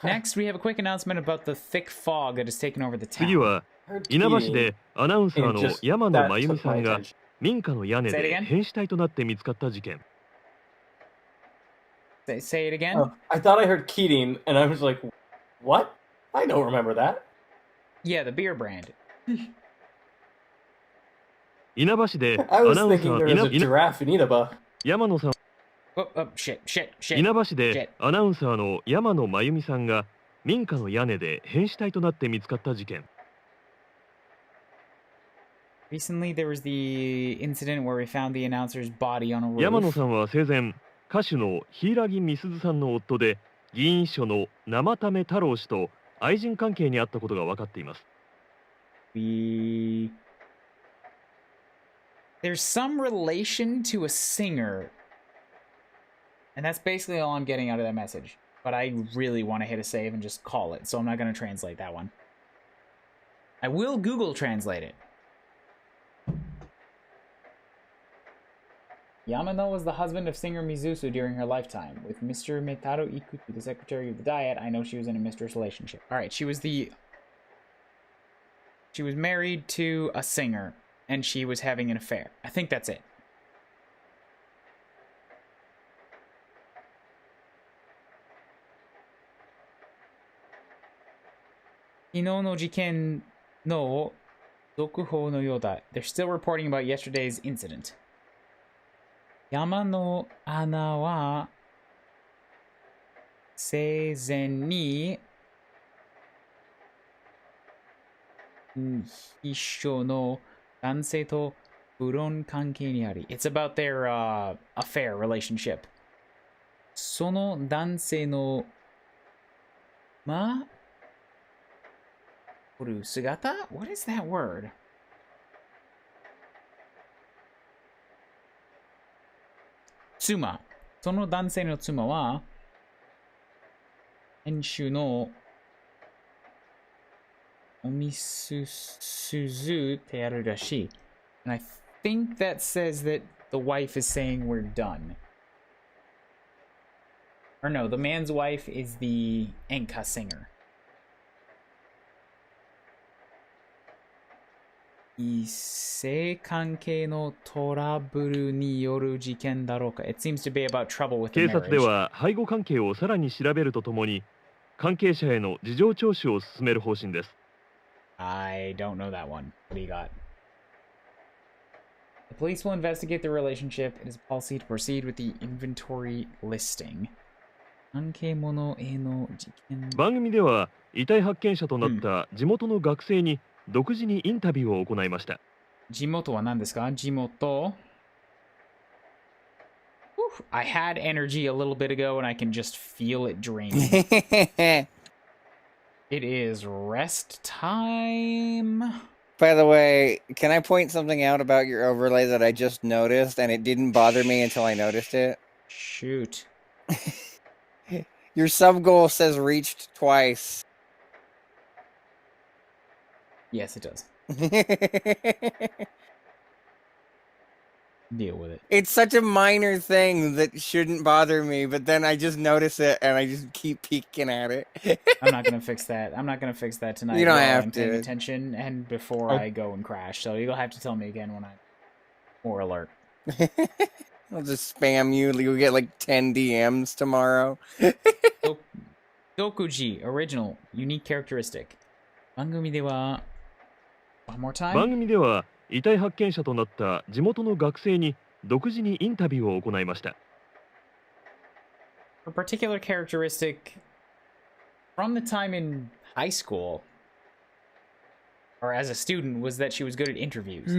B: Next, we have a quick announcement about the thick fog that has taken over the
E: 次
B: town.
E: は
C: Heard
E: 稲葉市
C: Keating,
E: でアナウンサー
C: and
E: の
C: just
E: 山野
C: that
E: 真由美
C: took
E: さ
C: my
E: んが
C: attention.
E: 民家の屋根
B: Say it
E: で
B: again?
E: 変死体となって見つかった事件。
B: Say it again?
C: Oh, I thought I heard Keating, and I was like, what? I don't remember that.
B: Yeah, the beer brand.
E: 稲葉市で
C: I
E: ア
C: was
E: ナウンサ
C: thinking
E: ー
C: there was a giraffe in Inaba.
E: 山野さん
B: Oh, shit.
E: 稲葉市で
B: Shit.
E: アナウンサーの山野真由美さんが民家の屋根で変死体となって見つかった事件。
B: Recently, there was the incident where we found the announcer's body on a
E: 山野
B: roof.
E: さんは生前歌手の柊美鈴さんの夫で議員秘書の生為太郎氏と愛人関係にあったことが分かっています。
B: There's some relation to a singer. And that's basically all I'm getting out of that message. But I really want to hit a save and just call it, so I'm not going to translate that one. I will Google translate it. Yamano was the husband of singer Mizusu during her lifetime. With Mr. Metaro Ikuto, the secretary of the Diet, I know she was in a mistress relationship. Alright, she was married to a singer, and she was having an affair. I think that's it. Ino jiken no zokuhou no yoda. They're still reporting about yesterday's incident. Yamano ana wa seizen ni hisho no dansei to buron kankei ni ari. It's about their affair relationship. Sono dansei no sugata? What is that word? 妻。その男性の妻は、編集のおみすずってあるらしい。And I think that says that the wife is saying we're done. Or no, the man's wife is the enka singer. 異性関係のトラブルによる事件だろうか。It seems to be about trouble with the
E: 警察で
B: marriage.
E: は背後関係をさらに調べるとともに関係者への事情聴取を進める方針です。
B: I don't know that one. What do you got? The police will investigate the relationship. It is a policy to proceed with the inventory listing. 関係者への事件。
E: 番組では遺体発見者となった地元の学生に独自にインタビューを行いました。
B: 地元は何ですか？地元。I had energy a little bit ago and I can just feel it draining. It is rest time.
A: By the way, can I point something out about your overlay that I just noticed and it didn't bother me until I noticed it?
B: Shoot.
A: Your sub goal says reached twice.
B: Yes, it does. Deal with it.
A: It's such a minor thing that shouldn't bother me, but then I just notice it and I just keep peeking at it.
B: I'm not gonna fix that. I'm not gonna fix that tonight.
A: You don't
B: while
A: have
B: I'm paying
A: to.
B: attention and before I go and crash. So you'll have to tell me again when I'm more alert.
A: I'll just spam you. You'll get like 10 DMs tomorrow.
B: Dokuji, original, unique characteristic. 番組では One more time?
E: 番組では遺体発見者となった地元の学生に独自にインタビューを行いました。
B: A particular characteristic from the time in high school or as a student was that she was good at interviews.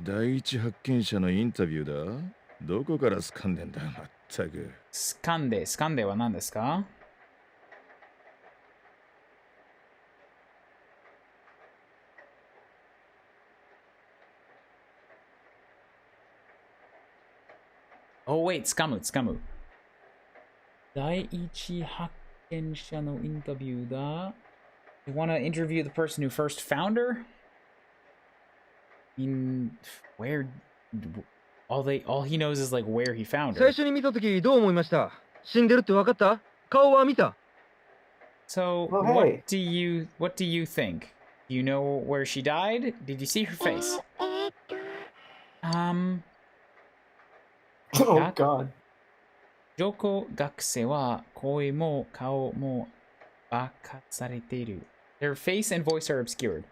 G: 第一発見者のインタビューだ。どこから掴んでんだ、まったく。
B: スカンデは何ですか？ Oh wait, つかむ。第一発見者のインタビューだ。You want to interview the person who first found her? In where? All he knows is like where he found
I: 最
B: her.
I: 初に見たときどう思いました？死んでるって分かった？顔は見た？
B: So
C: Oh, hey.
B: what do you think? Do you know where she died? Did you see her face?
C: Oh God.
B: 上皇学生は声も顔も爆発されている。Their face and voice are obscured.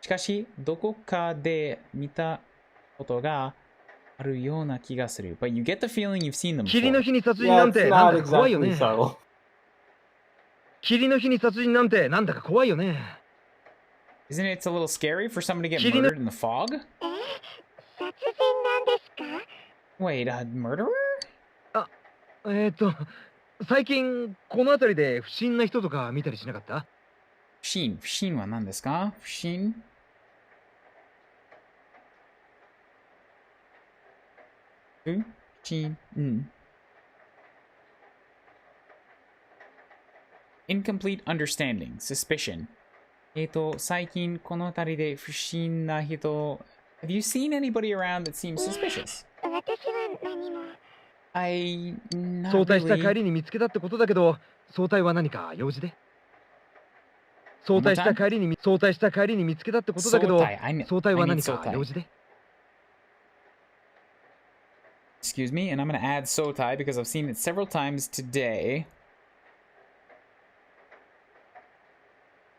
B: しかし、どこかで見たことがあるような気がする。But you get the feeling you've seen them
I: 霧の
B: before.
I: 日に殺人
C: Yeah,
I: なん
C: it's
I: てなん
C: not
I: だか怖いよ
C: exactly
I: ね。
C: subtle.
I: 霧の日に殺人なんてなんだか怖いよね。
B: Isn't it a little scary for someone to get
I: 霧の
B: murdered in the fog?
H: 殺人なんですか？
B: Wait, a murderer?
I: 最近この辺りで不審な人とか見たりしなかった？
B: 不審は何ですか？不審 Incomplete understanding, suspicion. 最近この辺りで不審な人 Have you seen anybody around that seems suspicious?
H: 私は何も。
B: Not
I: 早退した
B: really.
I: 帰りに見つけたってことだけど、早退は何か用事で？早退した帰りに見つけたってことだけど、早退は何か用事で？
B: Excuse me, and I'm going to add Sotai because I've seen it several times today.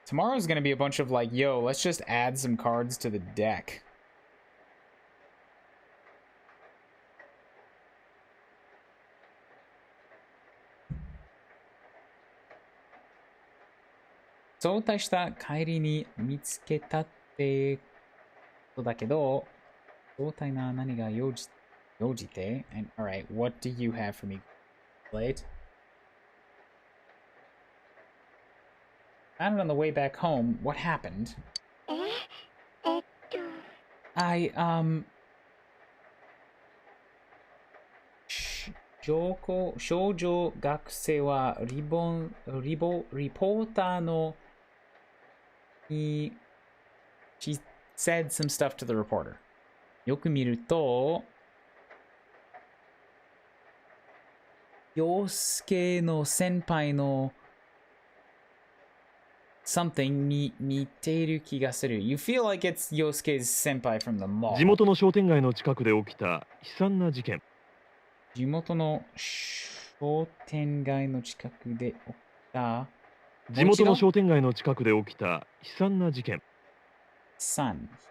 B: Tomorrow's going to be a bunch of like, yo, let's just add some cards to the deck. Sotai した帰りに見つけたってことだけど、Sotai な何が用事て And alright, what do you have for me? Late? Found it on the way back home. What happened? 少女学生はリポーターのShe said some stuff to the reporter. よく見ると、陽介の先輩の something に似ている気がする。You feel like it's 陽介 's 先輩 from the mall.
E: 地元の商店街の近くで起きた悲惨な事件。
B: 地元の商店街の近くで起きた。
E: 地元の商店街の近くで起きた悲惨な事件。
B: 悲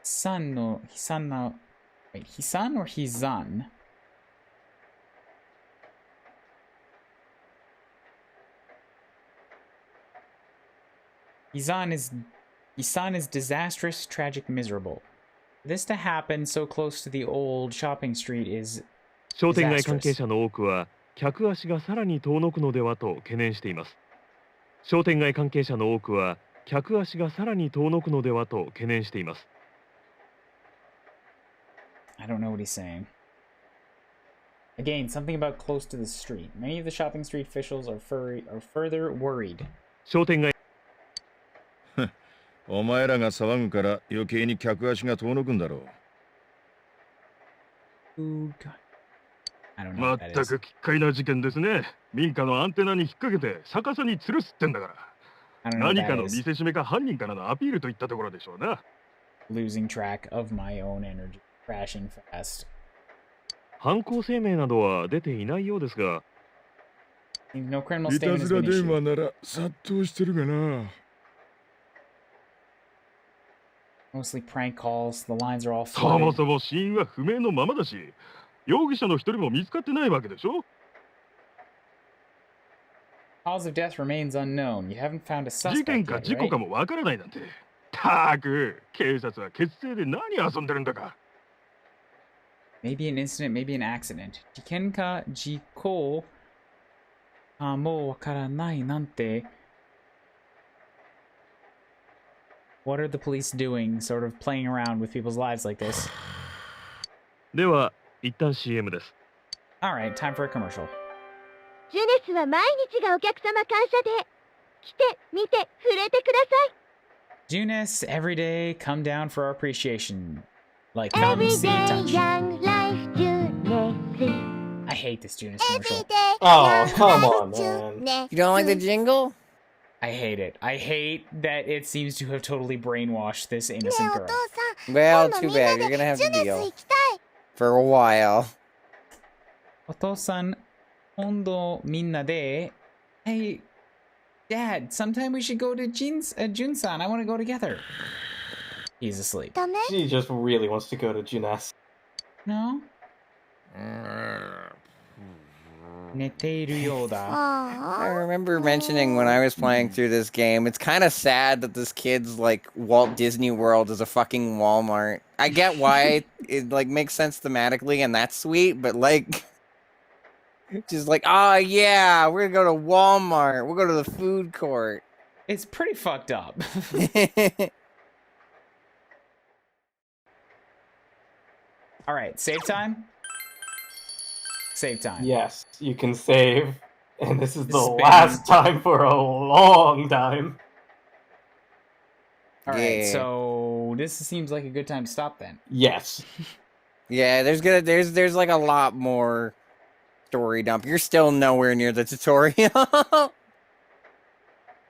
B: 惨な、wait, 悲惨 or 悲惨? Hisan is disastrous, tragic, miserable. For this to happen so close to the old shopping street is
E: 商店街関係者の多くは客足がさらに遠のくのではと懸念しています。商店街関係者の多くは客足がさらに遠のくのではと懸念しています。
B: I don't know what he's saying. Again, something about close to the street. Many of the shopping street officials are further worried.
E: 商店街
G: お前らが騒ぐから余計に客足が遠のくんだろう。
E: まったく奇怪な事件ですね。民家のアンテナに引っ掛けて逆さに吊るすってんだから。何かの見せしめか犯人からのアピールといったところでしょうな。
B: Losing track of my own energy, crashing fast.
E: 犯行声明などは出ていないようですが、
B: No criminal
G: いた
B: statement
G: ず
B: has
G: ら
B: been
G: 電
B: issued.
G: 話なら殺到してるがな。
B: Mostly prank calls. The lines are all
E: そも
B: flooded.
E: そも死因は不明のままだし、容疑者の一人も見つかってないわけでしょ。
B: Cause of death remains unknown. You haven't found a
E: 事件
B: suspect
E: か
B: yet,
E: 事故か
B: right?
E: もわからないなんて。たく、警察は血清で何遊んでるんだか。
B: Maybe an incident, maybe an accident. 事件か事故かもわからないなんて。What are the police doing, sort of playing around with people's lives like this?
E: では、一旦 CM です。
B: Alright, time for a commercial.
H: ジュネスは毎日がお客様感謝で来て見て触れてください。
B: Junis, every day, come down for our appreciation. Like, come see,
H: Everyday
B: touch.
H: young life ジュネ
B: I hate this Junis
H: ス
B: commercial.
H: Everyday
C: Oh,
H: young
C: come
H: life
C: on,
H: ジ
C: man.
H: ュネス
A: You don't like the jingle?
B: I hate it. I hate that it seems to have totally brainwashed this
H: ねえ
B: innocent
H: お
B: girl.
H: 父さん
A: Well,
H: 今度
A: too
H: みんな
A: bad.
H: で
A: You're gonna have
H: ジ
A: to
H: ュネス
A: deal
H: 行きたい
A: for a while.
B: Oto-san, kondo minna de. Hey, Dad, sometime we should go to Jun-san. I want to go together. He's asleep.
H: ダメ
C: She just really wants to go to Junes.
B: No? 寝ているようだ。
A: I
H: あ
A: remember mentioning when I was playing through this game, it's kind of sad that this kid's like Walt Disney World is a fucking Walmart. I get why it like makes sense thematically and that's sweet, but like just like, oh yeah, we're gonna go to Walmart. We'll go to the food court.
B: It's pretty fucked up. Alright, save time? Save time.
C: Yes, you can save. And this is the
B: Spin.
C: last time for a long time.
B: Alright,
A: Yeah.
B: so this seems like a good time to stop then.
C: Yes.
A: Yeah, there's like a lot more story dump. You're still nowhere near the tutorial.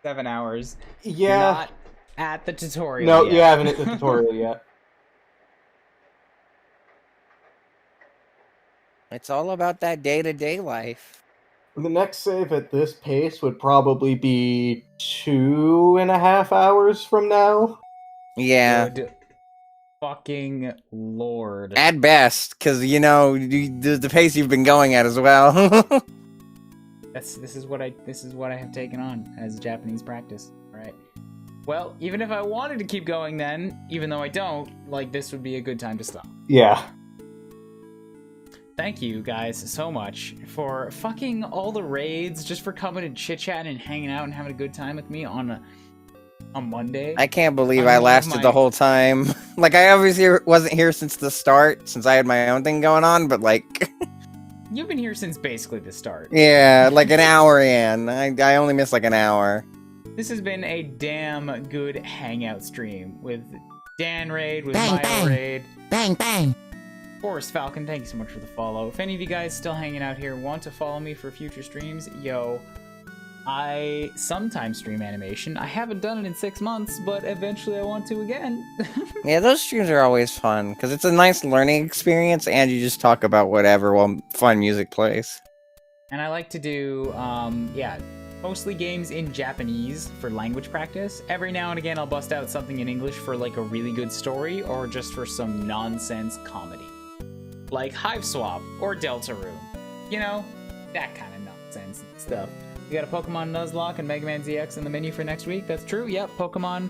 B: 7 hours.
C: Yeah.
B: Not at the tutorial.
C: No,
B: yet.
C: you haven't hit the tutorial yet.
A: It's all about that day-to-day life.
C: The next save at this pace would probably be 2.5 hours from now.
A: Yeah.
B: Good fucking lord.
A: At best, because you know the pace you've been going at as well.
B: This is what I have taken on as Japanese practice. Alright. Well, even if I wanted to keep going then, even though I don't, like this would be a good time to stop.
C: Yeah.
B: Thank you guys so much for fucking all the raids, just for coming and chit-chatting and hanging out and having a good time with me on Monday.
A: I can't believe
B: I
A: I
B: love
A: lasted
B: my-
A: the whole time. Like, I obviously wasn't here since the start, since I had my own thing going on, but like...
B: You've been here since basically the start.
A: Yeah, like an hour in. I only missed like an hour.
B: This has been a damn good hangout stream with Dan Raid, with
J: Bang,
B: Maya
J: bang.
B: Raid.
J: Bang, bang.
B: Forrest Falcon, thank you so much for the follow. If any of you guys still hanging out here want to follow me for future streams, yo, I sometimes stream animation. I haven't done it in 6 months, but eventually I want to again.
A: Yeah, those streams are always fun because it's a nice learning experience, and you just talk about whatever while fun music plays.
B: And I like to do, mostly games in Japanese for language practice. Every now and again, I'll bust out something in English for like a really good story or just for some nonsense comedy. Like Hive Swap or Deltarune. You know, that kind of nonsense stuff. We got a Pokemon Nuzlocke and Mega Man ZX in the menu for next week. That's true. Yep, Pokemon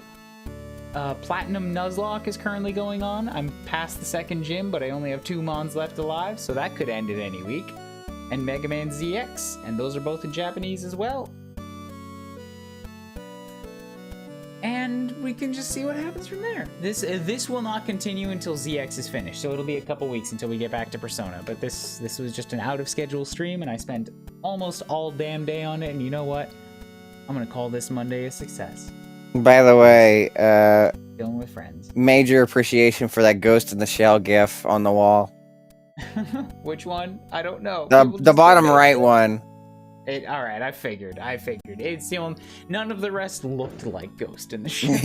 B: Platinum Nuzlocke is currently going on. I'm past the second gym, but I only have 2 Mons left alive, so that could end at any week. And Mega Man ZX, and those are both in Japanese as well. And we can just see what happens from there. This will not continue until ZX is finished, so it'll be a couple weeks until we get back to Persona. But this was just an out-of-schedule stream, and I spent almost all damn day on it, and you know what? I'm gonna call this Monday a success.
A: By the way,
B: Dealing with friends.
A: major appreciation for that Ghost in the Shell gif on the wall.
B: Which one? I don't know.
A: The bottom right one.
B: All right, I figured. It's the only. None of the rest looked like Ghost in the Shell.